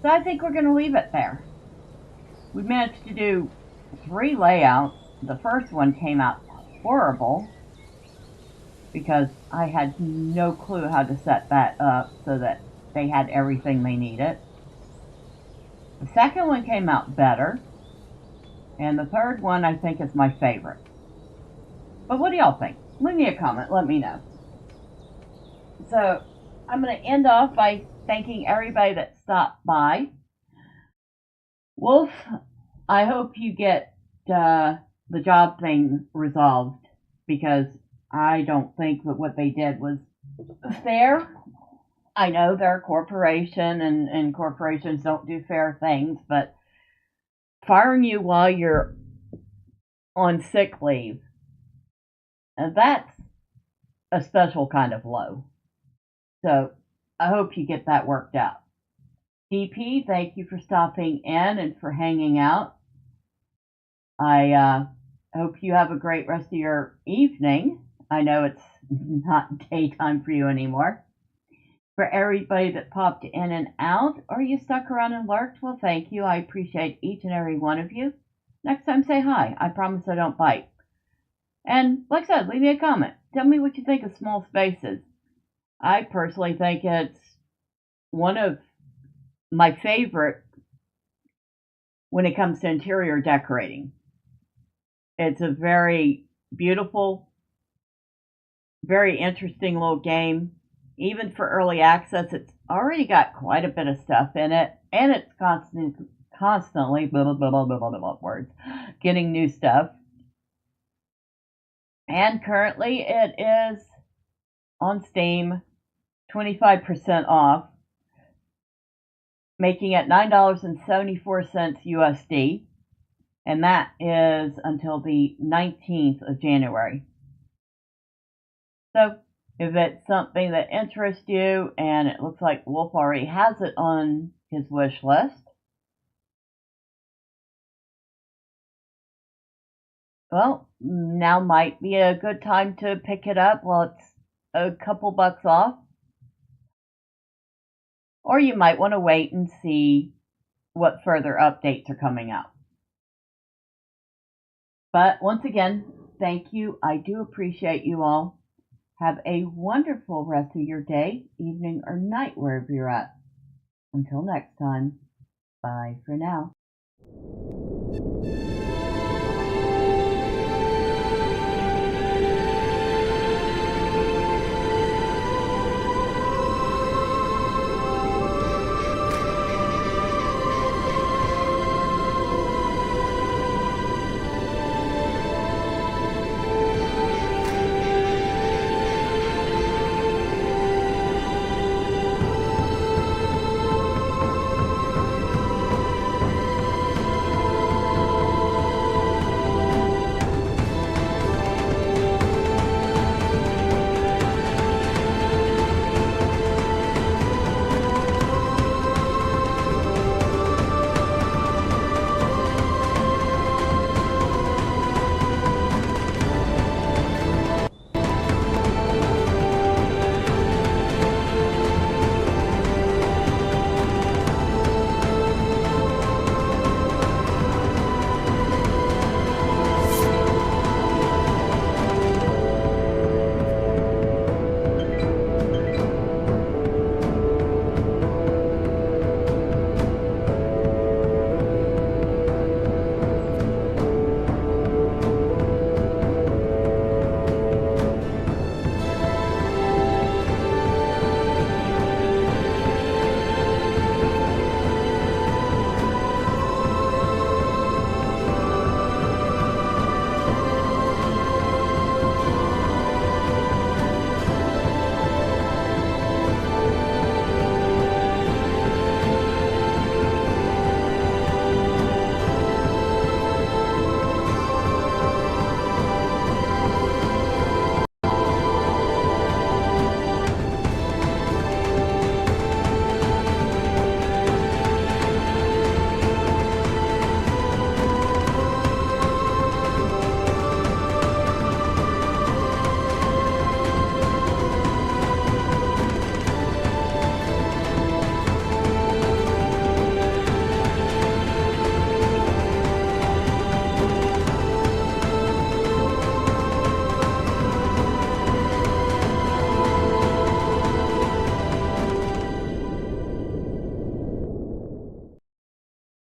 So I think we're going to leave it there. We managed to do 3 layouts. The first one came out horrible because I had no clue how to set that up so that they had everything they needed. The second one came out better. And the third one I think is my favorite. But what do y'all think? Leave me a comment. Let me know. So I'm going to end off by thanking everybody that stopped by. Wolf, I hope you get the job thing resolved, because I don't think that what they did was fair. I know they're a corporation and corporations don't do fair things, but firing you while you're on sick leave. And that's a special kind of low. So I hope you get that worked out. DP, thank you for stopping in and for hanging out. I hope you have a great rest of your evening. I know it's not daytime for you anymore. For everybody that popped in and out, or you stuck around and lurked, well, thank you. I appreciate each and every one of you. Next time, say hi. I promise I don't bite. And like I said, leave me a comment. Tell me what you think of small spaces. I personally think it's one of my favorite when it comes to interior decorating. It's a very beautiful, very interesting little game. Even for early access, it's already got quite a bit of stuff in it, and it's constantly blah, blah, blah, blah, blah, blah, blah, words, getting new stuff. And currently it is on Steam, 25% off, making it $9.74 USD, and that is until the 19th of January. So if it's something that interests you, and it looks like Wolf already has it on his wish list, well, now might be a good time to pick it up while it's a couple bucks off. Or you might want to wait and see what further updates are coming out. But once again, thank you. I do appreciate you all. Have a wonderful rest of your day, evening, or night, wherever you're at. Until next time, bye for now.